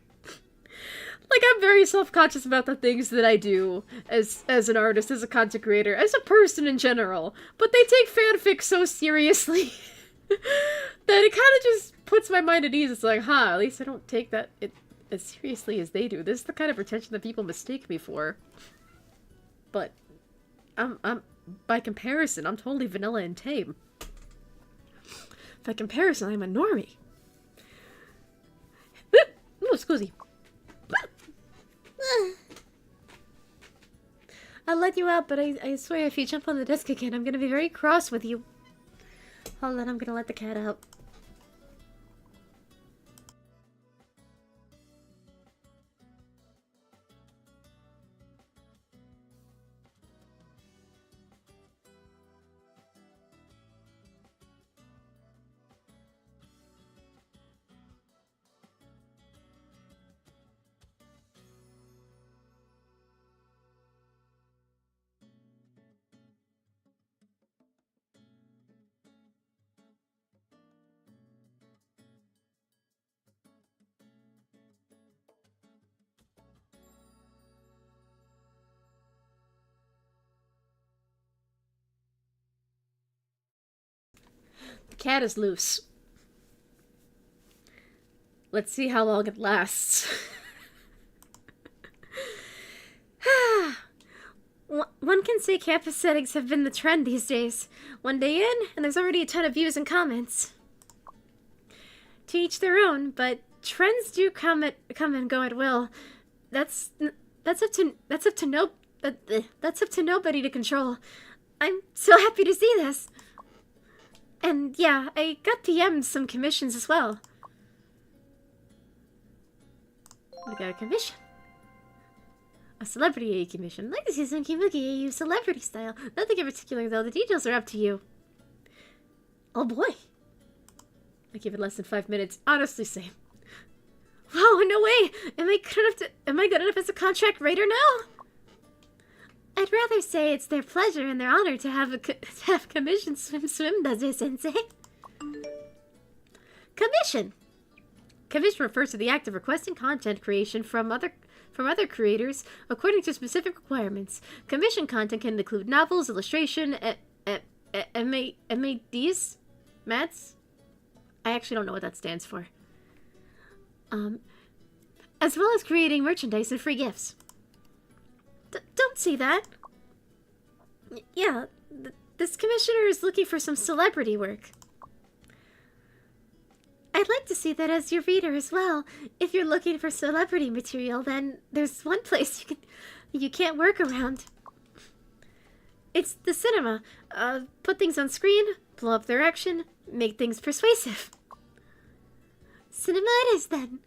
Like, I'm very self-conscious about the things that I do as an artist, as a content creator, as a person in general. But they take fanfic so seriously that it kind of just puts my mind at ease. It's like, at least I don't take that as seriously as they do. This is the kind of pretension that people mistake me for. But I'm by comparison, I'm totally vanilla and tame. By comparison, I'm a normie. Oh, scusi. I'll let you out, but I swear if you jump on the desk again, I'm gonna be very cross with you. Hold on, I'm gonna let the cat out. The cat is loose. Let's see how long it lasts. One can say campus settings have been the trend these days. One day in, and there's already a ton of views and comments. To each their own, but trends do come and go at will. That's up to nobody to control. I'm so happy to see this. And yeah, I got PM'd some commissions as well. We got a commission. A celebrity AU commission. I'd like to see some Kimuki AU celebrity style. Nothing in particular though, the details are up to you. Oh boy. I give it less than 5 minutes. Honestly, same. Whoa, no way! Am I good enough as a contract raider now? I'd rather say it's their pleasure and their honor to have commission swim, does it, Sensei? Commission! Commission refers to the act of requesting content creation from other creators according to specific requirements. Commission content can include novels, illustration, MADs? Mads? I actually don't know what that stands for. As well as creating merchandise and free gifts. Don't see that. Yeah, this commissioner is looking for some celebrity work. I'd I'd like to see that as your reader as well. If you're looking for celebrity material, then there's one place you can't work around. It's the cinema. Put things on screen, blow up their action, make things persuasive. Cinema it is, then.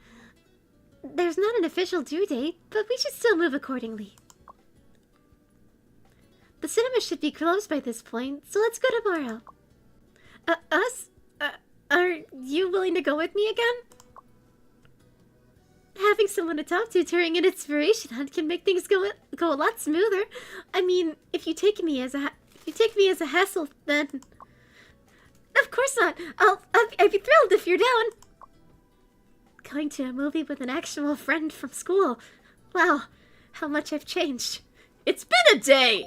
There's not an official due date, but we should still move accordingly. The cinema should be closed by this point, so let's go tomorrow. Us? Are you willing to go with me again? Having someone to talk to during an inspiration hunt can make things go a lot smoother. I mean, if you take me as a hassle, then of course not. I'd be thrilled if you're down. Going to a movie with an actual friend from school. Wow, how much I've changed. It's been a day!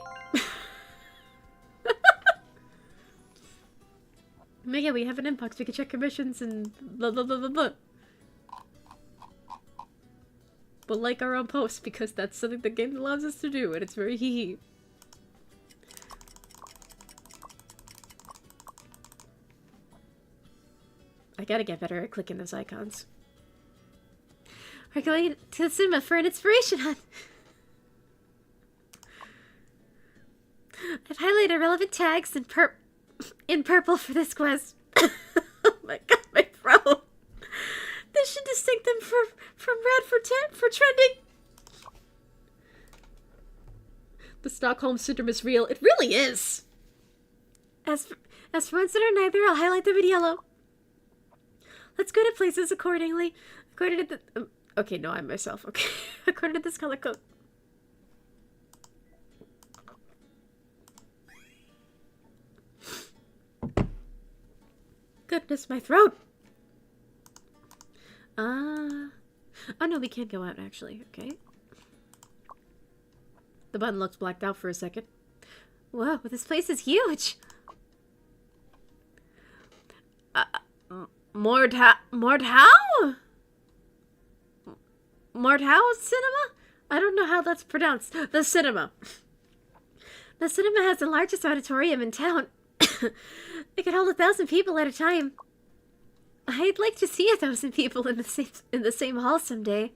Oh yeah, we have an inbox. We can check commissions and blah blah blah blah blah. But like our own posts because that's something the game allows us to do, and it's very hee. I gotta get better at clicking those icons. We're going to the cinema for an inspiration hunt. I've highlighted relevant tags in purple for this quest. Oh my god, my throat! This should distinct them from red for trending. The Stockholm Syndrome is real. It really is! As for ones that are neither, I'll highlight them in yellow. Let's go to places accordingly. According to the... okay, no, I'm myself. Okay. According to this color code. Goodness, my throat! Oh no, we can't go out, actually. Okay. The button looks blacked out for a second. Whoa, this place is huge! Mordhau Cinema? I don't know how that's pronounced. The cinema. The cinema has the largest auditorium in town. It can hold 1,000 people at a time. I'd like to see 1,000 people in the same hall someday.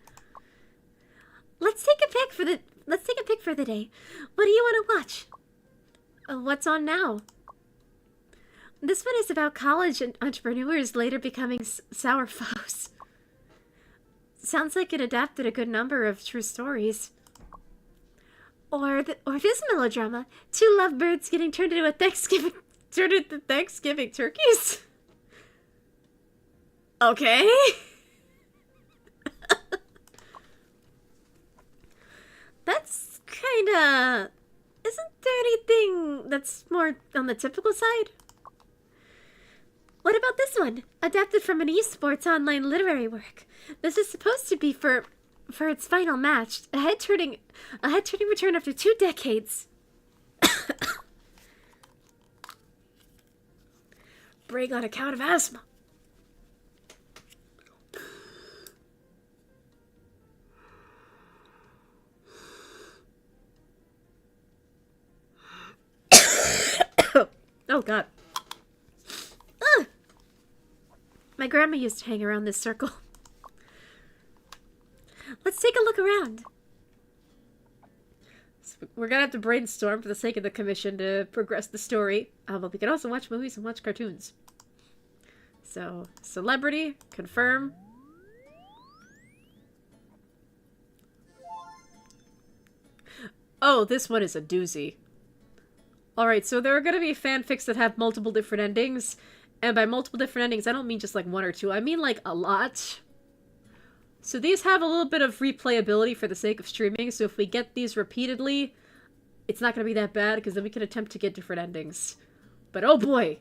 Let's take a pic for the day. What do you want to watch? What's on now? This one is about college and entrepreneurs later becoming sour foes. Sounds like it adapted a good number of true stories. Or this melodrama, 2 lovebirds getting turned into Thanksgiving turkeys? Okay. That's kinda... Isn't there anything that's more on the typical side? What about this one? Adapted from an esports online literary work. This is supposed to be for its final match. A head-turning return after 2 decades. Bring on account of asthma. Oh god. My grandma used to hang around this circle. Let's take a look around. So we're gonna have to brainstorm for the sake of the commission to progress the story. But we can also watch movies and watch cartoons. So, celebrity, confirm. Oh, this one is a doozy. Alright, so there are gonna be fanfics that have multiple different endings. And by multiple different endings, I don't mean just like 1 or 2. I mean like a lot. So these have a little bit of replayability for the sake of streaming. So if we get these repeatedly, it's not going to be that bad because then we can attempt to get different endings. But oh boy.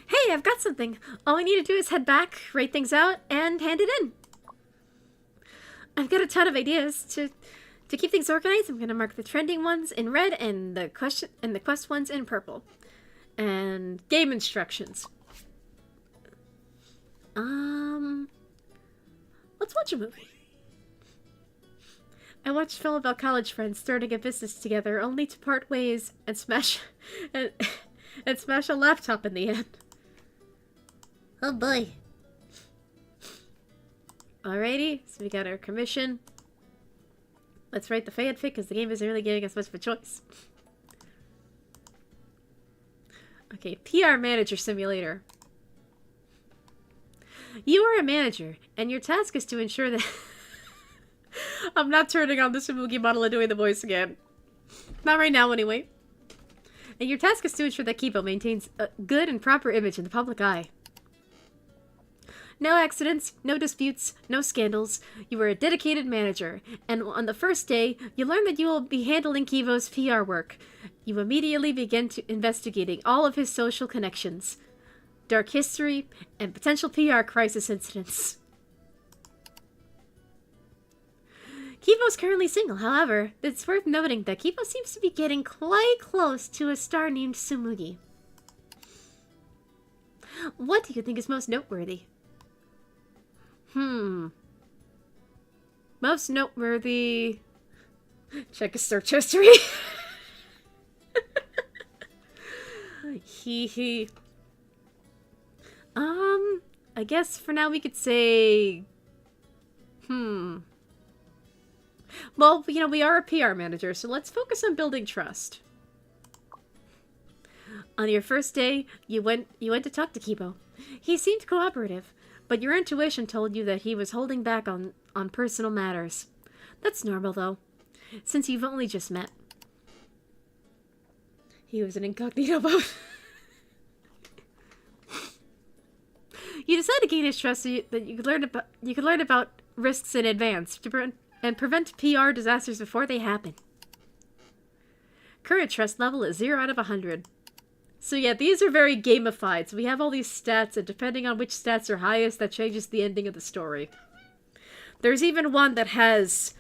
Hey, I've got something. All we need to do is head back, write things out, and hand it in. I've got a ton of ideas to keep things organized. I'm gonna mark the trending ones in red and the quest ones in purple. And game instructions. Let's watch a movie. I watched a film about college friends starting a business together, only to part ways and smash and smash a laptop in the end. Oh boy. Alrighty, so we got our commission. Let's write the fanfic because the game isn't really giving us much of a choice. Okay, PR Manager Simulator. You are a manager, and your task is to ensure that... I'm not turning on the Sensuki model and doing the voice again. Not right now, anyway. And your task is to ensure that Kipo maintains a good and proper image in the public eye. No accidents, no disputes, no scandals. You are a dedicated manager, and on the first day, you learn that you will be handling Kivo's PR work. You immediately begin investigating all of his social connections, dark history, and potential PR crisis incidents. Kivo's currently single, however, it's worth noting that Kivo seems to be getting quite close to a star named Tsumugi. What do you think is most noteworthy? Most noteworthy... Check his search history. HEHE. I guess for now we could say... Well, you know, we are a PR manager, so let's focus on building trust. On your first day, you went to talk to Kipo. He seemed cooperative, but your intuition told you that he was holding back on personal matters. That's normal, though, since you've only just met. He was an incognito mode. You decide to gain his trust so that you could learn about risks in advance and prevent PR disasters before they happen. Current trust level is 0 out of 100. So yeah, these are very gamified. So we have all these stats, and depending on which stats are highest, that changes the ending of the story. There's even one that has...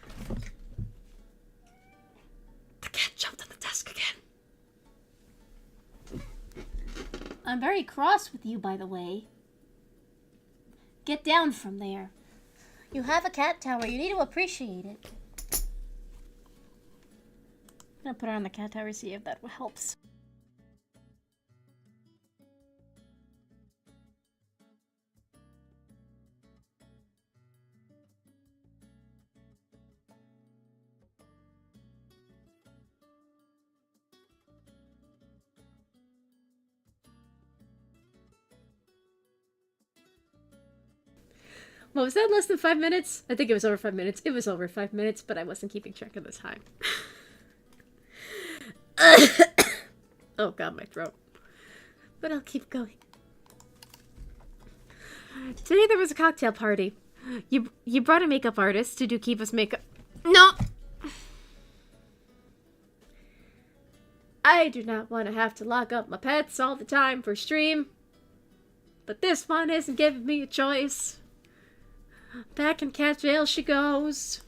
The cat jumped on the desk again. I'm very cross with you, by the way. Get down from there. You have a cat tower. You need to appreciate it. I'm gonna put her on the cat tower, see if that helps. What was that, less than 5 minutes? I think it was over 5 minutes. It was over 5 minutes, but I wasn't keeping track of the time. Oh god, my throat. But I'll keep going. Today there was a cocktail party. You brought a makeup artist to do Kiva's makeup. No! I do not want to have to lock up my pets all the time for stream. But this one isn't giving me a choice. Back in cat jail she goes.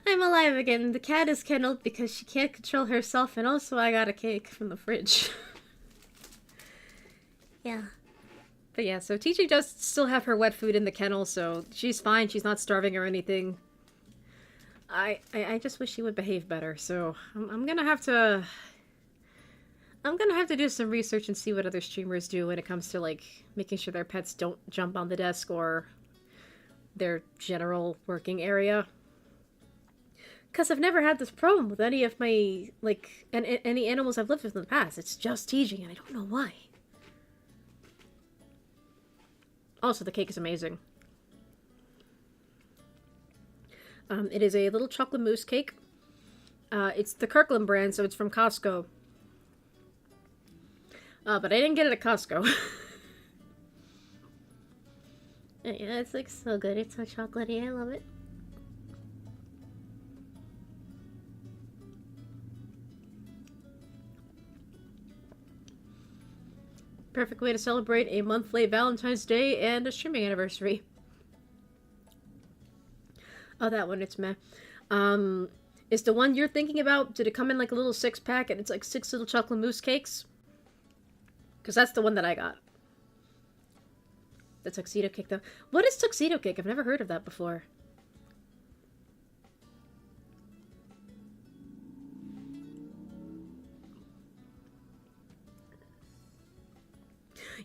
I'm alive again. The cat is kennelled because she can't control herself, and also I got a cake from the fridge. Yeah. But yeah, so TJ does still have her wet food in the kennel, so she's fine. She's not starving or anything. I just wish she would behave better, so I'm gonna have to... I'm gonna have to do some research and see what other streamers do when it comes to, like, making sure their pets don't jump on the desk or their general working area. Because I've never had this problem with any of my, like, any animals I've lived with in the past. It's just TJ, and I don't know why. Also, the cake is amazing. It is a little chocolate mousse cake. It's the Kirkland brand, so it's from Costco. But I didn't get it at Costco. Yeah, it's like so good. It's so chocolatey. I love it. Perfect way to celebrate a month late Valentine's Day and a streaming anniversary. Oh, that one, it's meh. Is the one you're thinking about, did it come in like a little 6-pack and it's like 6 little chocolate mousse cakes? Because that's the one that I got. The tuxedo cake, though. What is tuxedo cake? I've never heard of that before.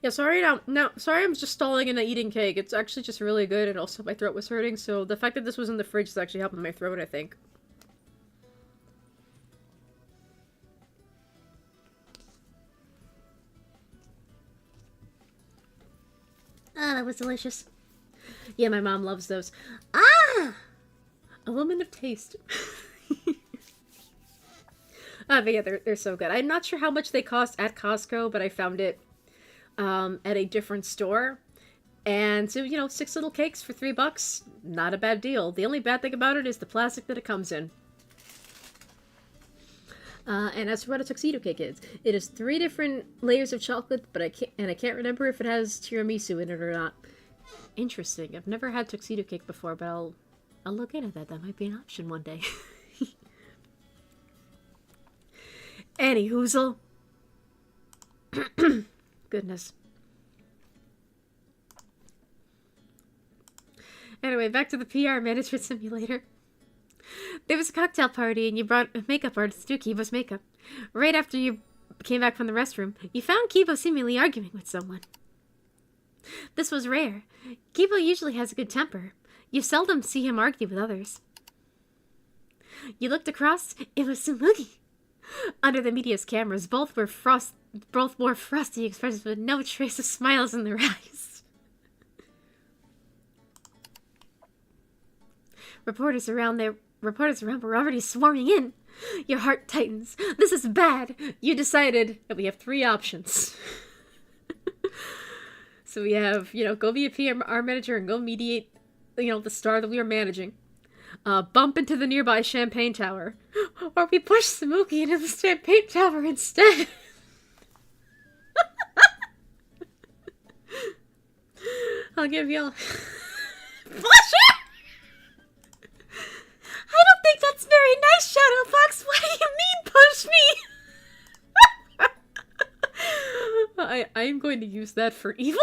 Yeah, sorry sorry I'm just stalling and not eating cake. It's actually just really good, and also my throat was hurting, so the fact that this was in the fridge is actually helping my throat, I think. Ah, that was delicious. Yeah, my mom loves those. Ah! A woman of taste. But yeah, they're so good. I'm not sure how much they cost at Costco, but I found it at a different store. And so, you know, 6 little cakes for $3. Not a bad deal. The only bad thing about it is the plastic that it comes in. And as for what a tuxedo cake is, it is 3 different layers of chocolate, but I can't remember if it has tiramisu in it or not. Interesting. I've never had tuxedo cake before, but I'll look into that. That might be an option one day. Any hoozle. Goodness. Anyway, back to the PR management simulator. There was a cocktail party and you brought a makeup artist to do Kibo's makeup. Right after you came back from the restroom, you found Kibo seemingly arguing with someone. This was rare. Kibo usually has a good temper. You seldom see him argue with others. You looked across, it was Tsumugi. Under the media's cameras, both wore frosty expressions with no trace of smiles in their eyes. Reporters around were already swarming in. Your heart tightens. This is bad. You decided that we have 3 options. So we have, you know, go be a PR manager and go mediate, you know, the star that we are managing. Bump into the nearby champagne tower. Or we push Tsumugi into the champagne tower instead. I'll give y'all... Push it! I don't think that's very nice, Shadowfox. What do you mean, push me? I am going to use that for evil.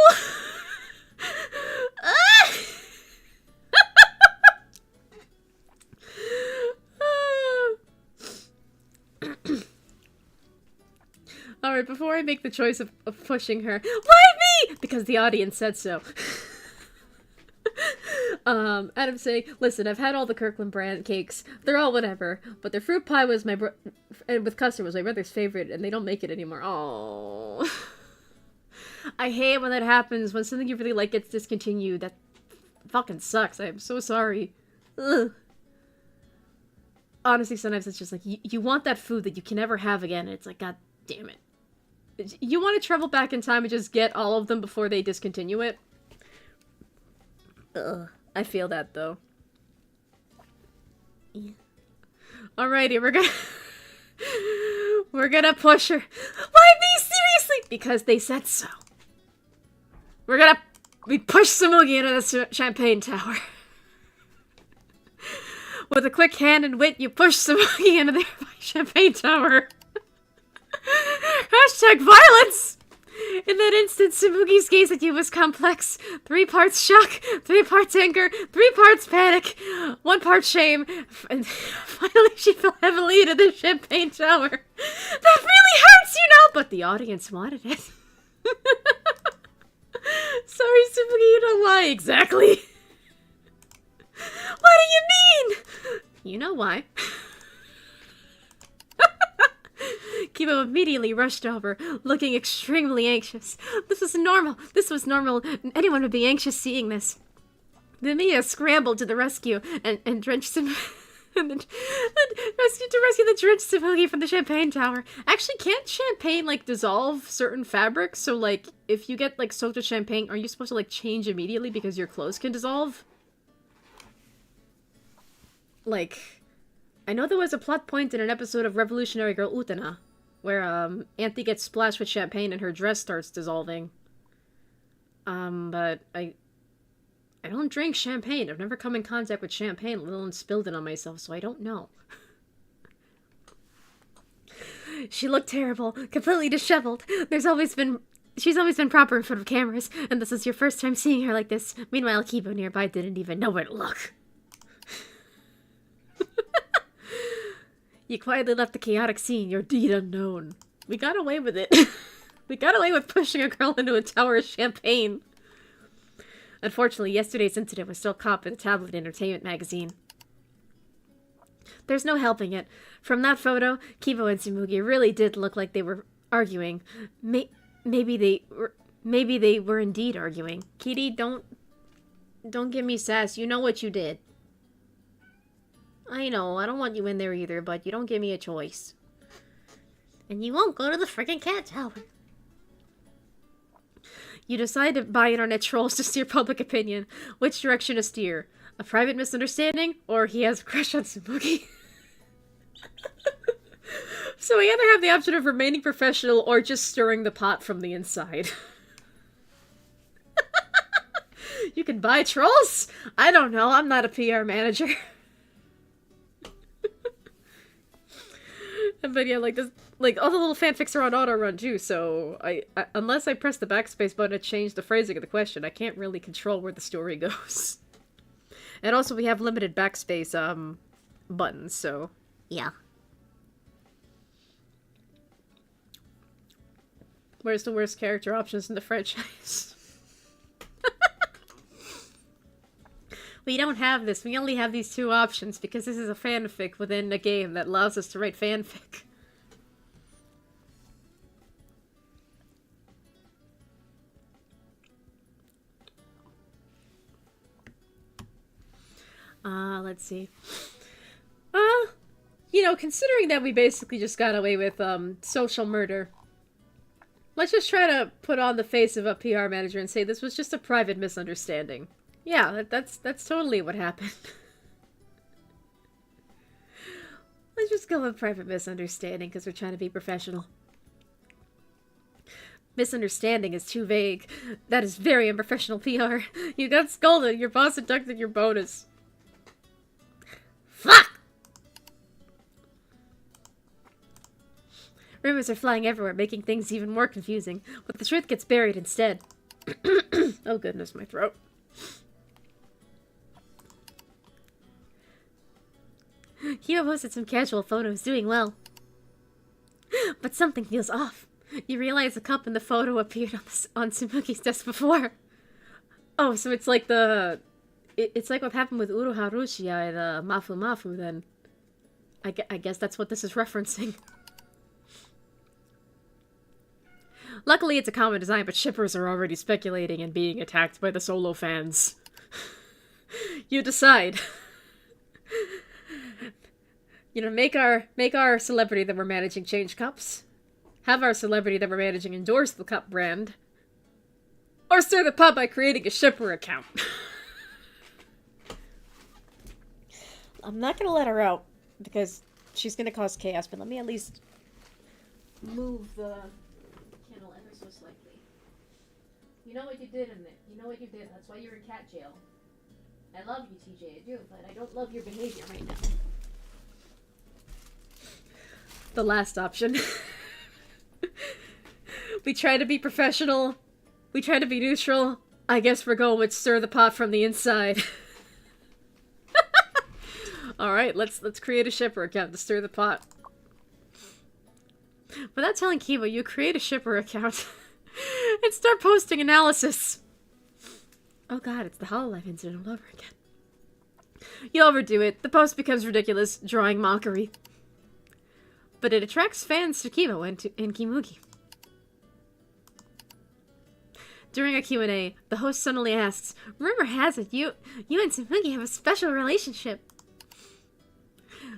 Alright, before I make the choice of pushing her, why me? Because the audience said so. Adam saying, listen, I've had all the Kirkland brand cakes. They're all whatever, but the fruit pie was and with custard was my brother's favorite, and they don't make it anymore. Oh, I hate when that happens, when something you really like gets discontinued. That fucking sucks. I am so sorry. Ugh. Honestly, sometimes it's just like, you want that food that you can never have again, and it's like, god damn it. You want to travel back in time and just get all of them before they discontinue it? Ugh. I feel that, though. Yeah. Alrighty, we're gonna push her. Why me? Seriously? Because they said so. We push Tsumugi into the champagne tower. With a quick hand and wit, you push Sensuki into the champagne tower. Hashtag violence! In that instant, Sensuki's gaze at you was complex. 3 parts shock, 3 parts anger, 3 parts panic, 1 part shame, and finally she fell heavily into the champagne shower. That really hurts, you know, but the audience wanted it. Sorry, Sensuki, you don't lie exactly. What do you mean? You know why. Kibo immediately rushed over, looking extremely anxious. This was normal. This was normal. Anyone would be anxious seeing this. Mamiya scrambled to the rescue and drenched him. and rescue the drenched Sensuki from the champagne tower. Actually, can't champagne, like, dissolve certain fabrics? So, like, if you get, like, soaked with champagne, are you supposed to, like, change immediately because your clothes can dissolve? Like, I know there was a plot point in an episode of Revolutionary Girl Utena, where, Anthe gets splashed with champagne and her dress starts dissolving. But I don't drink champagne. I've never come in contact with champagne, let alone spilled it on myself, so I don't know. She looked terrible, completely disheveled. She's always been proper in front of cameras, and this is your first time seeing her like this. Meanwhile, Kibo nearby didn't even know where to look. You quietly left the chaotic scene, your deed unknown. We got away with it. We got away with pushing a girl into a tower of champagne. Unfortunately, yesterday's incident was still caught by the tabloid entertainment magazine. There's no helping it. From that photo, Kibo and Sensuki really did look like they were arguing. Maybe they were indeed arguing. Kitty, don't give me sass. You know what you did. I know, I don't want you in there either, but you don't give me a choice. And you won't go to the frickin' cat tower. You decide to buy internet trolls to steer public opinion. Which direction to steer? A private misunderstanding? Or he has a crush on Sensuki? So we either have the option of remaining professional or just stirring the pot from the inside. You can buy trolls? I don't know, I'm not a PR manager. But yeah, like this, like all the little fanfics are on auto run too. So I unless I press the backspace button to change the phrasing of the question, I can't really control where the story goes. And also, we have limited backspace buttons. So yeah. Where's the worst character options in the franchise? We don't have this. We only have these 2 options because this is a fanfic within a game that allows us to write fanfic. Let's see. You know, considering that we basically just got away with, social murder, let's just try to put on the face of a PR manager and say this was just a private misunderstanding. Yeah, that's totally what happened. Let's just go with private misunderstanding because we're trying to be professional. Misunderstanding is too vague. That is very unprofessional PR. You got scolded. Your boss deducted your bonus. Fuck! Rumors are flying everywhere, making things even more confusing. But the truth gets buried instead. Oh goodness, my throat. Hio posted some casual photos, doing well. But something feels off. You realize the cup in the photo appeared on Sensuki's desk before. Oh, so it's like it's like what happened with Uru Harushia and Mafu Mafu, then. I guess that's what this is referencing. Luckily, it's a common design, but shippers are already speculating and being attacked by the solo fans. You decide. You know, make our celebrity that we're managing change cups. Have our celebrity that we're managing endorse the cup brand. Or stir the pot by creating a shipper account. I'm not gonna let her out, because she's gonna cause chaos, but let me at least move the candle ever so slightly. You know what you did in there. You know what you did. That's why you're in cat jail. I love you, TJ, I do, but I don't love your behavior right now. The last option. We try to be professional. We try to be neutral. I guess we're going with stir the pot from the inside. Alright, let's create a shipper account to stir the pot. Without telling Kiva, you create a shipper account and start posting analysis. Oh god, it's the Hololive incident all over again. You overdo it. The post becomes ridiculous, drawing mockery. But it attracts fans to Kiva and Kimugi. During a Q&A, the host suddenly asks, "Rumor has it you and Tsumugi have a special relationship."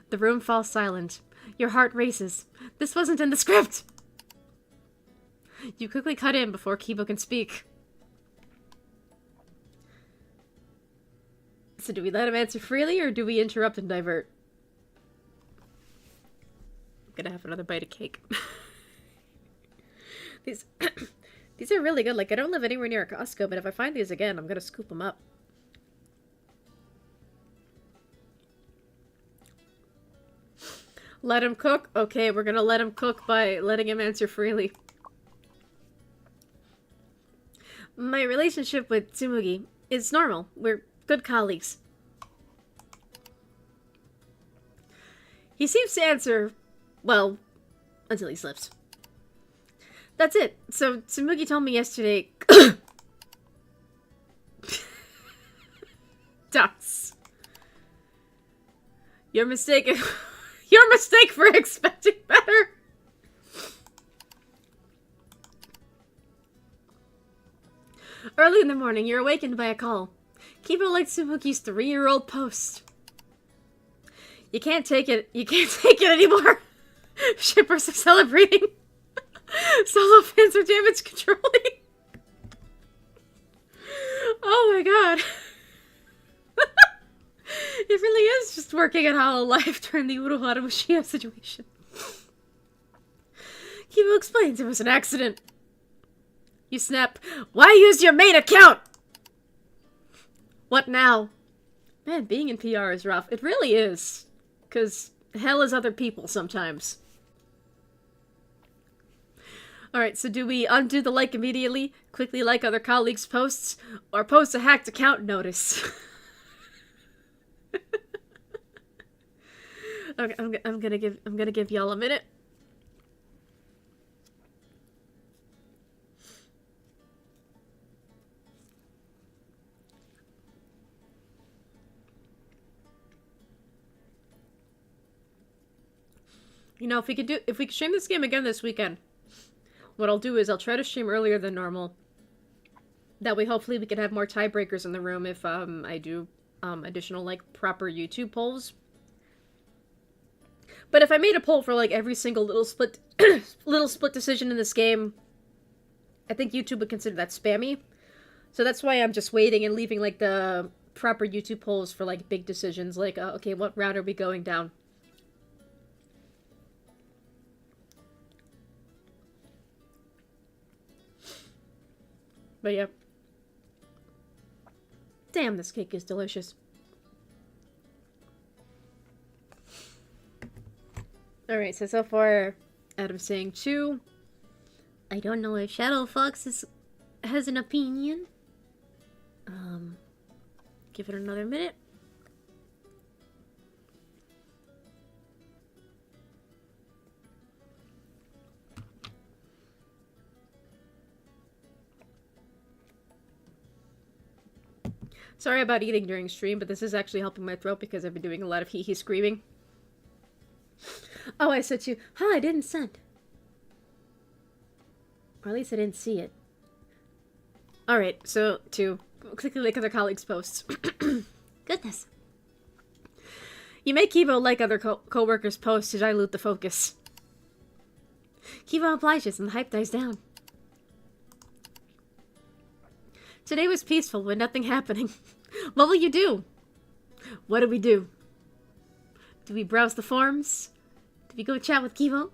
The room falls silent. Your heart races. This wasn't in the script! You quickly cut in before Kiba can speak. So do we let him answer freely, or do we interrupt and divert? I'm gonna have another bite of cake. These are really good. Like, I don't live anywhere near a Costco, but if I find these again, I'm gonna scoop them up. Let him cook? Okay, we're gonna let him cook by letting him answer freely. My relationship with Tsumugi is normal. We're good colleagues. He seems to answer, well, until he slips. That's it. So, Tsumugi told me yesterday... Das. Your mistake... Your mistake for expecting better! Early in the morning, you're awakened by a call. Kiba likes Tsumugi's 3-year-old post. You can't take it. You can't take it anymore. Shippers are celebrating. Solo fans are damage controlling. Oh my god. It really is just working at Hololive during the Uruhara Mushia situation. Kiba explains it was an accident. You snap, "Why use your main account?" What now? Man, being in PR is rough. It really is. 'Cause hell is other people sometimes. Alright, so do we undo the like immediately, quickly like other colleagues' posts, or post a hacked account notice? Okay, I'm gonna give y'all a minute. You know, if we could stream this game again this weekend, what I'll do is I'll try to stream earlier than normal. That way, hopefully, we can have more tiebreakers in the room if I do additional like proper YouTube polls. But if I made a poll for like every single little split decision in this game, I think YouTube would consider that spammy. So that's why I'm just waiting and leaving like the proper YouTube polls for like big decisions, like okay, what route are we going down? But yeah. Damn, this cake is delicious. Alright, so far, out of saying 2, I don't know if Shadow Fox has an opinion. Give it another minute. Sorry about eating during stream, but this is actually helping my throat because I've been doing a lot of hee-hee screaming. Oh, I said to you, huh, I didn't send. Or at least I didn't see it. Alright, so to quickly like other colleagues' posts. Goodness. You make Kibo like other co-workers' posts to dilute the focus. Kibo obliges and the hype dies down. Today was peaceful with nothing happening. What will you do? What do we do? Do we browse the forums? Do we go chat with Kibo?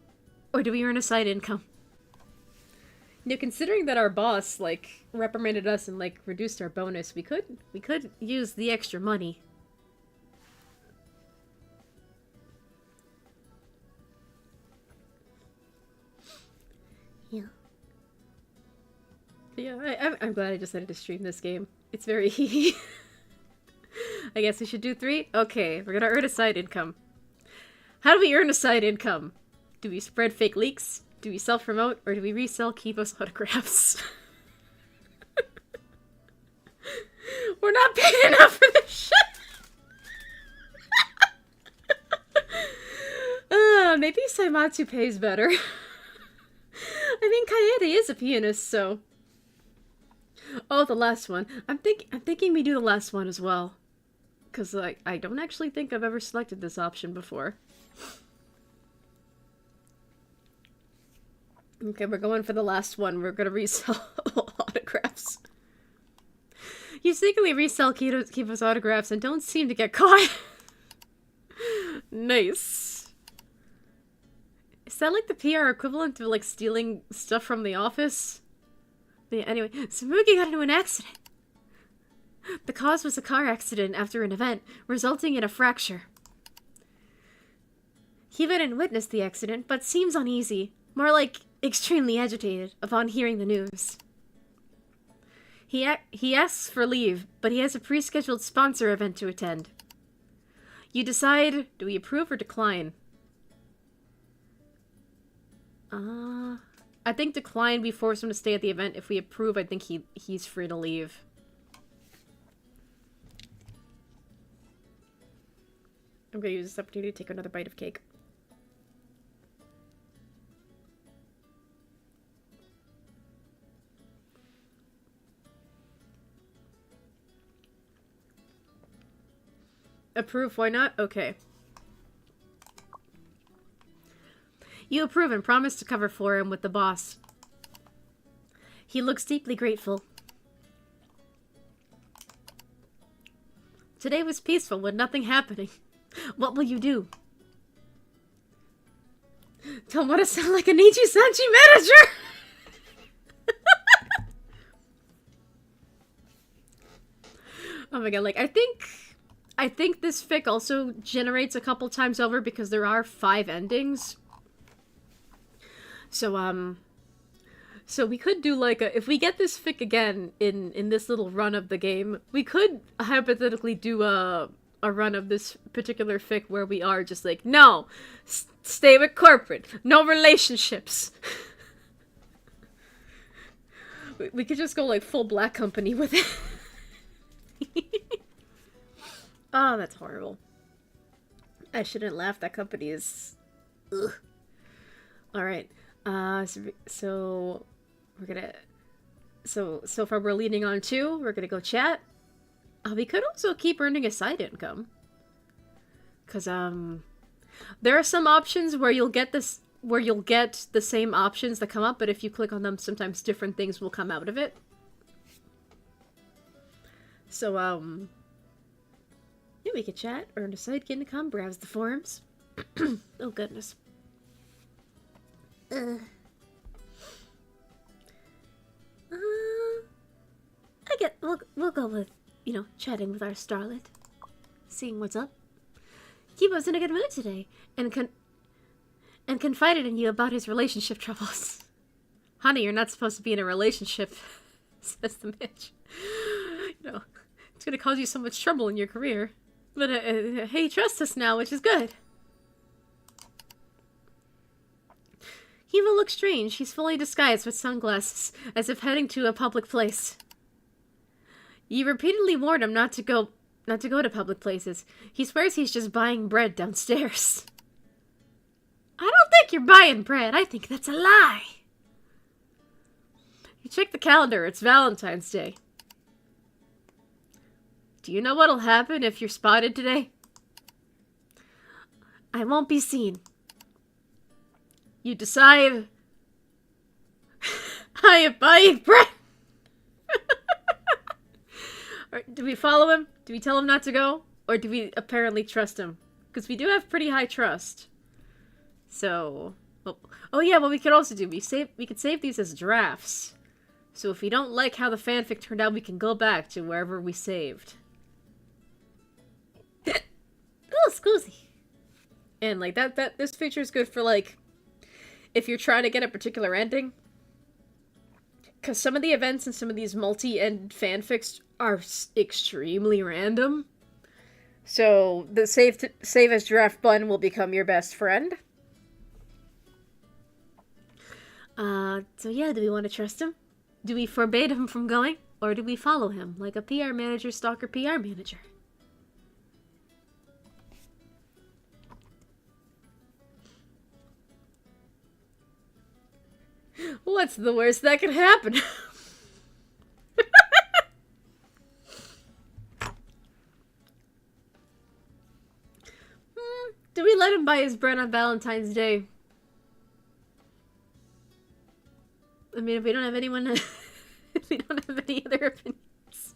Or do we earn a side income? You know, considering that our boss, like, reprimanded us and like reduced our bonus, we could use the extra money. Yeah. Yeah, I'm glad I decided to stream this game. It's very HEHE. I guess we should do 3? Okay, we're gonna earn a side income. How do we earn a side income? Do we spread fake leaks? Do we self-promote? Or do we resell Kibo's autographs? We're not paid enough for this shit! Maybe Saimatsu pays better. I mean, Kaede is a pianist, so... Oh, the last one. I'm thinking we do the last one as well. Because, like, I don't actually think I've ever selected this option before. Okay, we're going for the last one. We're gonna resell autographs. You secretly resell Kibo's autographs and don't seem to get caught. Nice. Is that like the PR equivalent to like stealing stuff from the office? But yeah, anyway, Sensuki got into an accident. The cause was a car accident after an event, resulting in a fracture. He didn't witness the accident, but seems uneasy, more like extremely agitated upon hearing the news. He asks for leave, but he has a pre-scheduled sponsor event to attend. You decide, do we approve or decline? I think decline, we force him to stay at the event. If we approve, I think he's free to leave. I'm gonna use this opportunity to take another bite of cake. Approve, why not? Okay. You approve and promise to cover for him with the boss. He looks deeply grateful. Today was peaceful with nothing happening. What will you do? Don't want to sound like a Nichi-sanchi manager! Oh my god, like, I think this fic also generates a couple times over because there are 5 endings. So, so we could do like if we get this fic again in this little run of the game, we could hypothetically do a run of this particular fic where we are just like, no, stay with corporate, no relationships. We could just go like full Black Company with it. Oh, that's horrible. I shouldn't laugh. That company is... Ugh. Alright. So we're gonna... So far we're leaning on 2. We're gonna go chat. We could also keep earning a side income. Because, there are some options where you'll get this... Where you'll get the same options that come up, but if you click on them, sometimes different things will come out of it. So, yeah, we could chat, earn a side income, browse the forums. Oh, goodness. We'll go with, you know, chatting with our starlet. Seeing what's up. Kibo's in a good mood today, and confided in you about his relationship troubles. Honey, you're not supposed to be in a relationship, says the bitch. You know, it's gonna cause you so much trouble in your career. But, hey, he trusts us now, which is good. He will look strange. He's fully disguised with sunglasses, as if heading to a public place. You repeatedly warned him not to go to public places. He swears he's just buying bread downstairs. I don't think you're buying bread. I think that's a lie. You check the calendar. It's Valentine's Day. Do you know what'll happen if you're spotted today? I won't be seen. You decide... I am buying bread! Do we follow him? Do we tell him not to go? Or do we apparently trust him? Because we do have pretty high trust. So... Oh yeah, what we could also do, we could save these as drafts. So if we don't like how the fanfic turned out, we can go back to wherever we saved. Oh, scusi. And like this feature is good for like if you're trying to get a particular ending. Because some of the events in some of these multi-end fanfics are extremely random. So the save as draft button will become your best friend. So yeah, do we want to trust him? Do we forbade him from going? Or do we follow him like a PR manager stalker PR manager? What's the worst that could happen? Do we let him buy his bread on Valentine's Day? I mean, if we don't have anyone, if we don't have any other opinions.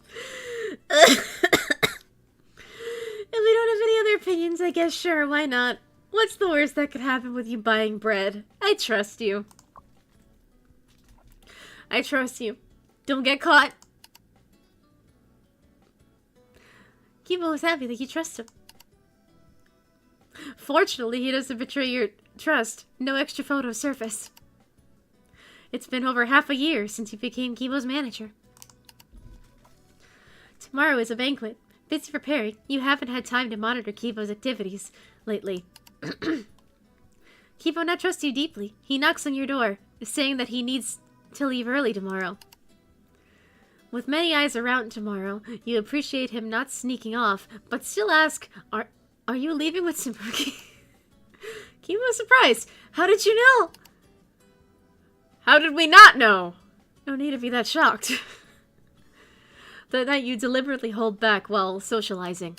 If we don't have any other opinions, I guess sure, why not? What's the worst that could happen with you buying bread? I trust you. I trust you. Don't get caught. Kibo was happy that you trust him. Fortunately, he doesn't betray your trust. No extra photos surface. It's been over half a year since you became Kibo's manager. Tomorrow is a banquet. Busy preparing, you haven't had time to monitor Kibo's activities lately. Kibo now trusts you deeply. He knocks on your door, saying that he needs to leave early tomorrow. With many eyes around tomorrow, you appreciate him not sneaking off, but still ask, Are you leaving with Sensuki? Kibo's surprised. How did you know? How did we not know? No need to be that shocked. The night you deliberately hold back while socializing.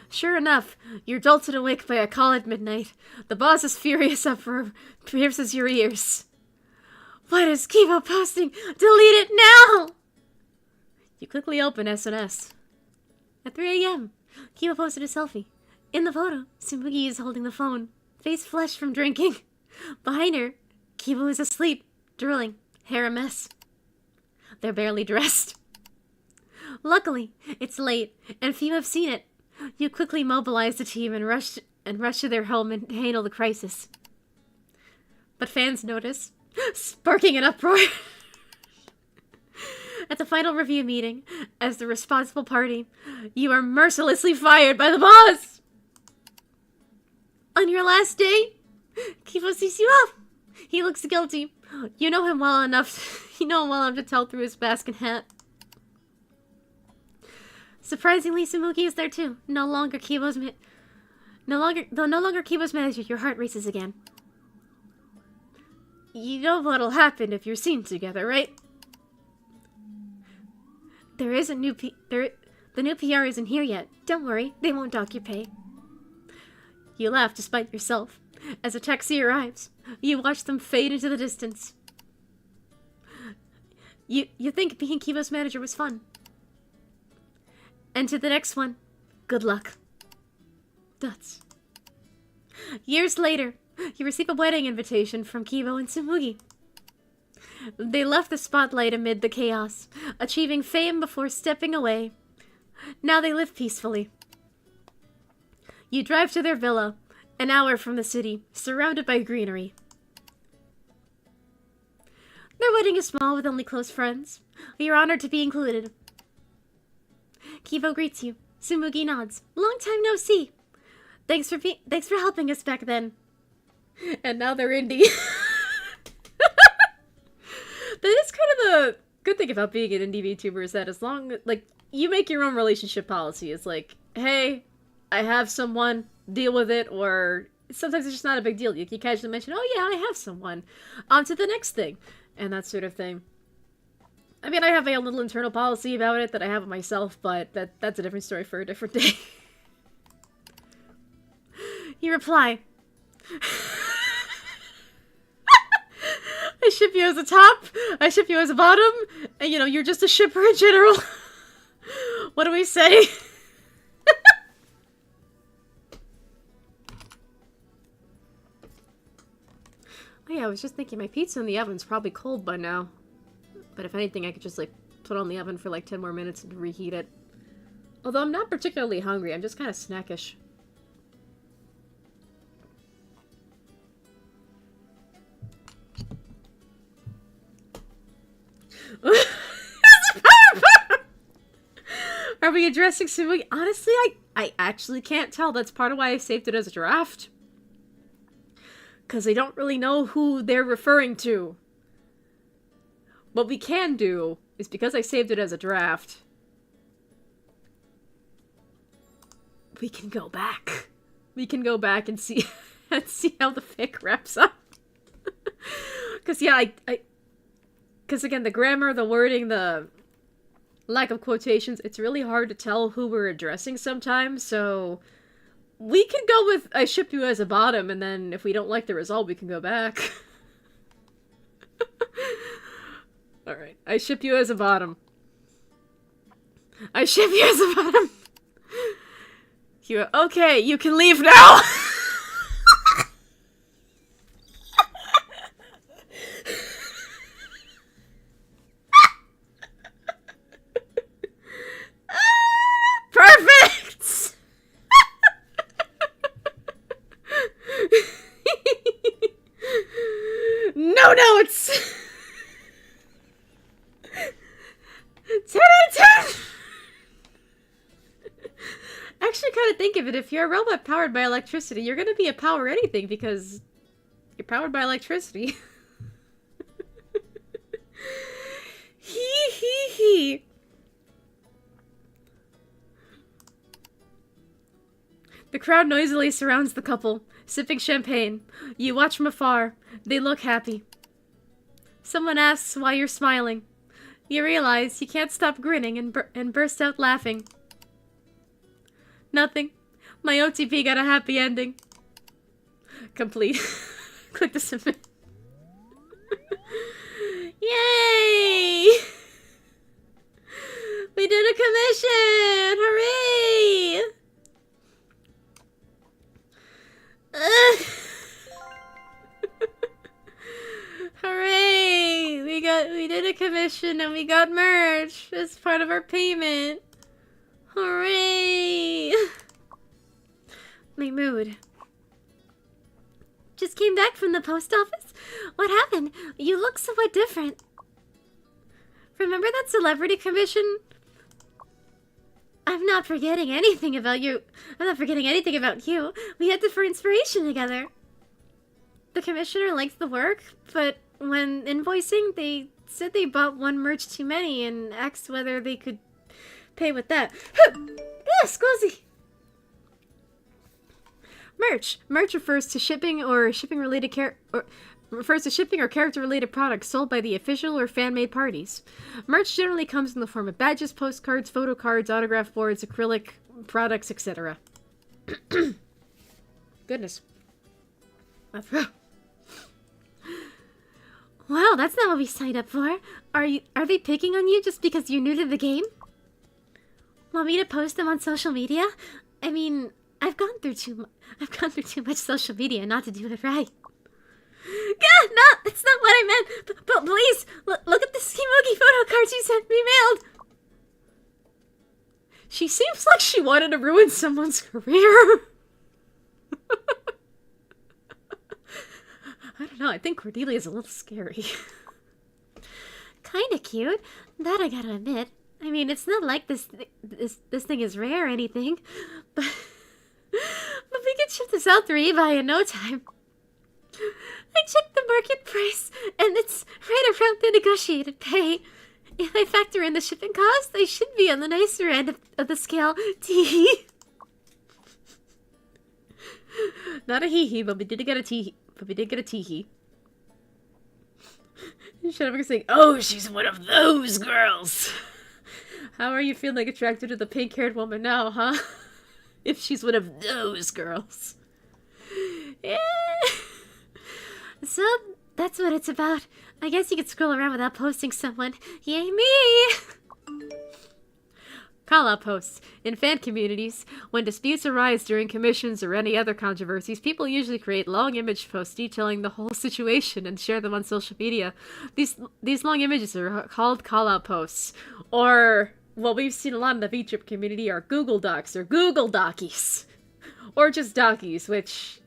Sure enough, you're jolted awake by a call at midnight. The boss is furious uproar pierces your ears. What is Kibo posting? Delete it now! You quickly open SNS. At 3 a.m., Kibo posted a selfie. In the photo, Sensuki is holding the phone, face flushed from drinking. Behind her, Kibo is asleep, drooling, hair a mess. They're barely dressed. Luckily, it's late, and few have seen it. You quickly mobilize the team and rush to their home and handle the crisis. But fans notice, sparking an uproar. At the final review meeting, as the responsible party, you are mercilessly fired by the boss! On your last day, Kibo sees you off. He looks guilty. You know him well enough. You know him well enough to tell through his basket hat. Surprisingly, Sensuki is there too. No longer Kibo's manager, your heart races again. You know what'll happen if you're seen together, right? The new PR isn't here yet. Don't worry, they won't dock your pay. You laugh despite yourself. As a taxi arrives, you watch them fade into the distance. You think being Kibo's manager was fun. And to the next one, good luck. Nuts. Years later, you receive a wedding invitation from Kibo and Sensuki. They left the spotlight amid the chaos, achieving fame before stepping away. Now they live peacefully. You drive to their villa, an hour from the city, surrounded by greenery. Their wedding is small with only close friends. You're honored to be included. Kibo greets you. Sensuki nods. Long time no see. Thanks for helping us back then. And now they're indie. That is kind of the good thing about being an indie VTuber is that as long like you make your own relationship policy. It's like, hey, I have someone, deal with it, or sometimes it's just not a big deal. You can casually mention, oh yeah, I have someone. On to the next thing, and that sort of thing. I mean, I have my own little internal policy about it that I have with myself, but that's a different story for a different day. You reply. I ship you as a top, I ship you as a bottom, and you know, you're just a shipper in general. What do we say? Oh yeah, I was just thinking my pizza in the oven's probably cold by now. But if anything, I could just, like, put on the oven for, like, 10 more minutes and reheat it. Although I'm not particularly hungry, I'm just kind of snackish. Are we addressing Sensuki? Honestly, I actually can't tell. That's part of why I saved it as a draft. Because I don't really know who they're referring to. What we can do is, because I saved it as a draft, we can go back. We can go back and see how the fic wraps up. Because, yeah, because, again, the grammar, the wording, the lack of quotations, it's really hard to tell who we're addressing sometimes, so we can go with I ship you as a bottom, and then if we don't like the result, we can go back. Alright, I ship you as a bottom. I ship you as a bottom. Okay, you can leave now! Perfect! No notes! 10 out of 10! Actually, kind of think of it, if you're a robot powered by electricity, you're gonna be a power anything because you're powered by electricity. Hee hee hee. The crowd noisily surrounds the couple, sipping champagne. You watch from afar. They look happy. Someone asks why you're smiling. You realize you can't stop grinning and burst out laughing. Nothing. My OTP got a happy ending. Complete. Click to submit. Yay! We did a commission! Hooray! Hooray! We did a commission and we got merch as part of our payment. Hooray! My mood. Just came back from the post office? What happened? You look somewhat different. Remember that celebrity commission? I'm not forgetting anything about you. I'm not forgetting anything about you. We had it for inspiration together. The commissioner liked the work, but when invoicing, they said they bought one merch too many and asked whether they could pay with that. Scusi! Merch. Merch refers to shipping or shipping-related character-related products sold by the official or fan-made parties. Merch generally comes in the form of badges, postcards, photo cards, autograph boards, acrylic products, etc. Goodness. Wow, that's not what we signed up for. Are they picking on you just because you're new to the game? Want me to post them on social media? I mean, I've gone through too much social media not to do it right. God, no, that's not what I meant. But please, look at the Skimogi photo cards you sent me mailed. She seems like she wanted to ruin someone's career. I don't know, I think Cordelia's a little scary. Kinda cute, that I gotta admit. I mean, it's not like this thing is rare or anything, but we can ship this out through eBay in no time. I checked the market price, and it's right around the negotiated pay. If I factor in the shipping cost, I should be on the nicer end of the scale. Tee-hee. Not a hee-hee, but we did get a tee-hee. Shut up, saying, "Oh, she's one of those girls." How are you feeling attracted to the pink-haired woman now, huh? If she's one of those girls. Yeah. So, that's what it's about. I guess you could scroll around without posting someone. Yay me! Call-out posts. In fan communities, when disputes arise during commissions or any other controversies, people usually create long image posts detailing the whole situation and share them on social media. These long images are called call-out posts. Or, what we've seen a lot in the VTuber community are Google Docs or Google Docies. Or just Docies, which...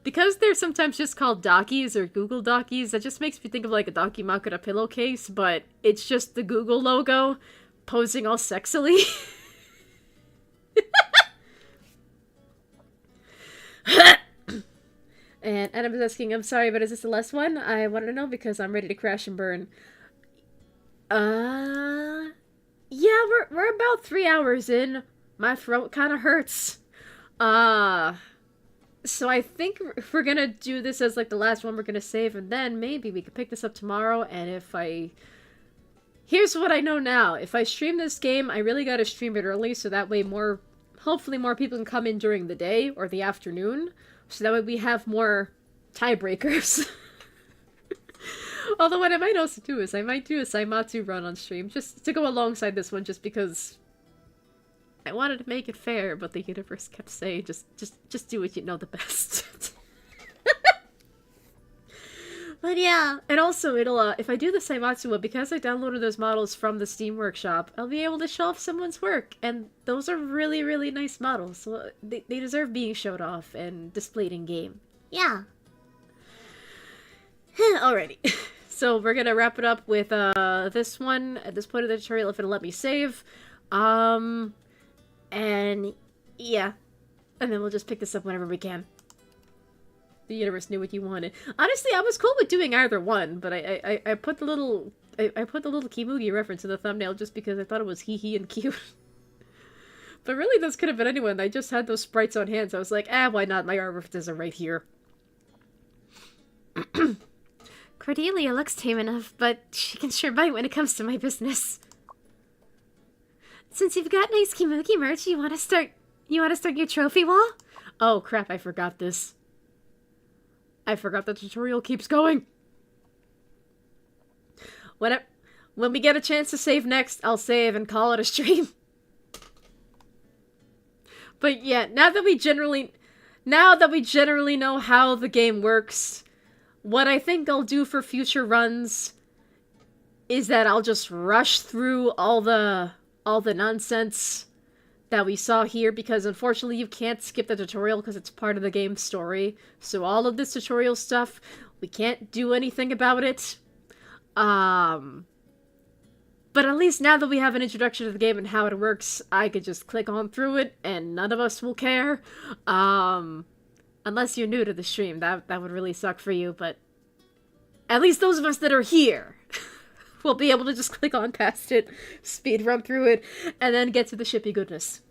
because they're sometimes just called Docies or Google Docies, that just makes me think of like a Dokimakura pillowcase, but it's just the Google logo posing all sexily. And Adam's asking, I'm sorry, but is this the last one? I want to know because I'm ready to crash and burn. Yeah, we're about 3 hours in. My throat kind of hurts. So I think if we're gonna do this as like the last one we're gonna save, and then maybe we could pick this up tomorrow, and if I... Here's what I know now. If I stream this game, I really gotta stream it early, so that way hopefully more people can come in during the day or the afternoon, so that way we have more tiebreakers. Although what I might also do is I might do a Saimatsu run on stream, just to go alongside this one, just because I wanted to make it fair, but the universe kept saying, just do what you know the best. But yeah, and also it'll, if I do the Saimatsu one, because I downloaded those models from the Steam Workshop, I'll be able to show off someone's work, and those are really, really nice models, so they deserve being showed off and displayed in game. Yeah. Alrighty. So we're gonna wrap it up with, this one, at this point of the tutorial, if it'll let me save. And, yeah. And then we'll just pick this up whenever we can. The universe knew what you wanted. Honestly, I was cool with doing either one, but I put the little... I put the little Kimugi reference in the thumbnail just because I thought it was hee and cute. But really, those could have been anyone. I just had those sprites on hand, so I was like, why not? My art references are right here. Cordelia looks tame enough, but she can sure bite when it comes to my business. Since you've got nice Kimugi merch, you want to start your trophy wall? Oh crap, I forgot this. I forgot the tutorial keeps going. When we get a chance to save next, I'll save and call it a stream. But yeah, now that we generally know how the game works, what I think I'll do for future runs is that I'll just rush through all the nonsense that we saw here, because unfortunately you can't skip the tutorial because it's part of the game's story. So all of this tutorial stuff, we can't do anything about it. But at least now that we have an introduction to the game and how it works, I could just click on through it and none of us will care. Unless you're new to the stream, that would really suck for you, but at least those of us that are here will be able to just click on past it, speed run through it, and then get to the shippy goodness.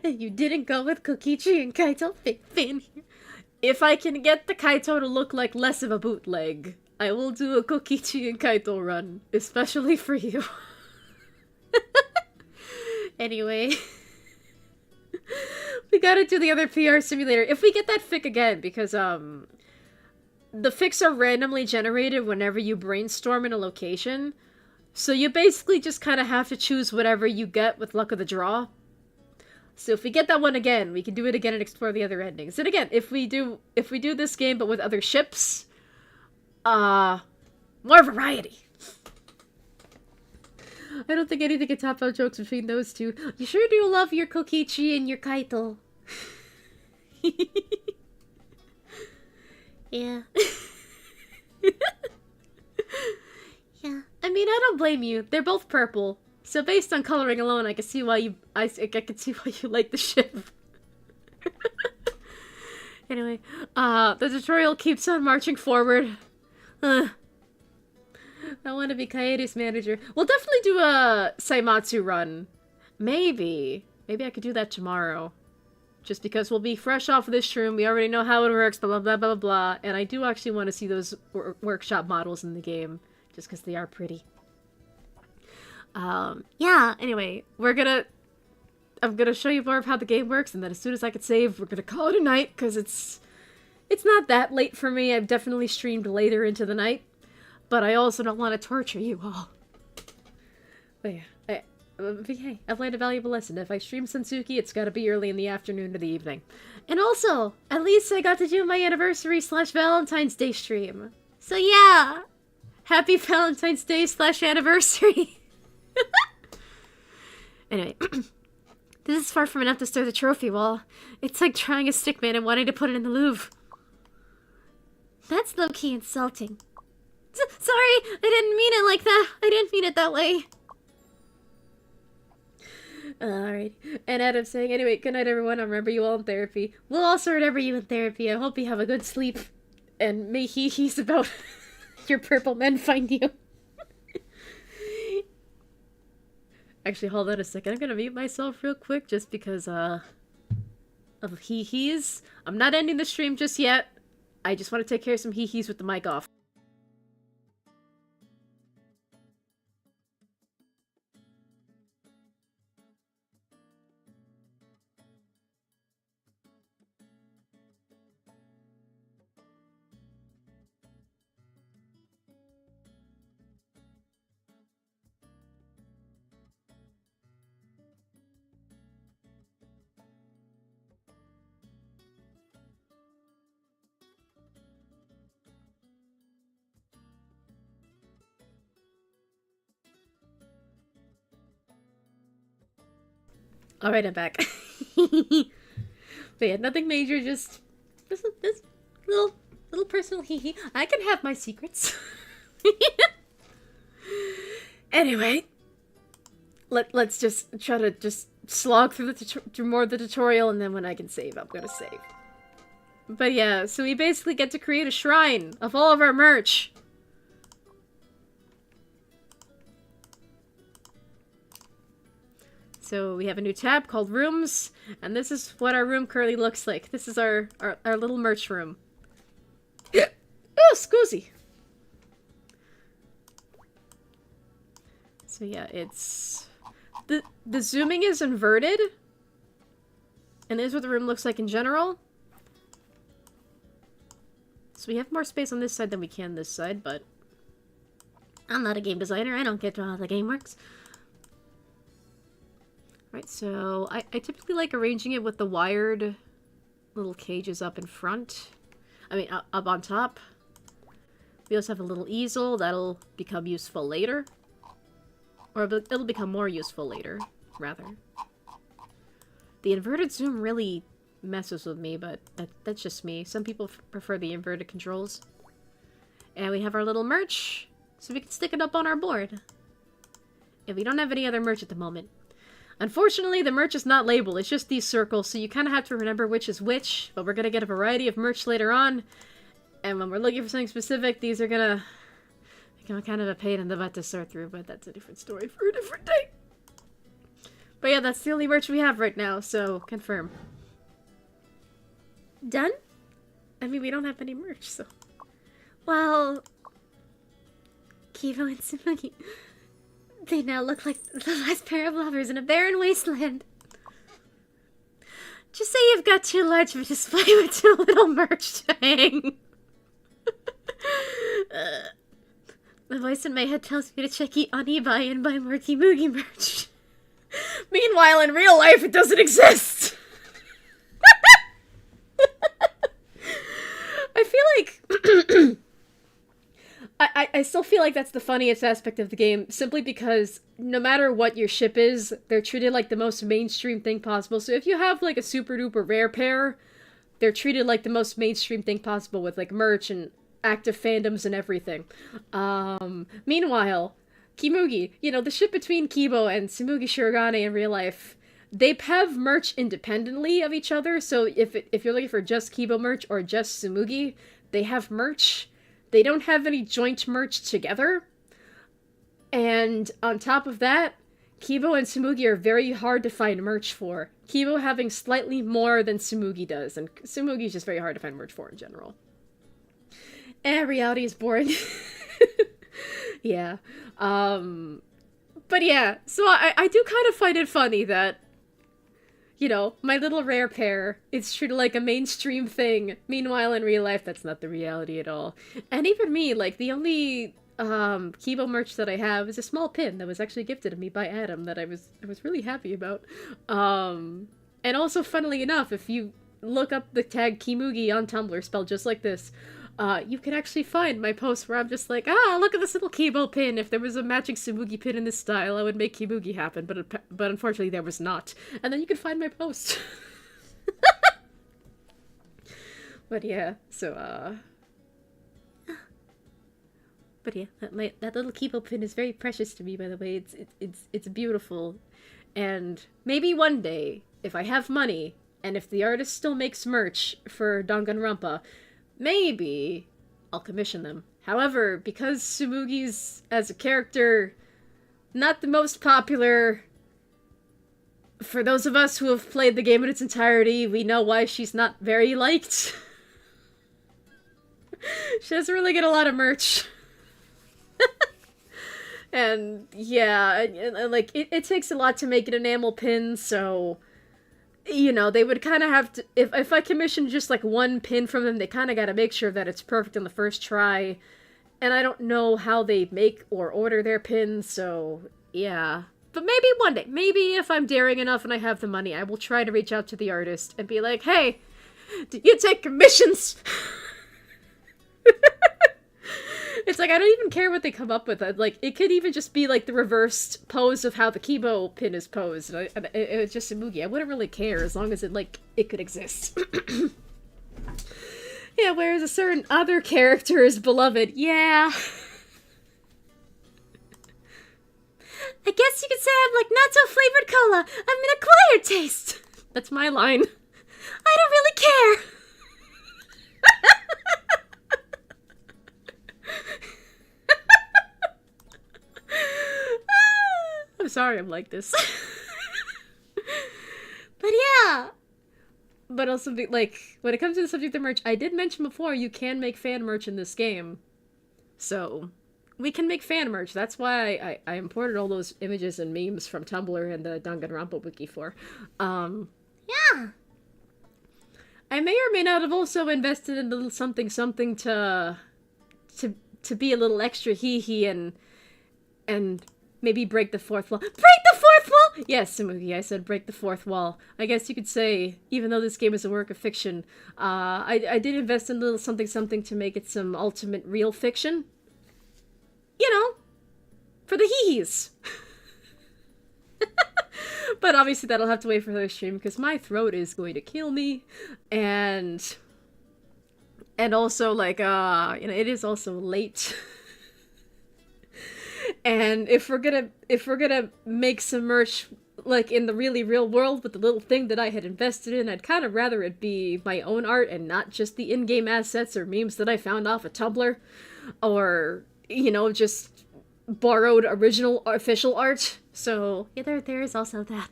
You didn't go with Kokichi and Kaito? Fake fan here. If I can get the Kaito to look like less of a bootleg, I will do a Kokichi and Kaito run, especially for you. Anyway. We gotta do the other PR simulator. If we get that fic again, because, the fics are randomly generated whenever you brainstorm in a location. So you basically just kind of have to choose whatever you get with luck of the draw. So if we get that one again, we can do it again and explore the other endings. And again, if we do this game but with other ships, more variety. I don't think anything can top out jokes between those two. You sure do love your Kokichi and your Kaito. Yeah. Yeah. I mean, I don't blame you. They're both purple. So based on coloring alone, I can see why you like the ship. Anyway, the tutorial keeps on marching forward. I want to be Kaede's manager. We'll definitely do a Saimatsu run. Maybe I could do that tomorrow. Just because we'll be fresh off of this room, we already know how it works, blah, blah, blah, blah, blah, and I do actually want to see those workshop models in the game, just because they are pretty. Yeah, anyway, I'm gonna show you more of how the game works, and then as soon as I can save, we're gonna call it a night, because it's not that late for me. I've definitely streamed later into the night, but I also don't want to torture you all. But yeah, but hey, I've learned a valuable lesson. If I stream Sensuki, it's gotta be early in the afternoon or the evening. And also, at least I got to do my anniversary / Valentine's Day stream. So yeah! Happy Valentine's Day / anniversary! Anyway, this is far from enough to stir the trophy wall. It's like trying a stickman and wanting to put it in the Louvre. That's low-key insulting. Sorry, I didn't mean it like that. I didn't mean it that way. Alright. And Adam's saying, anyway, good night everyone. I'll remember you all in therapy. We'll also remember you in therapy. I hope you have a good sleep. And may he's about your purple men find you. Actually, hold on a second. I'm gonna mute myself real quick just because, of he's. I'm not ending the stream just yet. I just want to take care of some he's with the mic off. Alright, I'm back. But yeah, nothing major, just this little personal hee. I can have my secrets. Anyway, let's just try to just slog through through more of the tutorial, and then when I can save, I'm gonna save. But yeah, so we basically get to create a shrine of all of our merch. So we have a new tab called Rooms, and this is what our room currently looks like. This is our little merch room. Oh, scoozy! So yeah, it's... The zooming is inverted, and this is what the room looks like in general. So we have more space on this side than we can this side, but... I'm not a game designer, I don't get how the game works. Right, so I typically like arranging it with the wired little cages up in front. I mean, up on top. We also have a little easel that'll become useful later. Or it'll become more useful later, rather. The inverted zoom really messes with me, but that's just me. Some people prefer the inverted controls. And we have our little merch, so we can stick it up on our board. And we don't have any other merch at the moment. Unfortunately, the merch is not labeled, it's just these circles, so you kind of have to remember which is which, but we're going to get a variety of merch later on, and when we're looking for something specific, these are going to become kind of a pain in the butt to sort through, but that's a different story for a different day. But yeah, that's the only merch we have right now, so confirm. Done? I mean, we don't have any merch, so... Well... Kivo and Tsumugi... They now look like the last pair of lovers in a barren wasteland. Just say you've got too large of a display with too little merch to hang. The voice in my head tells me to check on eBay and buy more Kimugi merch. Meanwhile, in real life, it doesn't exist. I feel like... I still feel like that's the funniest aspect of the game, simply because no matter what your ship is, they're treated like the most mainstream thing possible. So if you have, like, a super-duper rare pair, they're treated like the most mainstream thing possible with, like, merch and active fandoms and everything. Meanwhile, Kimugi, you know, the ship between Kibo and Tsumugi Shirogane in real life, they have merch independently of each other, so if you're looking for just Kibo merch or just Tsumugi, they have merch. They don't have any joint merch together. And on top of that, Kibo and Tsumugi are very hard to find merch for. Kibo having slightly more than Tsumugi does, and Tsumugi is just very hard to find merch for in general. And reality is boring. Yeah. But yeah, so I do kind of find it funny that, you know, my little rare pair, it's treated like a mainstream thing. Meanwhile, in real life, that's not the reality at all. And even me, like, the only Kibo merch that I have is a small pin that was actually gifted to me by Adam that I was really happy about. And also, funnily enough, if you look up the tag Kimugi on Tumblr, spelled just like this, you can actually find my post where I'm just like, look at this little Kibo pin. If there was a matching Tsumugi pin in this style, I would make Kimugi happen, but unfortunately there was not. And then you can find my post. But yeah, so, but yeah, that little Kibo pin is very precious to me, by the way. It's beautiful. And maybe one day, if I have money, and if the artist still makes merch for Danganronpa, maybe I'll commission them. However, because Tsumugi's, as a character, not the most popular, for those of us who have played the game in its entirety, we know why she's not very liked. She doesn't really get a lot of merch. And yeah, and like, it takes a lot to make an enamel pin, so, you know, they would kind of have to, if I commissioned just like one pin from them, they kind of got to make sure that it's perfect on the first try. And I don't know how they make or order their pins, so yeah. But maybe one day, maybe if I'm daring enough and I have the money, I will try to reach out to the artist and be like, hey, do you take commissions? It's like, I don't even care what they come up with. Like, it could even just be, like, the reversed pose of how the Kibo pin is posed. And it's just a Mugi. I wouldn't really care as long as it, like, it could exist. Yeah, whereas a certain other character is beloved. Yeah. I guess you could say I'm like natto-flavored cola. I'm an acquired taste. That's my line. I don't really care. I'm sorry I'm like this. But yeah. But also, like, when it comes to the subject of merch, I did mention before you can make fan merch in this game. So, we can make fan merch. That's why I imported all those images and memes from Tumblr and the Danganronpa wiki for. Yeah. I may or may not have also invested in a little something to be a little extra hee-hee and maybe break the fourth wall. Break the fourth wall?! Yes, Tsumugi, I said break the fourth wall. I guess you could say, even though this game is a work of fiction, I did invest in a little something to make it some ultimate real fiction. You know, for the hee-hees. But obviously that'll have to wait for the stream, because my throat is going to kill me, and also, like, you know, it is also late. And if we're gonna make some merch, like, in the really real world with the little thing that I had invested in, I'd kind of rather it be my own art and not just the in-game assets or memes that I found off of Tumblr, or, you know, just borrowed original official art. So yeah, there is also that.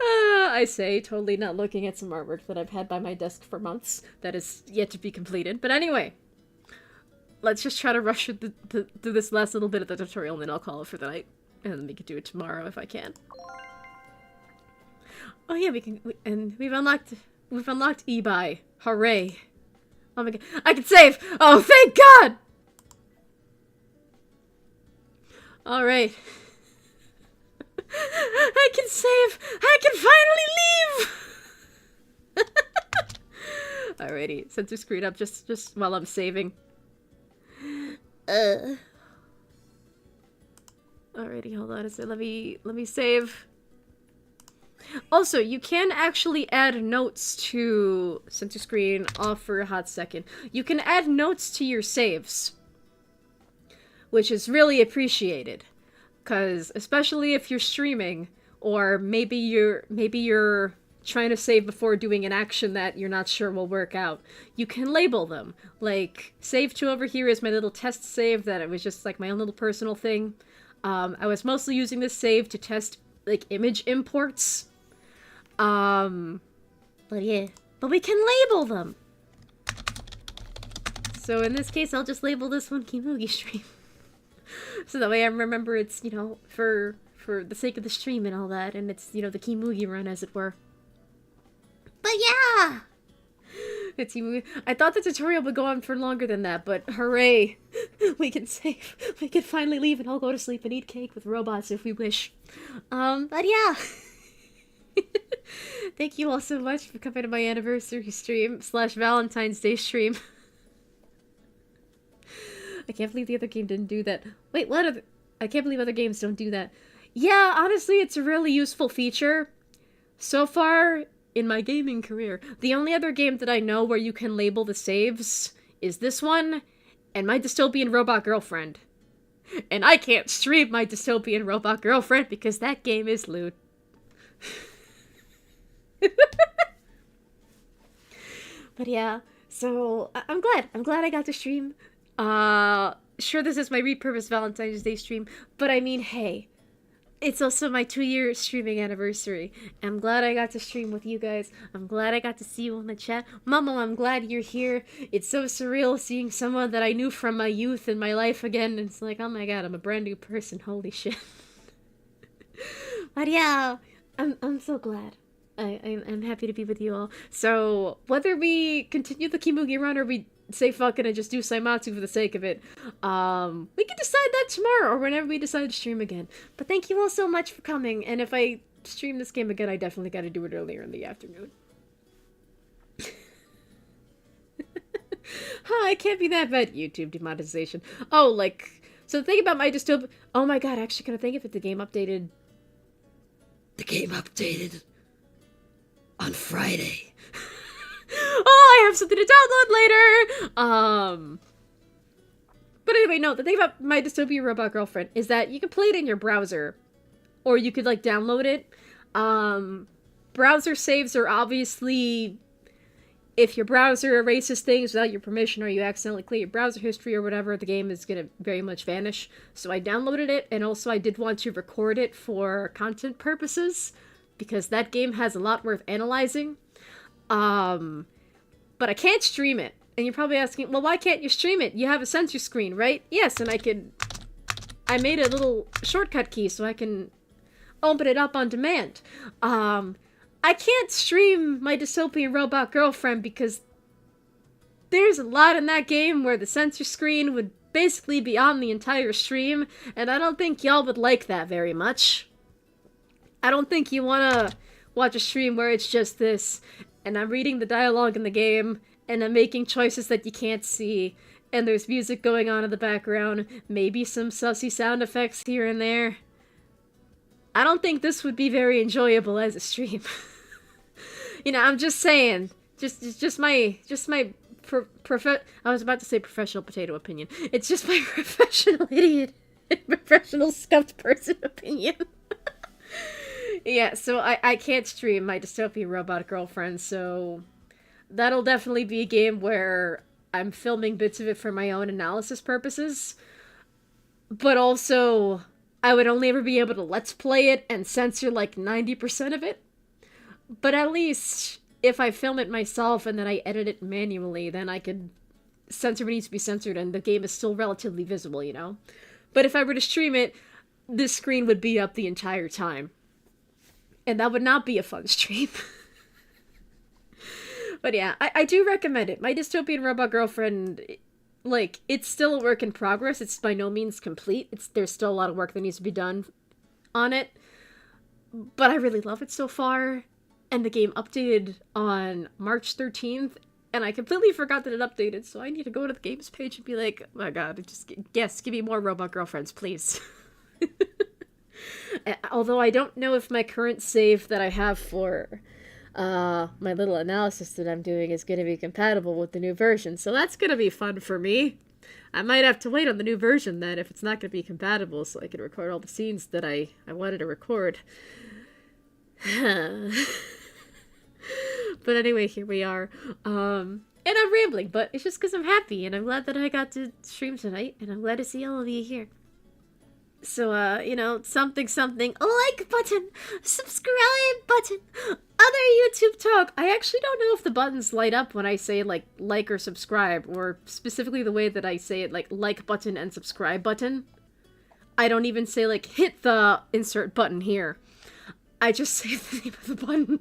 I say, totally not looking at some artwork that I've had by my desk for months that is yet to be completed. But anyway, let's just try to rush through this last little bit of the tutorial, and then I'll call it for the night. And then we can do it tomorrow if I can. Oh yeah, and we've unlocked yabai. Hooray. Oh my god, I can save! Oh, thank God! Alright. I can save! I can finally leave! Alrighty, Sensei screwed up just while I'm saving. Alrighty, hold on a sec. Let me save. Also, you can actually add notes to Sensei screen off for a hot second. You can add notes to your saves, which is really appreciated. Because especially if you're streaming, or maybe you're trying to save before doing an action that you're not sure will work out, you can label them. Like, save to over here is my little test save that it was just like my own little personal thing. I was mostly using this save to test, like, image imports. But yeah. But we can label them! So in this case, I'll just label this one Kimugi stream. So that way I remember it's, you know, for the sake of the stream and all that, and it's, you know, the Kimugi run, as it were. But yeah! I thought the tutorial would go on for longer than that, but hooray! We can save. We can finally leave and all go to sleep and eat cake with robots if we wish. But yeah. Thank you all so much for coming to my anniversary stream / Valentine's Day stream. I can't believe the other game didn't do that. Wait, what? I can't believe other games don't do that. Yeah, honestly, it's a really useful feature. So far, in my gaming career, the only other game that I know where you can label the saves is this one, and my dystopian robot girlfriend. And I can't stream my dystopian robot girlfriend because that game is lewd. But yeah, so I'm glad I got to stream. Sure, this is my repurposed Valentine's Day stream, but I mean, hey, it's also my 2-year streaming anniversary. I'm glad I got to stream with you guys. I'm glad I got to see you in the chat. Momo, I'm glad you're here. It's so surreal seeing someone that I knew from my youth in my life again. It's like, oh my god, I'm a brand new person. Holy shit. But yeah, I'm so glad. I'm happy to be with you all. So, whether we continue the Kimugi run or we say fuck it and just do Saimatsu for the sake of it, we can decide that tomorrow or whenever we decide to stream again. But thank you all so much for coming, and if I stream this game again, I definitely gotta do it earlier in the afternoon. Huh, it can't be that bad. YouTube demonetization. Oh, like, so the thing about my dystopia... Oh my god, actually, can I think if the game updated... The game updated... on Friday. Oh, I have something to download later! But anyway, no, the thing about my Dystopia Robot Girlfriend is that you can play it in your browser. Or you could, like, download it. Browser saves are obviously... If your browser erases things without your permission or you accidentally clear your browser history or whatever, the game is gonna very much vanish. So I downloaded it, and also I did want to record it for content purposes, because that game has a lot worth analyzing. But I can't stream it. And you're probably asking, well, why can't you stream it? You have a Sensei screen, right? Yes, and I made a little shortcut key so I can open it up on demand. I can't stream my Dystopian Robot Girlfriend because there's a lot in that game where the Sensei screen would basically be on the entire stream, and I don't think y'all would like that very much. I don't think you wanna watch a stream where it's just this, and I'm reading the dialogue in the game, and I'm making choices that you can't see, and there's music going on in the background, maybe some sussy sound effects here and there. I don't think this would be very enjoyable as a stream. You know, I'm just saying, just my I was about to say professional potato opinion. It's just my professional idiot, professional scuffed person opinion. Yeah, so I can't stream my Dystopian Robot Girlfriend, so that'll definitely be a game where I'm filming bits of it for my own analysis purposes, but also I would only ever be able to let's play it and censor like 90% of it. But at least if I film it myself and then I edit it manually, then I could censor what needs to be censored and the game is still relatively visible, you know? But if I were to stream it, this screen would be up the entire time. And that would not be a fun stream. But yeah, I do recommend it. My Dystopian Robot Girlfriend, like, it's still a work in progress. It's by no means complete. There's still a lot of work that needs to be done on it. But I really love it so far. And the game updated on March 13th. And I completely forgot that it updated. So I need to go to the games page and be like, oh my god, yes, give me more Robot Girlfriends, please. Although I don't know if my current save that I have for my little analysis that I'm doing is going to be compatible with the new version. So that's going to be fun for me. I might have to wait on the new version then if it's not going to be compatible so I can record all the scenes that I wanted to record. But anyway, here we are. And I'm rambling, but it's just because I'm happy and I'm glad that I got to stream tonight and I'm glad to see all of you here. So, you know, something, like button, subscribe button, other YouTube talk. I actually don't know if the buttons light up when I say, like or subscribe, or specifically the way that I say it, like button and subscribe button. I don't even say, like, hit the insert button here. I just say the name of the button.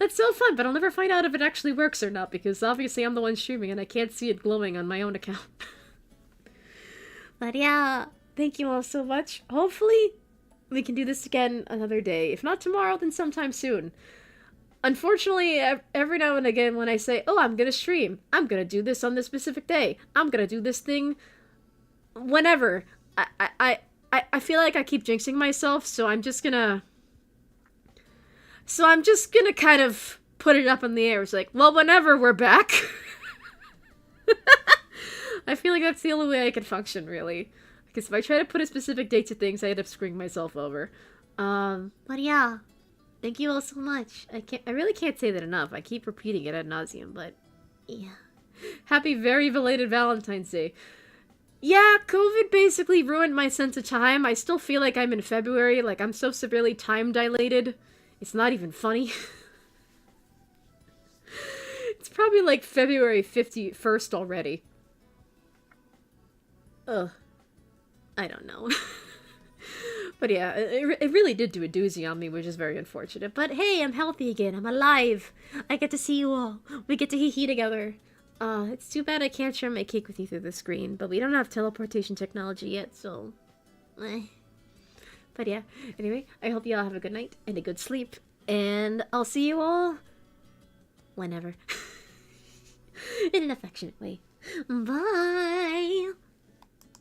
That's so fun, but I'll never find out if it actually works or not, because obviously I'm the one streaming and I can't see it glowing on my own account. But yeah, thank you all so much. Hopefully, we can do this again another day. If not tomorrow, then sometime soon. Unfortunately, every now and again when I say, oh, I'm gonna stream, I'm gonna do this on this specific day, I'm gonna do this thing whenever, I feel like I keep jinxing myself, so I'm just gonna kind of put it up in the air. It's like, well, whenever we're back. I feel like that's the only way I can function, really. Because if I try to put a specific date to things, I end up screwing myself over. But yeah. Thank you all so much. I really can't say that enough. I keep repeating it ad nauseum, but yeah. Happy very belated Valentine's Day. Yeah, COVID basically ruined my sense of time. I still feel like I'm in February, like I'm so severely time dilated. It's not even funny. It's probably like February 51st already. Ugh. I don't know. But yeah, it really did do a doozy on me, which is very unfortunate. But hey, I'm healthy again. I'm alive. I get to see you all. We get to hee-hee together. It's too bad I can't share my cake with you through the screen, but we don't have teleportation technology yet, so... But yeah, anyway, I hope you all have a good night and a good sleep, and I'll see you all... whenever. In an affectionate way. Bye!